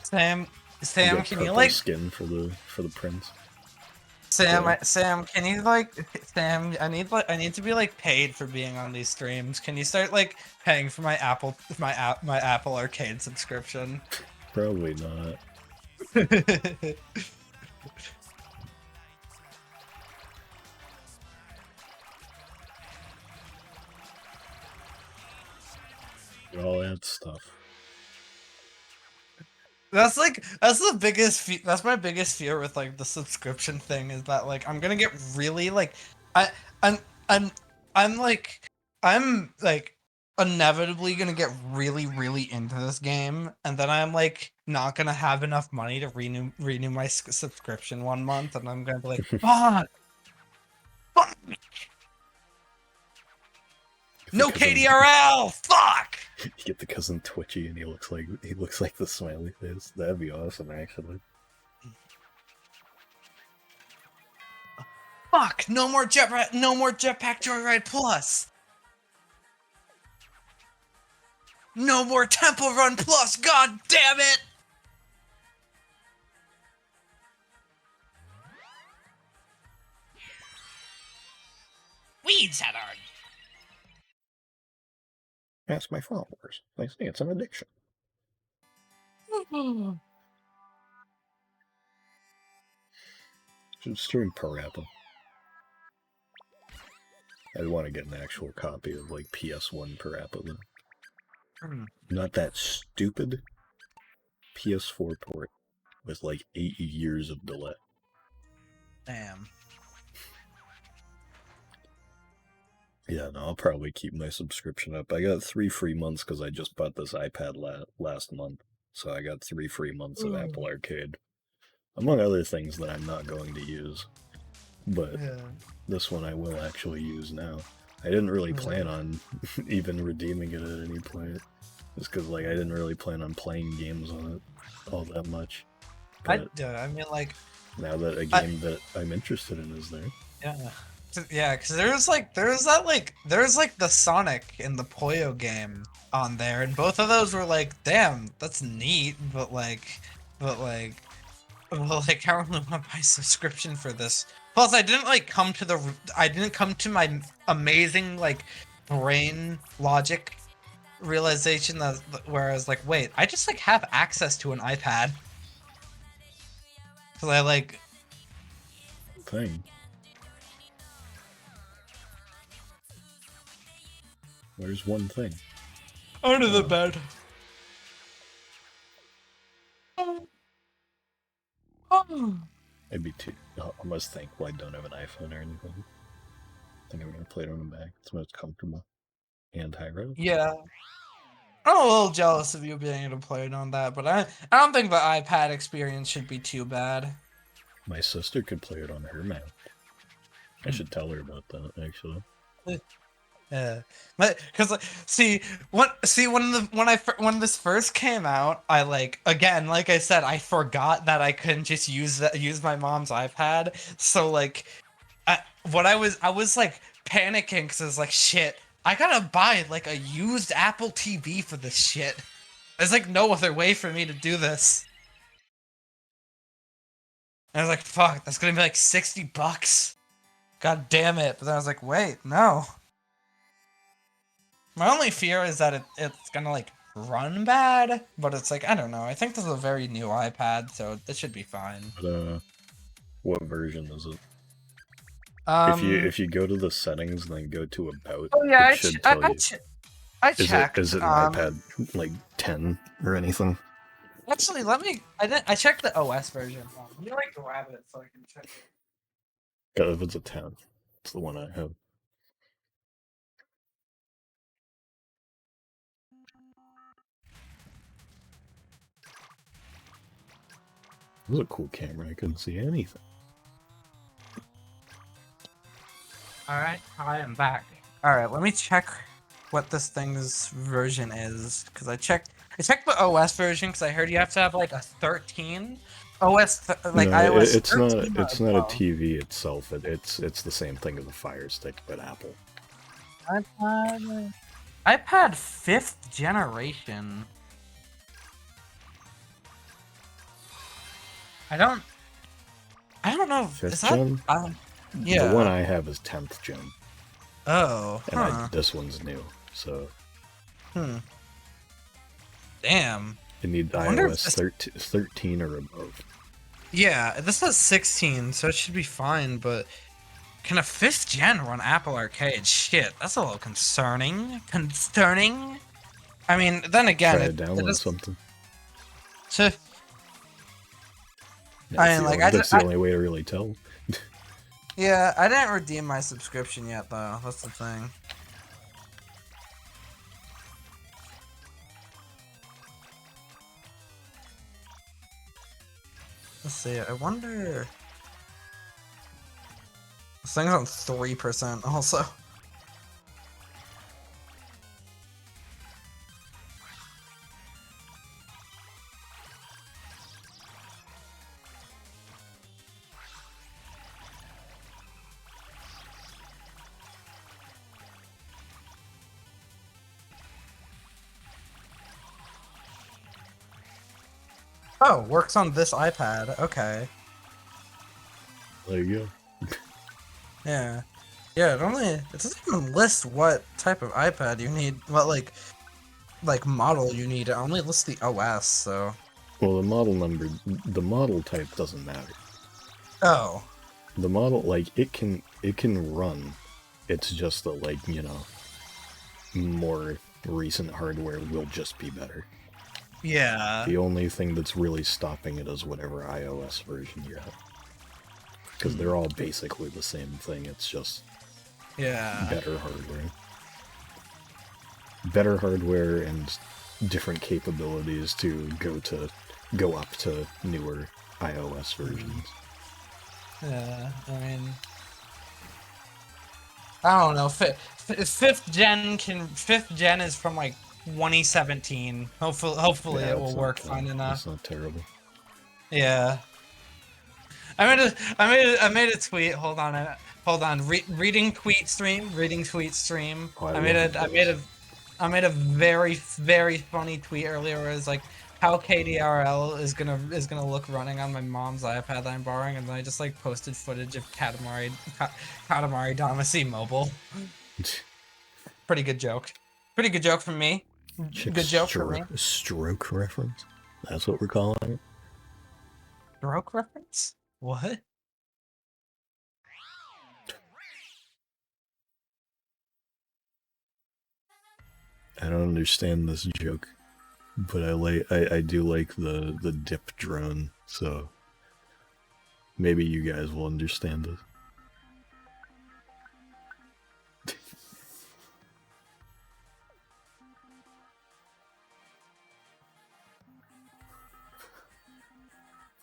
Sam, You can you like skin for the prince? Sam, can you like I need to be like paid for being on these streams. Can you start like paying for my Apple Arcade subscription? Probably not. All that stuff. That's my biggest fear with like the subscription thing is that like I'm gonna get really like I'm inevitably gonna get really into this game, and then I'm like not gonna have enough money to renew my subscription 1 month, and I'm gonna be like, fuck. No KDRL, fuck. You get the cousin Twitchy, and he looks like the smiley face. That'd be awesome, actually. Fuck! No more Jetpack Joyride Plus. No more Temple Run Plus. God damn it! Weeds, Heather. Ask my followers. They say it's an addiction. Should stream Parappa. I'd want to get an actual copy of like PS1 Parappa though. Not that stupid PS4 port with like 8 years of delay. Damn. Yeah, no, I'll probably keep my subscription up. I got 3 free months because I just bought this iPad last month. So I got 3 free months of Apple Arcade. Among other things that I'm not going to use. But this one I will actually use now. I didn't really plan on even redeeming it at any point. Just because like, I didn't really plan on playing games on it all that much. But I mean, like... now that a game that I'm interested in is there. Yeah. Yeah, because there's the Sonic and the Puyo game on there, and both of those were like, damn, that's neat, but like, well, like, I don't really want to buy a subscription for this. Plus, I didn't come to my amazing like brain logic realization that where I was like, wait, I just like have access to an iPad. Because I like, Thing. Where's one thing? under the bed. Oh. It'd be too. I must think. Well, I don't have an iPhone or anything. I think I'm gonna play it on the back. It's most comfortable and high res. Yeah. I'm a little jealous of you being able to play it on that, but I don't think the iPad experience should be too bad. My sister could play it on her Mac. I should tell her about that actually. Yeah, because when this first came out, I like I said, I forgot that I couldn't just use my mom's iPad. So like, I was like panicking because I was like, shit, I gotta buy like a used Apple TV for this shit. There's like no other way for me to do this. And I was like, fuck, that's gonna be like $60. God damn it! But then I was like, wait, no. My only fear is that it's gonna like run bad, but it's like, I don't know. I think this is a very new iPad, so this should be fine. But what version is it? If you go to the settings and then go to about, oh yeah, it should tell you. I checked. Is it an iPad like 10 or anything? Actually, I checked the OS version. Let me like grab it so I can check it. If it's a 10, it's the one I have. It was a cool camera. I couldn't see anything. Alright, I am back. Alright, let me check what this thing's version is, because I checked the OS version because I heard you have to have like a 13 OS like no, iOS. It's not a well. TV itself. It's the same thing as a Fire Stick, but Apple. iPad 5th generation. I don't know. Fifth Is that gen? yeah. The one I have is 10th gen. Oh, And this one's new, so. Damn. You need iOS 13 or above. Yeah, this has 16, so it should be fine, but can a 5th gen run Apple Arcade? Shit, that's a little concerning. Concerning? I mean, then again, Try to download something. That's the only way to really tell. Yeah, I didn't redeem my subscription yet, though. That's the thing. Let's see. I wonder. This thing's on 3% also. Oh, works on this iPad. Okay. There you go. Yeah. Yeah, it doesn't even list what type of iPad you need, what like model you need. It only lists the OS, so. Well, the model type doesn't matter. Oh. The model, like, it can run. It's just that, like, you know, more recent hardware will just be better. Yeah. The only thing that's really stopping it is whatever iOS version you have. Because they're all basically the same thing, it's just better hardware. Better hardware and different capabilities to go up to newer iOS versions. Yeah, I mean, I don't know. Fifth gen is from like 2017. Hopefully it will work fine enough. It's not terrible. Yeah. I made a tweet. Hold on. Hold on, reading tweet stream. Oh, I I made love a, I those. made a, I made a very, very funny tweet earlier where it's like how KDRL is gonna look running on my mom's iPad that I'm borrowing, and then I just like posted footage of Katamari Damacy mobile. Pretty good joke. Pretty good joke from me. Chick Good joke for me. stroke reference. That's what we're calling it. Stroke reference? What? I don't understand this joke, but I do like the dip drone, so maybe you guys will understand it.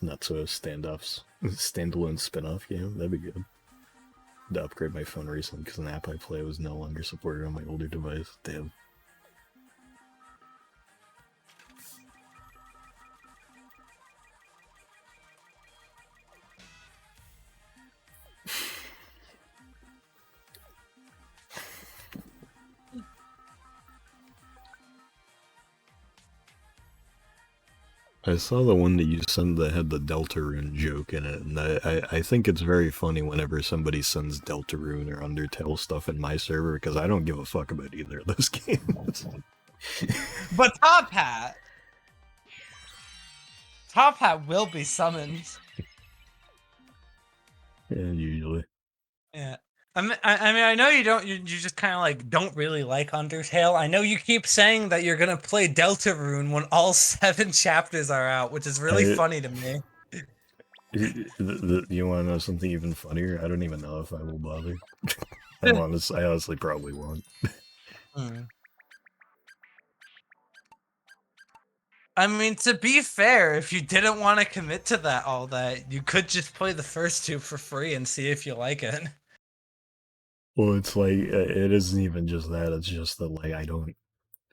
Not so standalone spin-off game. That'd be good. To upgrade my phone recently because an app I play was no longer supported on my older device. Damn. I saw the one that you sent that had the Deltarune joke in it, and I think it's very funny whenever somebody sends Deltarune or Undertale stuff in my server, because I don't give a fuck about either of those games. But Top Hat will be summoned. Yeah, usually. Yeah. I mean, I know you don't. You just kind of like don't really like Undertale. I know you keep saying that you're gonna play Deltarune when all 7 chapters are out, which is really funny to me. You want to know something even funnier? I don't even know if I will bother. I honestly probably won't. I mean, to be fair, if you didn't want to commit to that, you could just play the first 2 for free and see if you like it. Well, it's like it isn't even just that. It's just that like I don't.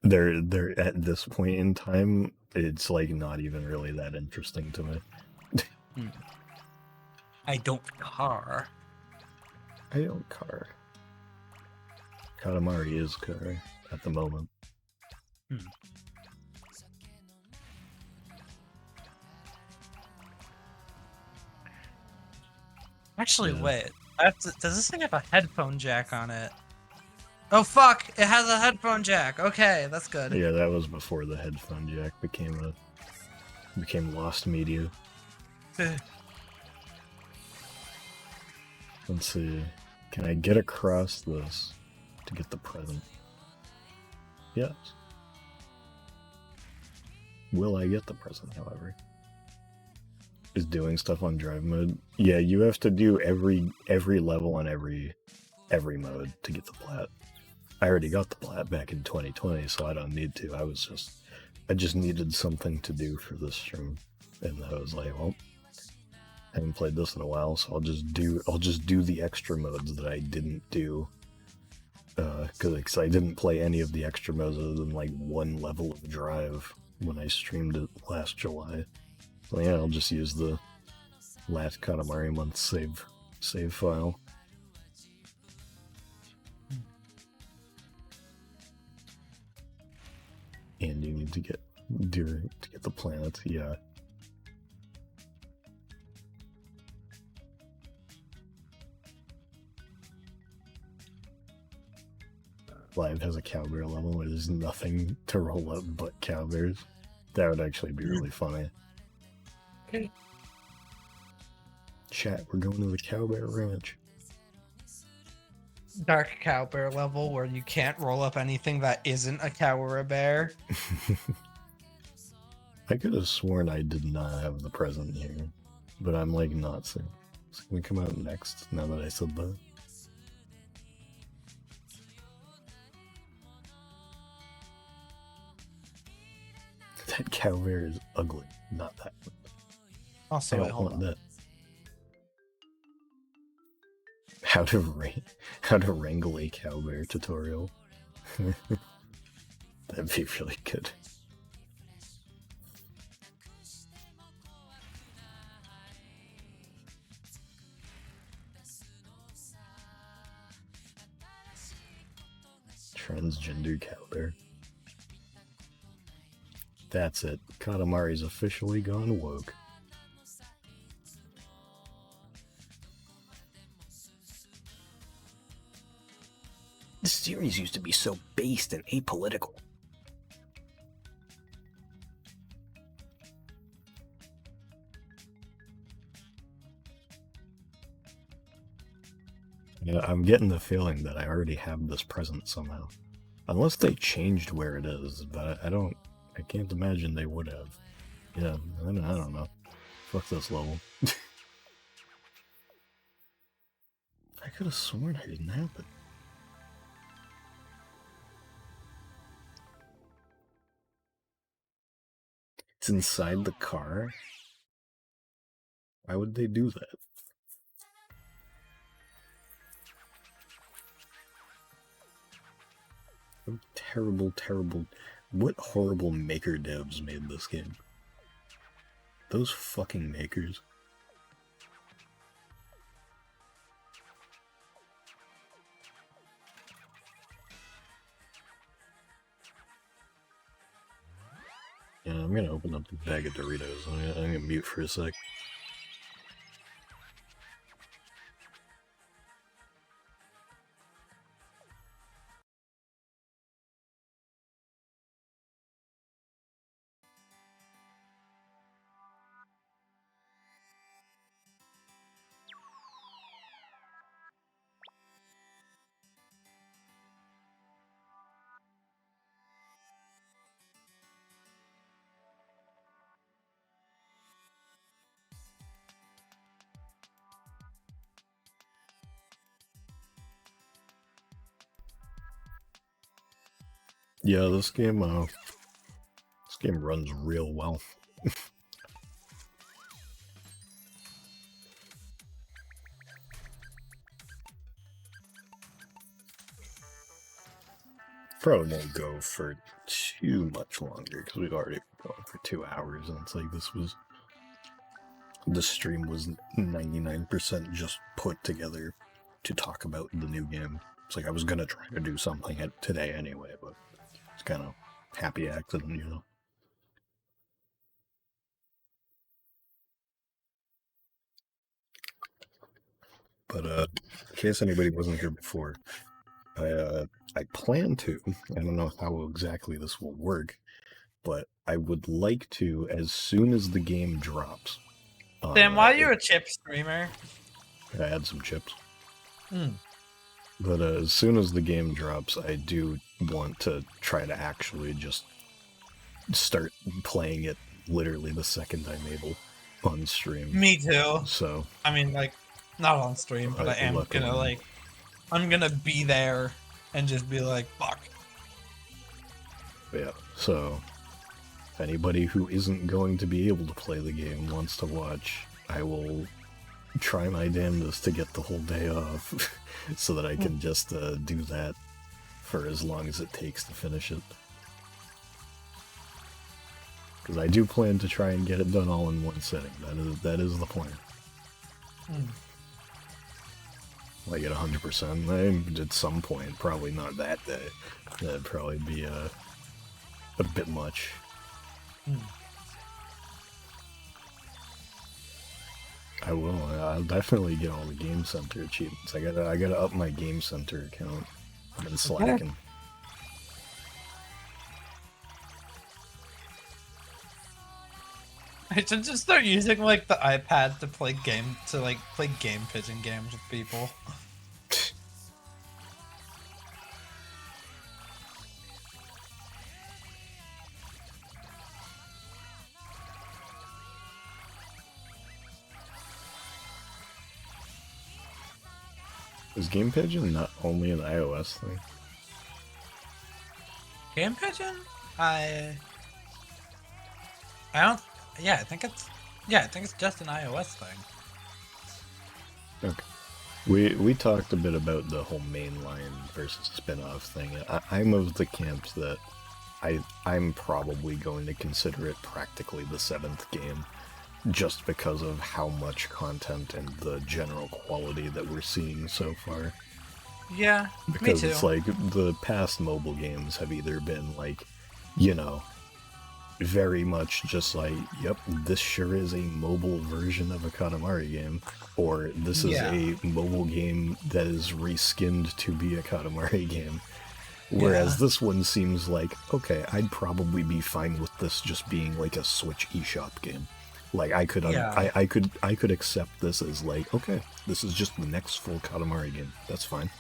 They're at this point in time. It's like not even really that interesting to me. I don't car. I don't car. Katamari is car at the moment. Actually, Yeah. wait. Does this thing have a headphone jack on it? Oh fuck! It has a headphone jack. Okay, that's good. Yeah, that was before the headphone jack became lost media. Let's see. Can I get across this to get the present? Yes. Will I get the present, however? Is doing stuff on drive mode? Yeah, you have to do every level on every mode to get the plat. I already got the plat back in 2020, so I don't need to. I just needed something to do for this stream, and I was like, well, I haven't played this in a while, so I'll just do the extra modes that I didn't do, because I didn't play any of the extra modes other than like 1 level of drive when I streamed it last July. So yeah, I'll just use the last Katamari month save file. And you need to get the planets, yeah. Live has a cowbear level where there's nothing to roll up but cowbears. That would actually be really funny. Okay. Chat, we're going to the cowbear ranch. Dark cowbear level where you can't roll up anything that isn't a cow or a bear. I could have sworn I did not have the present here, but I'm like not saying. So can we come out next now that I said that? That cowbear is ugly, not that one. Also, I wait, don't hold want on. that. How to wrangle a cowbear tutorial. That'd be really good. Transgender cow bear. That's it. Katamari's officially gone woke. This series used to be so based and apolitical. Yeah, I'm getting the feeling that I already have this present somehow. Unless they changed where it is, but I can't imagine they would have. Yeah, I don't know. Fuck this level. I could have sworn I didn't have it. It's inside the car? Why would they do that? Oh, terrible, terrible. What horrible maker devs made this game? Those fucking makers. Yeah, I'm gonna open up the bag of Doritos. I'm gonna mute for a sec. Yeah, this game runs real well. Probably won't go for too much longer because we've already been going for 2 hours, and it's like the stream was 99% just put together to talk about the new game. It's like I was gonna try to do something today anyway, but it's kind of happy accident, you know. But in case anybody wasn't here before, I plan to. I don't know how exactly this will work, but I would like to, as soon as the game drops. Sam, why are you a chip streamer? I add some chips. But as soon as the game drops, I do want to try to actually just start playing it literally the second I'm able on stream. Me too. So I mean, like, not on stream, but I am gonna I'm gonna be there and just be like, fuck. Yeah. So if anybody who isn't going to be able to play the game wants to watch, I will try my damnedest to get the whole day off so that I can just do that for as long as it takes to finish it. Because I do plan to try and get it done all in one sitting. That is the plan. Like at 100%. At some point, probably not that day. That'd probably be a bit much. I will. I'll definitely get all the Game Center achievements. I gotta up my Game Center account. I've been slacking. I should just start using like the iPad to play game pigeon games with people. Is Game Pigeon not only an iOS thing? Game pigeon? I don't. Yeah, I think it's just an iOS thing. Okay. We talked a bit about the whole mainline versus spin-off thing. I'm of the camp that I'm probably going to consider it practically the 7th game, just because of how much content and the general quality that we're seeing so far. Yeah, because me it's too. like the past mobile games have either been like, you know, very much just like, yep, this sure is a mobile version of a Katamari game, or this is Yeah, a mobile game that is reskinned to be a Katamari game. yeah, Whereas this one seems like, okay, I'd probably be fine with this just being like a Switch eShop game. Like yeah, I could accept this as like, okay, this is just the next full Katamari game. That's fine.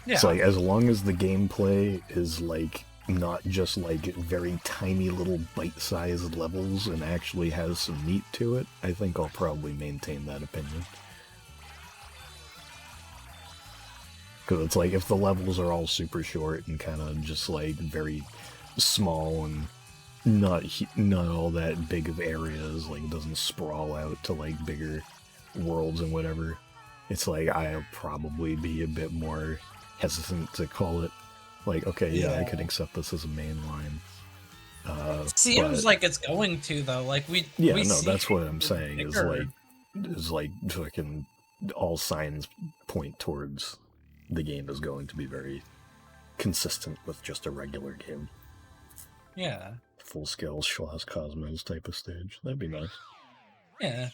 It's yeah, like as long as the gameplay is like not just like very tiny little bite-sized levels and actually has some meat to it, I think I'll probably maintain that opinion. Because it's like if the levels are all super short and kind of just like very small and not all that big of areas, like it doesn't sprawl out to like bigger worlds and whatever, it's like I'll probably be a bit more hesitant to call it like, okay, yeah, I yeah. could accept this as a main line. Seems But like it's going to though. Like yeah, we no, see that's what I'm saying bigger. is like fucking all signs point towards the game is going to be very consistent with just a regular game. Yeah, Full scale Schloss Cosmos type of stage. That'd be nice. yeah.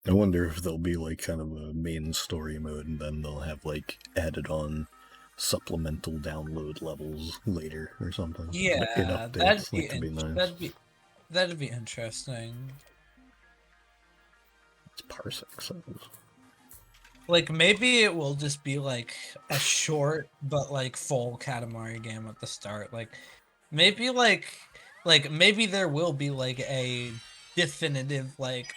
I wonder if there'll be like kind of a main story mode and then they'll have like added on supplemental download levels later or something. In Yeah, updates, like to be nice. that'd be interesting. It's parsec size. Like maybe it will just be like a short but like full Katamari game at the start. Maybe maybe there will be like a definitive like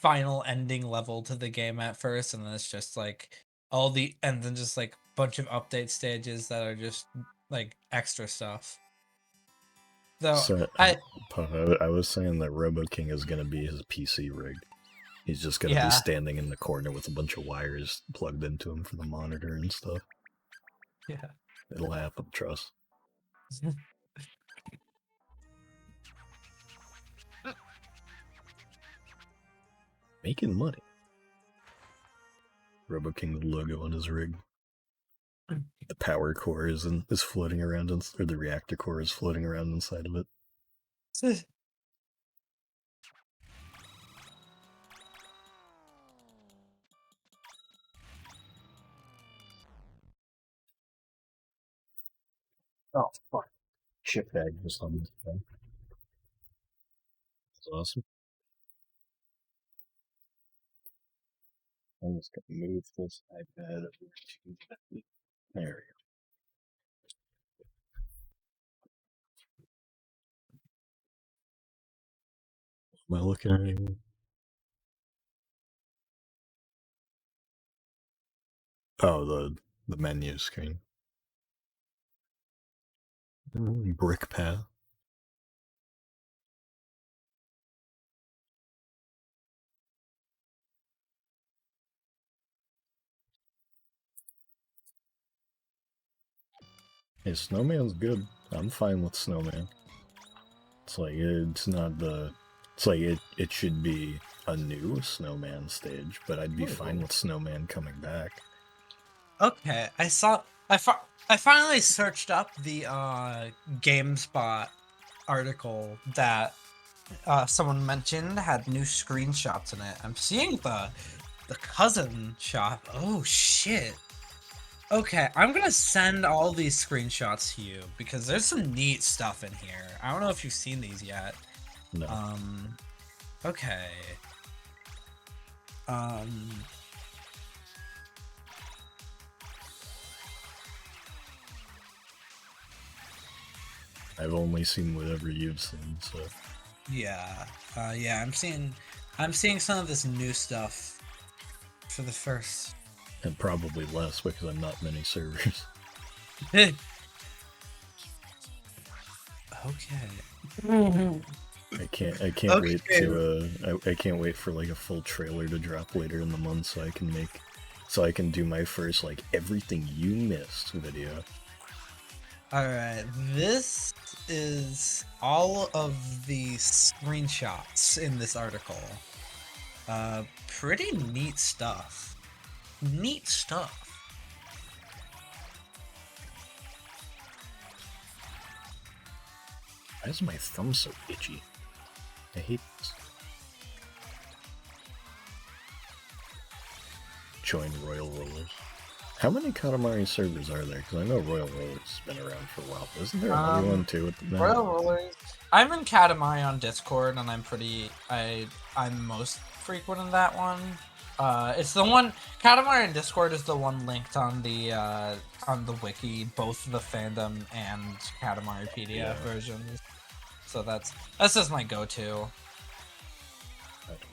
final ending level to the game at first, and then it's just like and then just like bunch of update stages that are just like extra stuff. Though So I I was saying that Robo King is gonna be his PC rig. He's just gonna be yeah. standing in the corner with a bunch of wires plugged into him for the monitor and stuff. Yeah. It'll happen, trust. Making money. Robo King logo on his rig. The power core is floating around, or the reactor core is floating around inside of it. Oh fuck! Chip bag just on this thing. That's awesome. I'm just gonna move this iPad over to there. We go. Am I looking at anything? Oh, the menu screen. Brick path. Hey, Snowman's good. I'm fine with Snowman. It's like it's not the. It's like it should be a new Snowman stage, but I'd be fine with Snowman coming back. Okay, I finally searched up the GameSpot article that someone mentioned had new screenshots in it. I'm seeing the cousin shop. Oh shit. Okay, I'm gonna send all these screenshots to you because there's some neat stuff in here. I don't know if you've seen these yet. No. Okay. Um I've only seen whatever you've seen, so. yeah. Yeah, I'm seeing some of this new stuff for the first. And probably less because I'm not many servers. Okay. I can't Okay. wait to I can't wait for like a full trailer to drop later in the month so I can do my first like everything you missed video. Alright, this is all of the screenshots in this article. Pretty neat stuff. Neat stuff. Why is my thumb so itchy? I hate this. Join Royal Rollers. How many Katamari servers are there? Because I know Royal Rollers has been around for a while. Isn't there another one too? Royal Rollers. I'm in Katamari on Discord, and I'm most frequent in that one. It's the one Katamari in Discord is the one linked on the wiki, both the fandom and Katamari PDF versions. So that's just my go-to.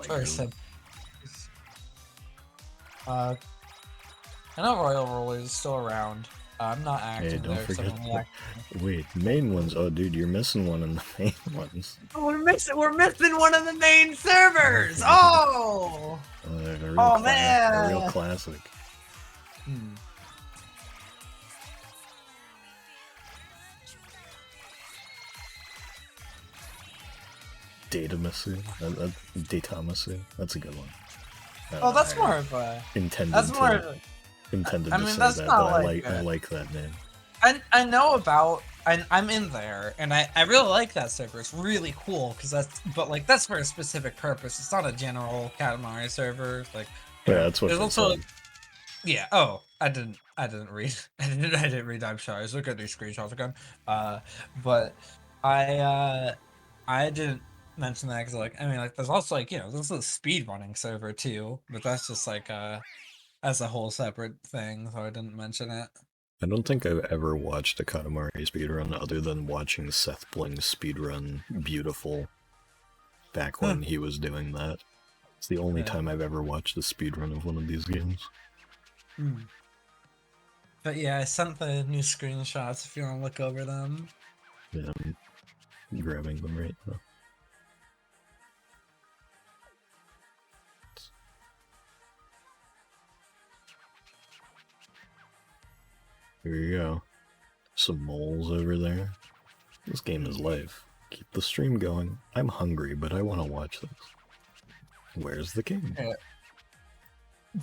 Very simple. I know Royal Rollers is still around. I'm not active don't there. Forget wait, main ones. Oh, dude, you're missing one of the main ones. Oh, we're missing one of the main servers. Oh, man, a real classic. Damacy. That's a good one. Oh, that's more of a intended. That's more. Of a, intended I to mean, say that's that, not but like I like that name. I know about. I'm in there, and I really like that server. It's really cool because that's for a specific purpose. It's not a general Katamari server. Like, that's what there's they also. said. Yeah. Oh, I didn't read. I didn't read. I'm sorry. Let's look at these screenshots again. But I didn't mention that because there's also there's a speed running server too, but that's just as a whole separate thing, so I didn't mention it. I don't think I've ever watched a Katamari speedrun other than watching Seth Bling's speedrun Beautiful back when he was doing that. It's the only time I've ever watched a speedrun of one of these games. But yeah, I sent the new screenshots if you want to look over them. Yeah, I'm grabbing them right now. Here you go. Some moles over there. This game is life. Keep the stream going. I'm hungry, but I want to watch this. Where's the game? Yeah.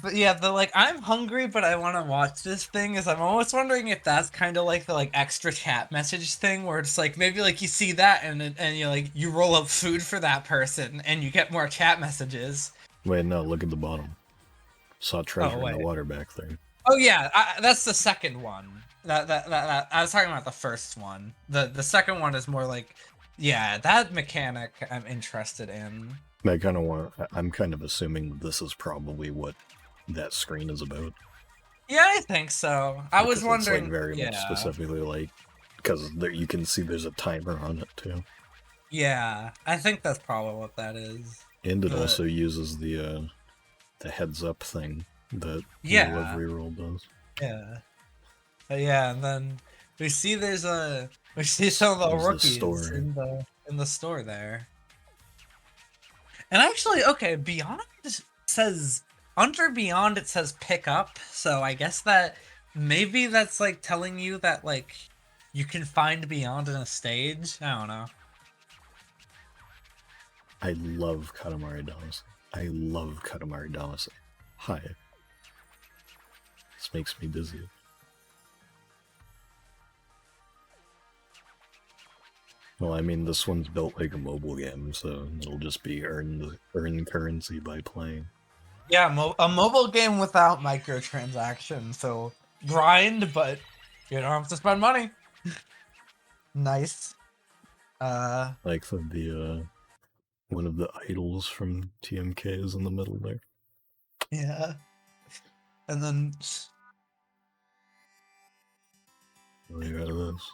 But yeah, I'm hungry, but I want to watch this thing is I'm almost wondering if that's kind of like the extra chat message thing where it's maybe you see that and you roll up food for that person and you get more chat messages. Wait, no, look at the bottom. Saw treasure in the water back there. Oh yeah, that's the second one. That I was talking about the first one. The second one is more that mechanic I'm interested in. I'm kind of assuming this is probably what that screen is about. Yeah, I think so. I was wondering. It's very much specifically because you can see there's a timer on it too. Yeah, I think that's probably what that is. And it also uses the heads up thing that the delivery roll does. Yeah. Yeah, and then we see some of the rookies in the store there. And actually, okay, Beyond says under Beyond it says pick up, so I guess that maybe that's telling you that you can find Beyond in a stage. I don't know. I love Katamari Damacy. Hi. This makes me dizzy. Well, I mean, this one's built like a mobile game, so it'll just be earn currency by playing. Yeah, a mobile game without microtransactions, so grind, but you don't have to spend money. Nice. Like the one of the idols from TMK is in the middle there. Yeah. And then you got this.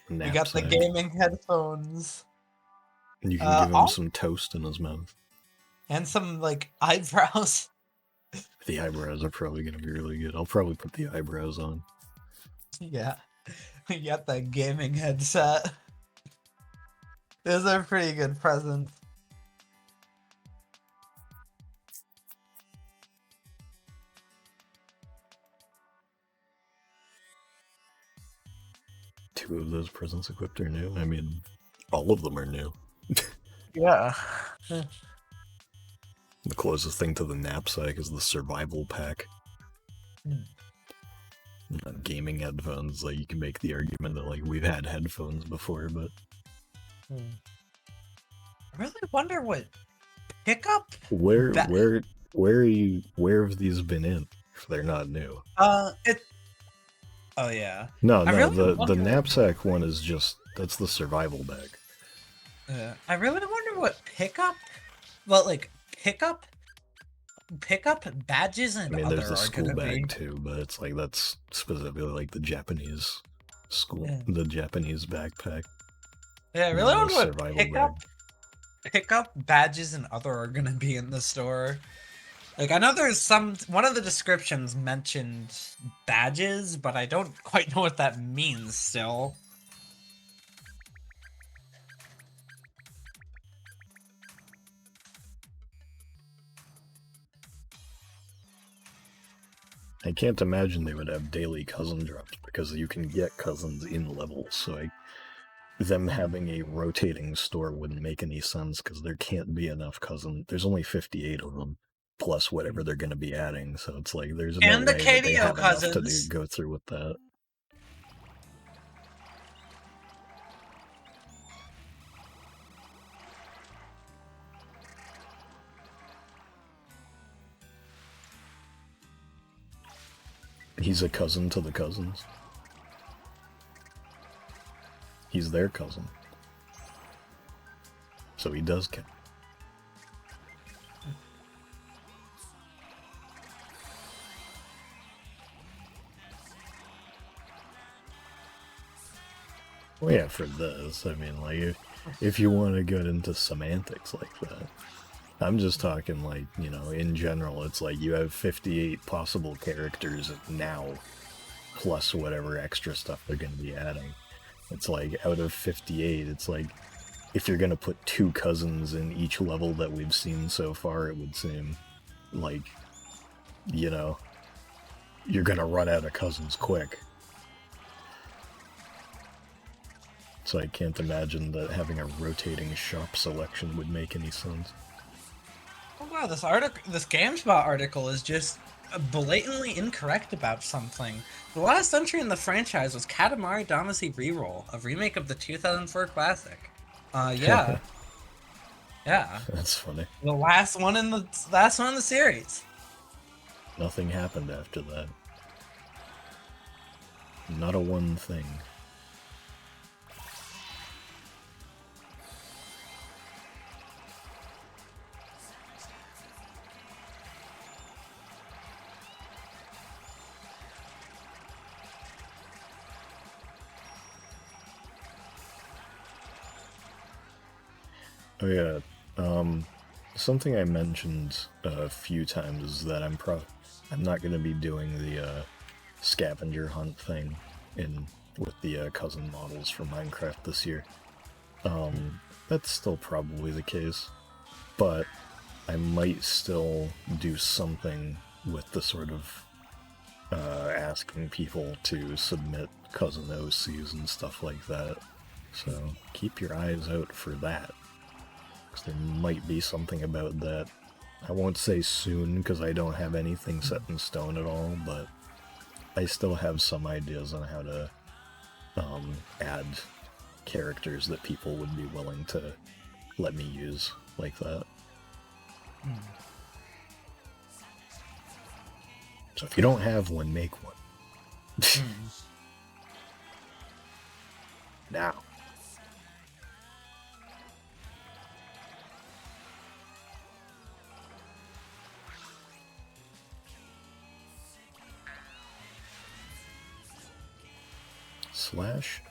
You got the gaming headphones. You can give him some toast in his mouth. And some eyebrows. The eyebrows are probably gonna be really good. I'll probably put the eyebrows on. Yeah. You got that gaming headset. Those are pretty good presents. Two of those presents equipped are new. I mean, all of them are new. Yeah. The closest thing to the knapsack is the survival pack. Not gaming headphones, like you can make the argument that like we've had headphones before, but I really wonder what pickup. where have these been in if they're not new? It. Oh yeah. No, I really the wonder- knapsack one is just that's the survival bag. I really wonder what pickup. Well, like pickup badges and I mean, other there's the are school gonna bag be. too, but it's like that's specifically like the Japanese school, Yeah. the Japanese backpack. Yeah, I really the wonder what survival pickup badges and other are gonna be in the store. Like I know there's one of the descriptions mentioned badges, but I don't quite know what that means still. I can't imagine they would have daily cousin drops because you can get cousins in levels, so them having a rotating store wouldn't make any sense because there can't be enough cousins. There's only 58 of them, plus whatever they're going to be adding, so it's like there's no And the way that they KDO have enough to cousins. go through with that. He's a cousin to the cousins. He's their cousin. So he does count. Well, yeah, for this, I mean, like, if you want to get into semantics like that, I'm just talking, like, you know, in general, it's like you have 58 possible characters now, plus whatever extra stuff they're going to be adding. It's like, out of 58, it's like, if you're going to put 2 cousins in each level that we've seen so far, it would seem like, you know, you're going to run out of cousins quick. So I can't imagine that having a rotating shop selection would make any sense. Oh wow, this GameSpot article is just blatantly incorrect about something. The last entry in the franchise was Katamari Damacy Reroll, a remake of the 2004 classic. Yeah. Yeah. That's funny. The last one in the series. Nothing happened after that. Not a one thing. Oh yeah, something I mentioned a few times is that I'm not going to be doing the scavenger hunt thing with the cousin models for Minecraft this year. That's still probably the case, but I might still do something with the sort of asking people to submit cousin OCs and stuff like that. So keep your eyes out for that. There might be something about that. I won't say soon because I don't have anything set in stone at all, but I still have some ideas on how to add characters that people would be willing to let me use like that. So if you don't have one, make one. Now.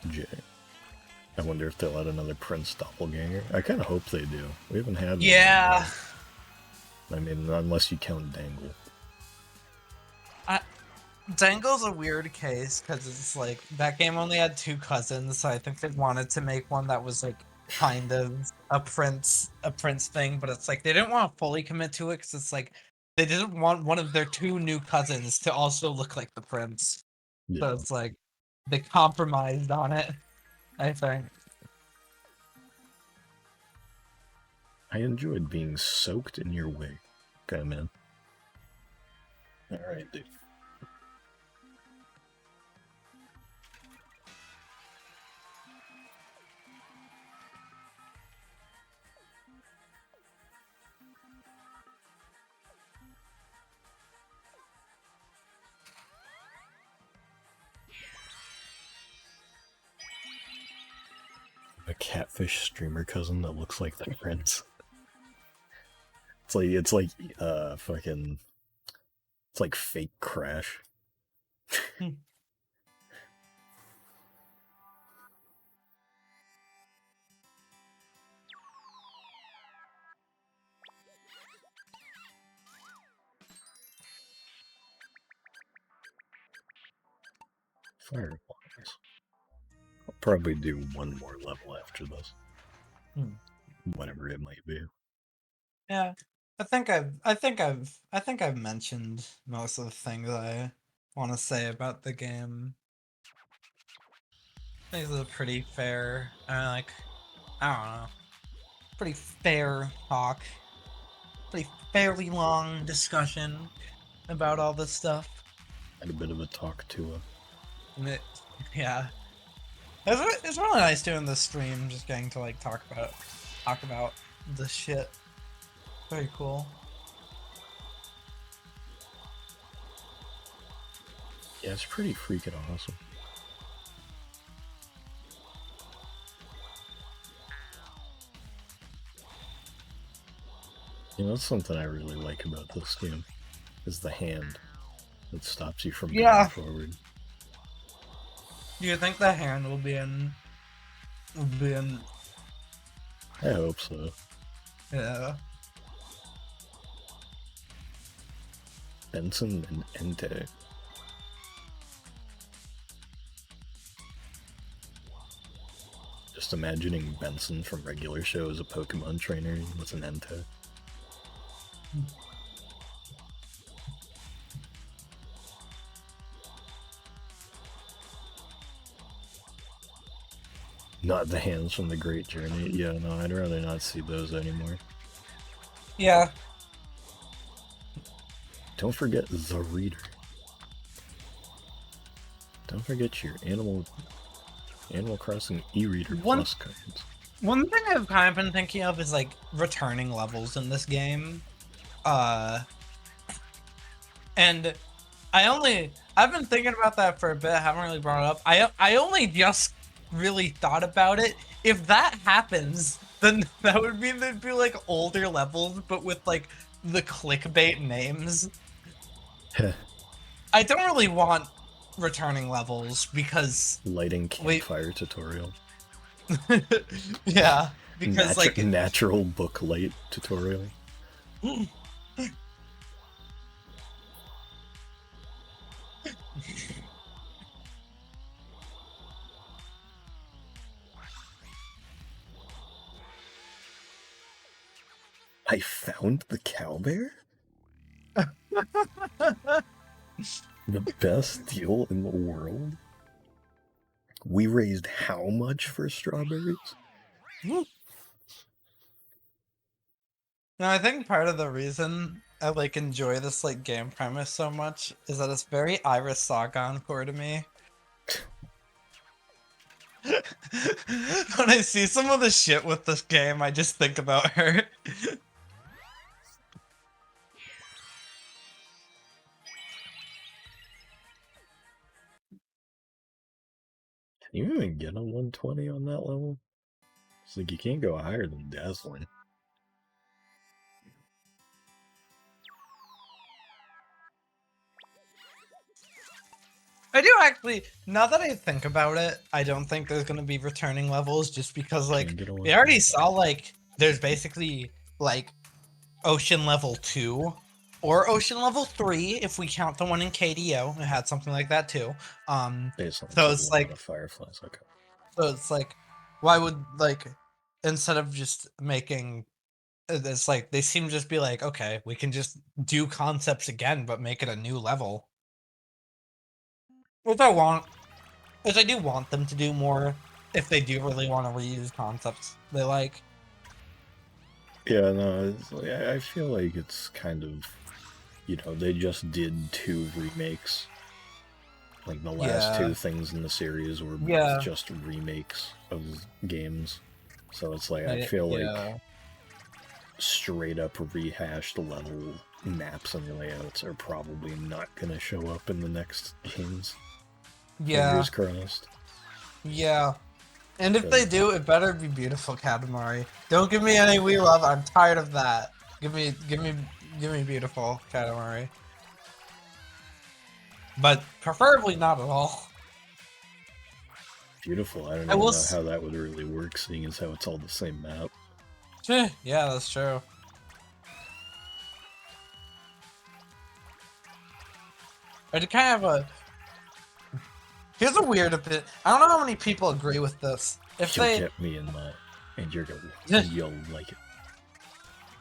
/J. I wonder if they'll add another Prince Doppelganger. I kind of hope they do. We haven't had one. Yeah. I mean, unless you count Dangle. Dangle's a weird case because it's like that game only had 2 cousins, so I think they wanted to make one that was like kind of a prince thing, but it's like they didn't want to fully commit to it because it's like they didn't want one of their 2 new cousins to also look like the prince. Yeah. So it's like they compromised on it, I think. I enjoyed being soaked in your wig. Okay, man. Alright, dude. A catfish streamer cousin that looks like the prince. It's like fucking, it's like fake Crash. Fireballs. I'll probably do one more level after this. Whatever it might be. Yeah. I think I've mentioned most of the things I want to say about the game. I think it's a pretty fair, I don't know, pretty fair talk, pretty fairly long discussion about all this stuff. Had a bit of a talk to Yeah, it's really nice doing this stream, just getting to like talk about this shit. Very cool. Yeah, it's pretty freaking awesome. You know, that's something I really like about this game, is the hand that stops you from going forward. Do you think the hand will be in? I hope so. Yeah. Benson and Entei. Just imagining Benson from regular show as a Pokemon trainer with an Entei. Not the hands from the Great Journey. Yeah, no, I'd rather not see those anymore. Yeah. Don't forget the reader. Don't forget your Animal Crossing e-reader plus cards. One thing I've kind of been thinking of is like returning levels in this game. And I've been thinking about that for a bit, I haven't really brought it up. I only just really thought about it. If that happens, then that would mean there'd be like older levels, but with like the clickbait names. I don't really want returning levels because lighting campfire tutorial. Yeah, because like natural book light tutorial. I found the cowbear? The best deal in the world? We raised how much for strawberries? No, I think part of the reason I like enjoy this like game premise so much is that it's very Iris Saga core to me. When I see some of the shit with this game, I just think about her. Can you even get a 120 on that level? It's like you can't go higher than Dazzling. I do actually, now that I think about it, I don't think there's gonna be returning levels just because like we already saw like there's basically like Ocean Level 2 or Ocean Level 3 if we count the one in KDO. It had something like that too. So it's like Fireflies, okay. So it's like, why would like instead of just making it's like they seem to just be like, okay, we can just do concepts again, but make it a new level. Which I do want them to do more if they do really want to reuse concepts they like. Yeah, no, it's like, I feel like it's kind of, they just did 2 remakes. Like the last 2 things in the series were both just remakes of games. So it's like, I feel like straight up rehashed level maps and layouts are probably not gonna show up in the next games. Fingers crossed. Yeah. And if they do, it better be beautiful Katamari. Don't give me any We Love. I'm tired of that. Give me beautiful Katamari. But preferably not at all. Beautiful. I don't even know how that would really work, seeing as how it's all the same map. Yeah, that's true. But kind of here's a weird opinion. I don't know how many people agree with this. If You'll they get me in that, and you'll like it.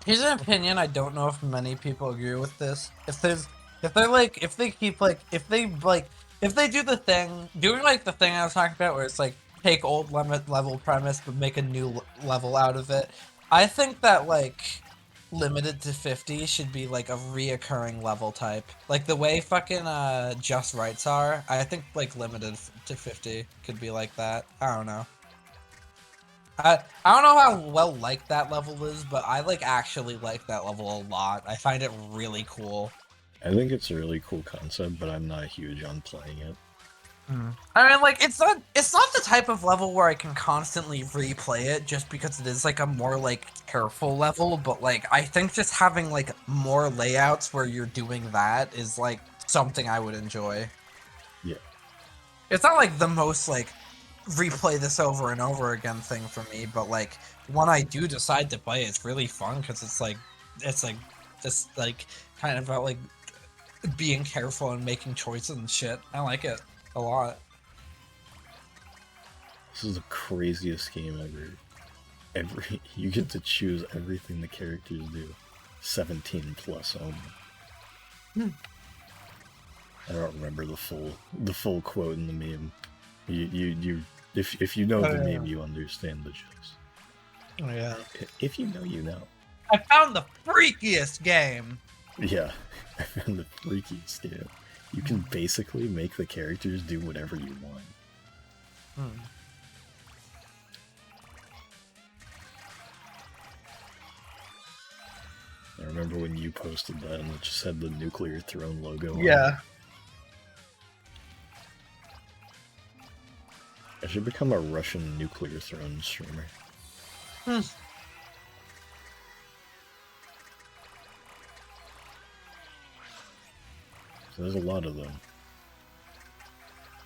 Here's an opinion. I don't know if many people agree with this. If they do the thing, doing like the thing I was talking about, where it's like take old level premise but make a new level out of it. I think that like limited to 50 should be like a reoccurring level type, like the way fucking Just Rights are. I think like limited to 50 could be like that. I don't know. I don't know how well liked that level is, but I like actually like that level a lot. I find it really cool. I think it's a really cool concept, but I'm not huge on playing it. I mean, like it's not the type of level where I can constantly replay it just because it is like a more like careful level, but like I think just having like more layouts where you're doing that is like something I would enjoy. Yeah. It's not like the most like replay this over and over again thing for me, but like when I do decide to play, it's really fun because it's like just like kind of about like being careful and making choices and shit. I like it a lot. This is the craziest game ever. You get to choose everything the characters do. 17 plus only. I don't remember the full quote in the meme. If you know the meme, you understand the gist. Oh yeah. If you know, you know. I found the freakiest game. Yeah, I found the freakiest game. You can basically make the characters do whatever you want. I remember when you posted that and it just had the Nuclear Throne logo on it. I should become a Russian Nuclear Throne streamer. So there's a lot of them.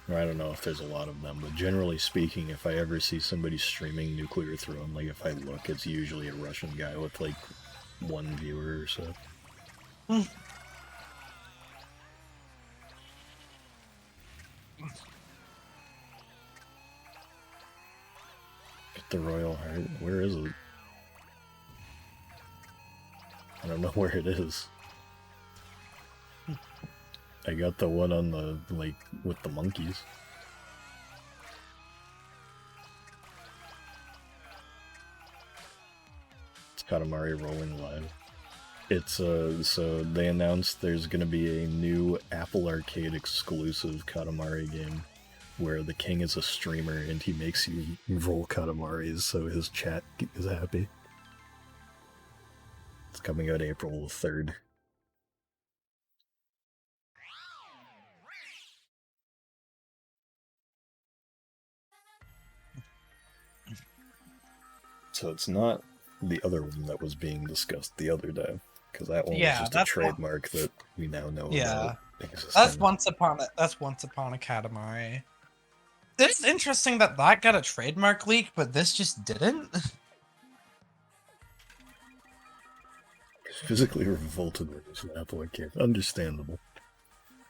Or I don't know if there's a lot of them, but generally speaking, if I ever see somebody streaming Nuclear Throne, like if I look, it's usually a Russian guy with like 1 viewer or so. Get the Royal Heart. Where is it? I don't know where it is. I got the one on the, like, with the monkeys. It's Katamari Rolling Live. It's, so they announced there's gonna be a new Apple Arcade exclusive Katamari game where the king is a streamer and he makes you roll Katamaris so his chat is happy. It's coming out April 3rd. So it's not the other one that was being discussed the other day, because that one was just a trademark that we now know about existing. That's Once Upon a Katamari. It's interesting that got a trademark leak, but this just didn't. Physically revolted with this Apple Arcade. Understandable.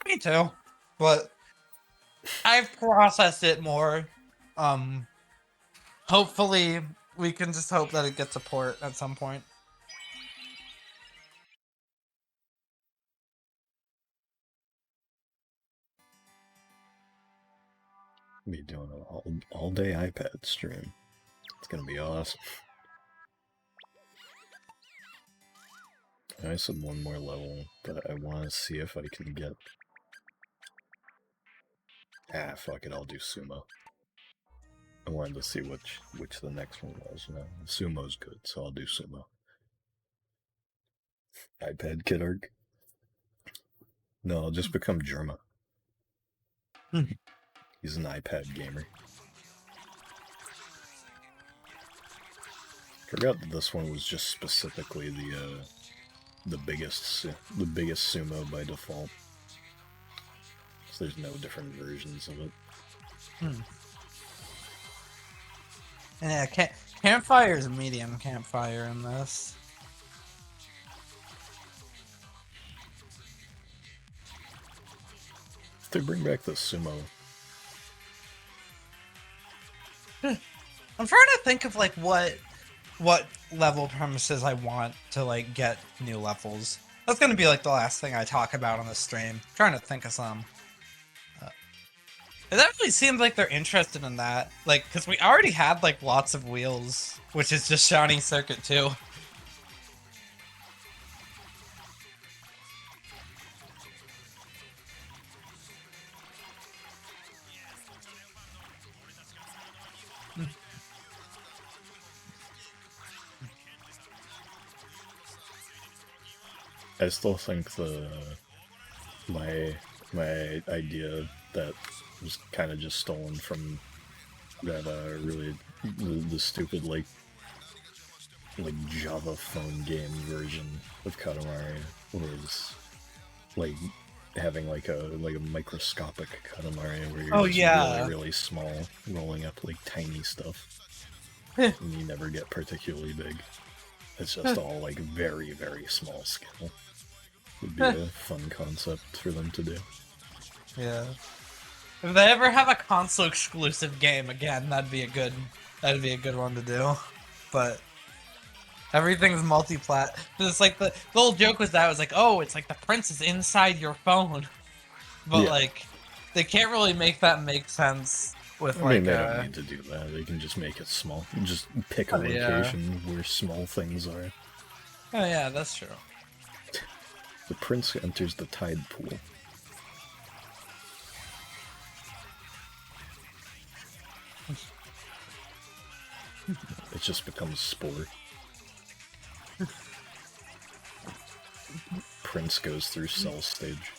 Me too, but I've processed it more. Hopefully we can just hope that it gets a port at some point. Be doing an all-day iPad stream. It's gonna be awesome. I said one more level, but I want to see if I can get... Ah, fuck it, I'll do sumo. I wanted to see which the next one was. No, sumo's good, so I'll do sumo. iPad Kid Arc? No, I'll just become Germa. He's an iPad gamer. Forgot that this one was just specifically the biggest sumo by default. So there's no different versions of it. And yeah, campfire is a medium campfire in this. If they bring back the sumo... I'm trying to think of like what level premises I want to like get new levels. That's gonna be like the last thing I talk about on the stream. I'm trying to think of some. It definitely seems like they're interested in that, like, because we already had like lots of wheels, which is just Shining Circuit 2. I still think my idea that was kind of just stolen from that really the stupid like Java phone game version of Katamari was like having like a microscopic Katamari where you're just really small, rolling up like tiny stuff, and you never get particularly big. It's just all like very, very small scale. Would be a fun concept for them to do. Yeah. If they ever have a console exclusive game again, that'd be a good one to do. But everything's multi-plat. It's like the whole joke was that it was like, oh, it's like the prince is inside your phone. But like they can't really make that make sense with I mean, they don't need to do that. They can just make it small. Just pick a location where small things are. Oh yeah, that's true. The prince enters the tide pool. It just becomes spore. Prince goes through cell stage.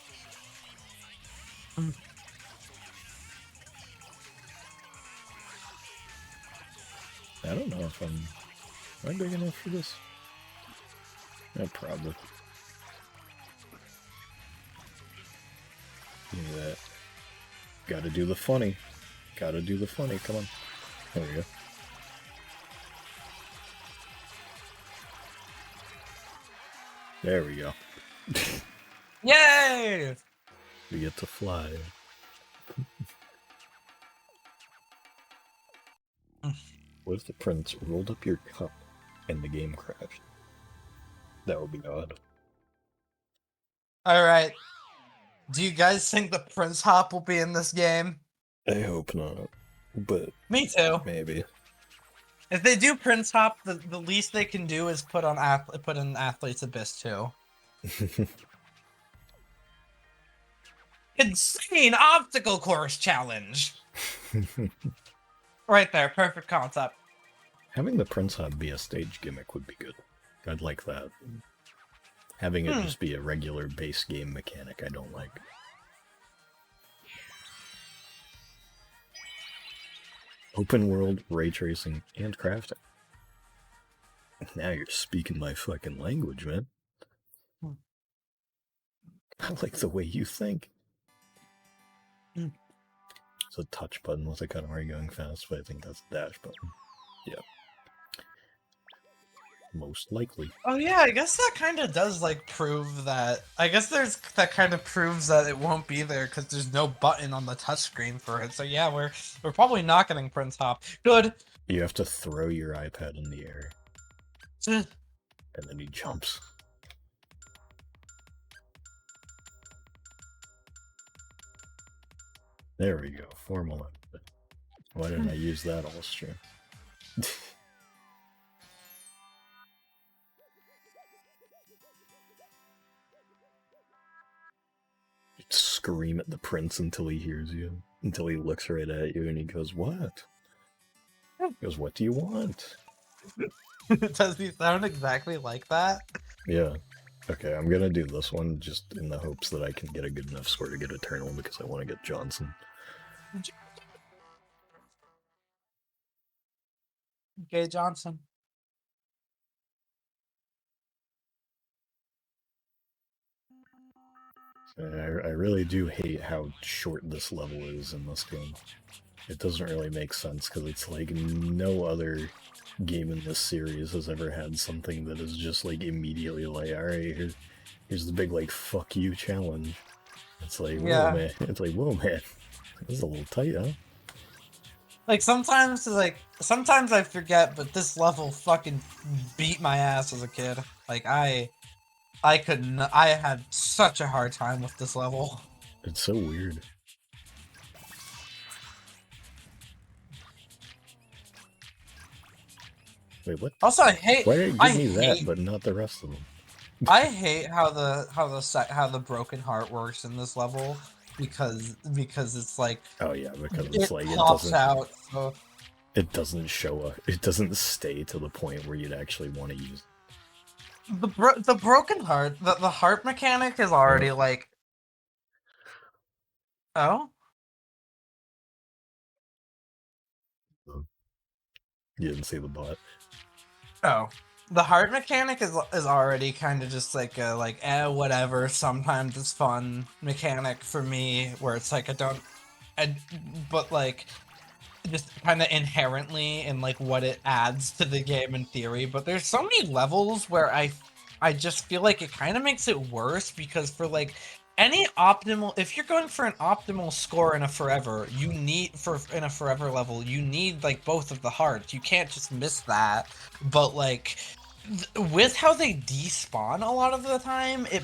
I don't know if am I big enough for this? Yeah, probably. Give me that. Gotta do the funny. Gotta do the funny, come on. There we go. There we go. Yay! We get to fly. What if the prince rolled up your cup and the game crashed? That would be odd. Alright. Do you guys think the Prince Hop will be in this game? I hope not. But me too. Maybe. If they do Prince Hop, the least they can do is put in Athlete's Abyss too. Insane obstacle course challenge. Right there, perfect concept. Having the Prince Hop be a stage gimmick would be good. I'd like that. Having it just be a regular base game mechanic, I don't like. Open world, ray tracing, and crafting. Now you're speaking my fucking language, man. I like the way you think. It's a touch button with a Katamari going fast, but I think that's a dash button. Yeah. Most likely. Oh yeah, I guess that kind of does like prove that. I guess that kind of proves that it won't be there because there's no button on the touchscreen for it. So yeah, we're probably not getting Prince Hop. Good. You have to throw your iPad in the air. And then he jumps. There we go. Formula. Why didn't I use that all stream? scream at the prince until he hears you, until he looks right at you and he goes, "What?" He goes, "What do you want?" Does he sound exactly like that? Yeah. Okay, I'm gonna do this one just in the hopes that I can get a good enough score to get Eternal because I want to get Johnson. Okay, Johnson. I really do hate how short this level is in this game. It doesn't really make sense because it's like no other game in this series has ever had something that is just like immediately like, alright, here's the big like fuck you challenge. It's like, whoa man, it's like, whoa man, this is a little tight, huh? Like sometimes I forget, but this level fucking beat my ass as a kid. Like I had such a hard time with this level. It's so weird. Wait, what? Also, I hate. Why did it I give me hate. that, but not the rest of them? I hate how the broken heart works in this level because it's like Oh yeah, because it it's like pops out. So it doesn't show up. It doesn't stay to the point where you'd actually want to use it. the broken heart, the heart mechanic is already like. Oh. You didn't see the bot. Oh, the heart mechanic is already kind of just like a whatever. Sometimes it's fun mechanic for me, where it's like but like just kind of inherently in like what it adds to the game in theory. But there's so many levels where I just feel like it kind of makes it worse because for like any optimal, if you're going for an optimal score in a forever, in a forever level, you need like both of the hearts. You can't just miss that. But like with how they despawn a lot of the time, it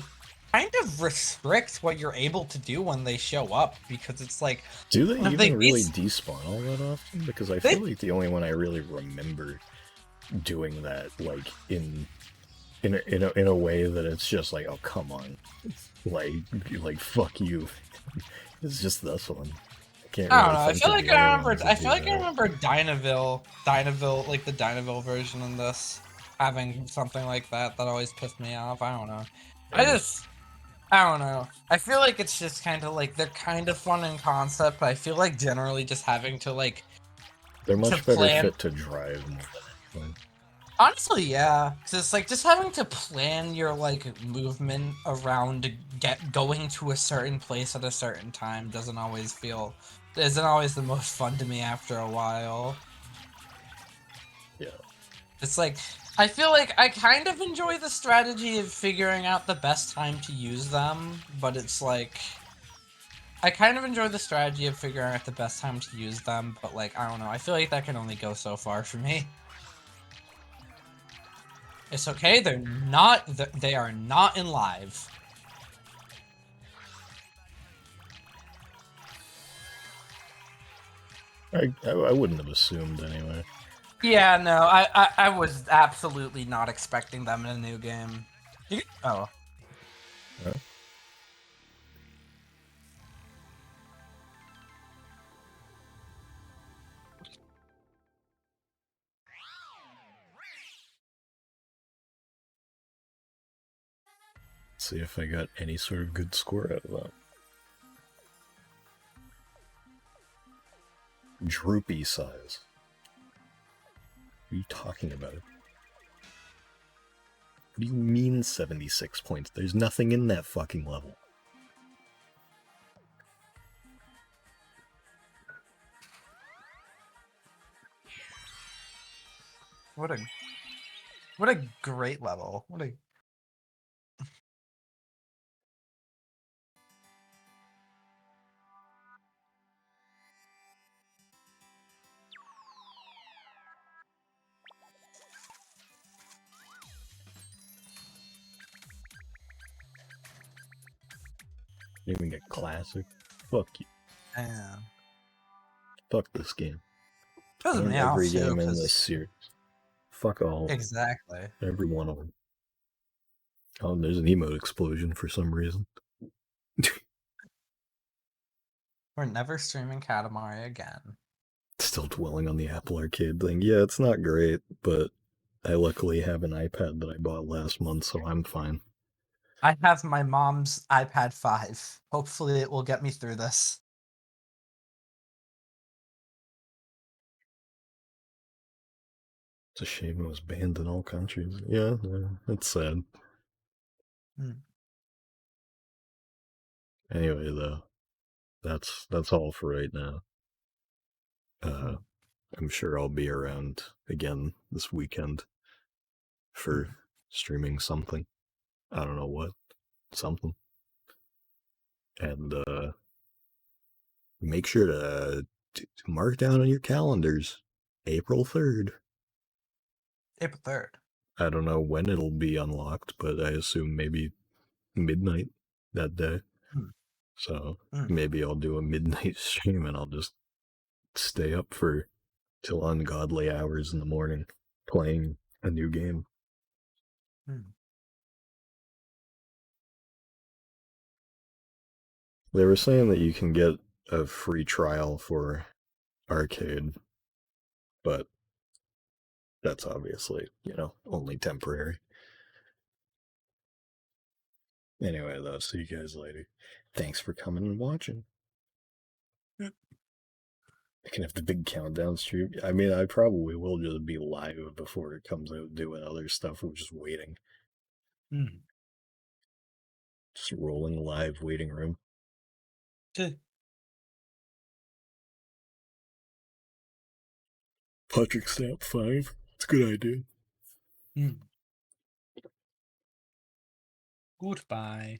kind of restricts what you're able to do when they show up because it's like, do they if even really despawn all that often? Because I feel like the only one I really remember doing that like in a way that it's just like, oh come on, like fuck you. It's just this one. I can't really I don't know. I feel like I remember Dynaville, like the Dynaville version in this, having something like that always pissed me off. I don't know. I don't know. I feel like it's just kind of like they're kind of fun in concept, but I feel like generally just having to like they're much better plan. fit to drive more than anything. Honestly, yeah. Cause it's like just having to plan your like movement around going to a certain place at a certain time isn't always the most fun to me after a while. Yeah. It's like I feel like I kind of enjoy the strategy of figuring out the best time to use them, but it's like I kind of enjoy the strategy of figuring out the best time to use them, but like I don't know. I feel like that can only go so far for me. It's okay. They are not in live. I wouldn't have assumed anyway. Yeah, no, I was absolutely not expecting them in a new game. Oh. Huh? See if I got any sort of good score out of that. Droopy size. What are you talking about? What do you mean 76 points? There's nothing in that fucking level. What a great level. What a Didn't even get classic. Fuck you. man. Fuck this game. Doesn't me every off too, game in this series. Fuck all. Exactly. Every one of them. Oh, there's an emote explosion for some reason. We're never streaming Katamari again. Still dwelling on the Apple Arcade thing. Yeah, it's not great, but I luckily have an iPad that I bought last month, so I'm fine. I have my mom's iPad 5. Hopefully it will get me through this. It's a shame it was banned in all countries. Yeah, it's sad. Anyway, though, that's all for right now. I'm sure I'll be around again this weekend for streaming something. I don't know what. Something. And make sure to mark down on your calendars April 3rd. April 3rd. I don't know when it'll be unlocked, but I assume maybe midnight that day. So maybe I'll do a midnight stream and I'll just stay up for till ungodly hours in the morning playing a new game. They were saying that you can get a free trial for arcade, but that's obviously, only temporary. Anyway, though, see you guys later. Thanks for coming and watching. I can have the big countdown stream. I mean, I probably will just be live before it comes out doing other stuff. We're just waiting. Just rolling live waiting room. Patrick Snap 5. It's a good idea. Goodbye.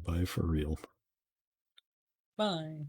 Bye for real. Bye.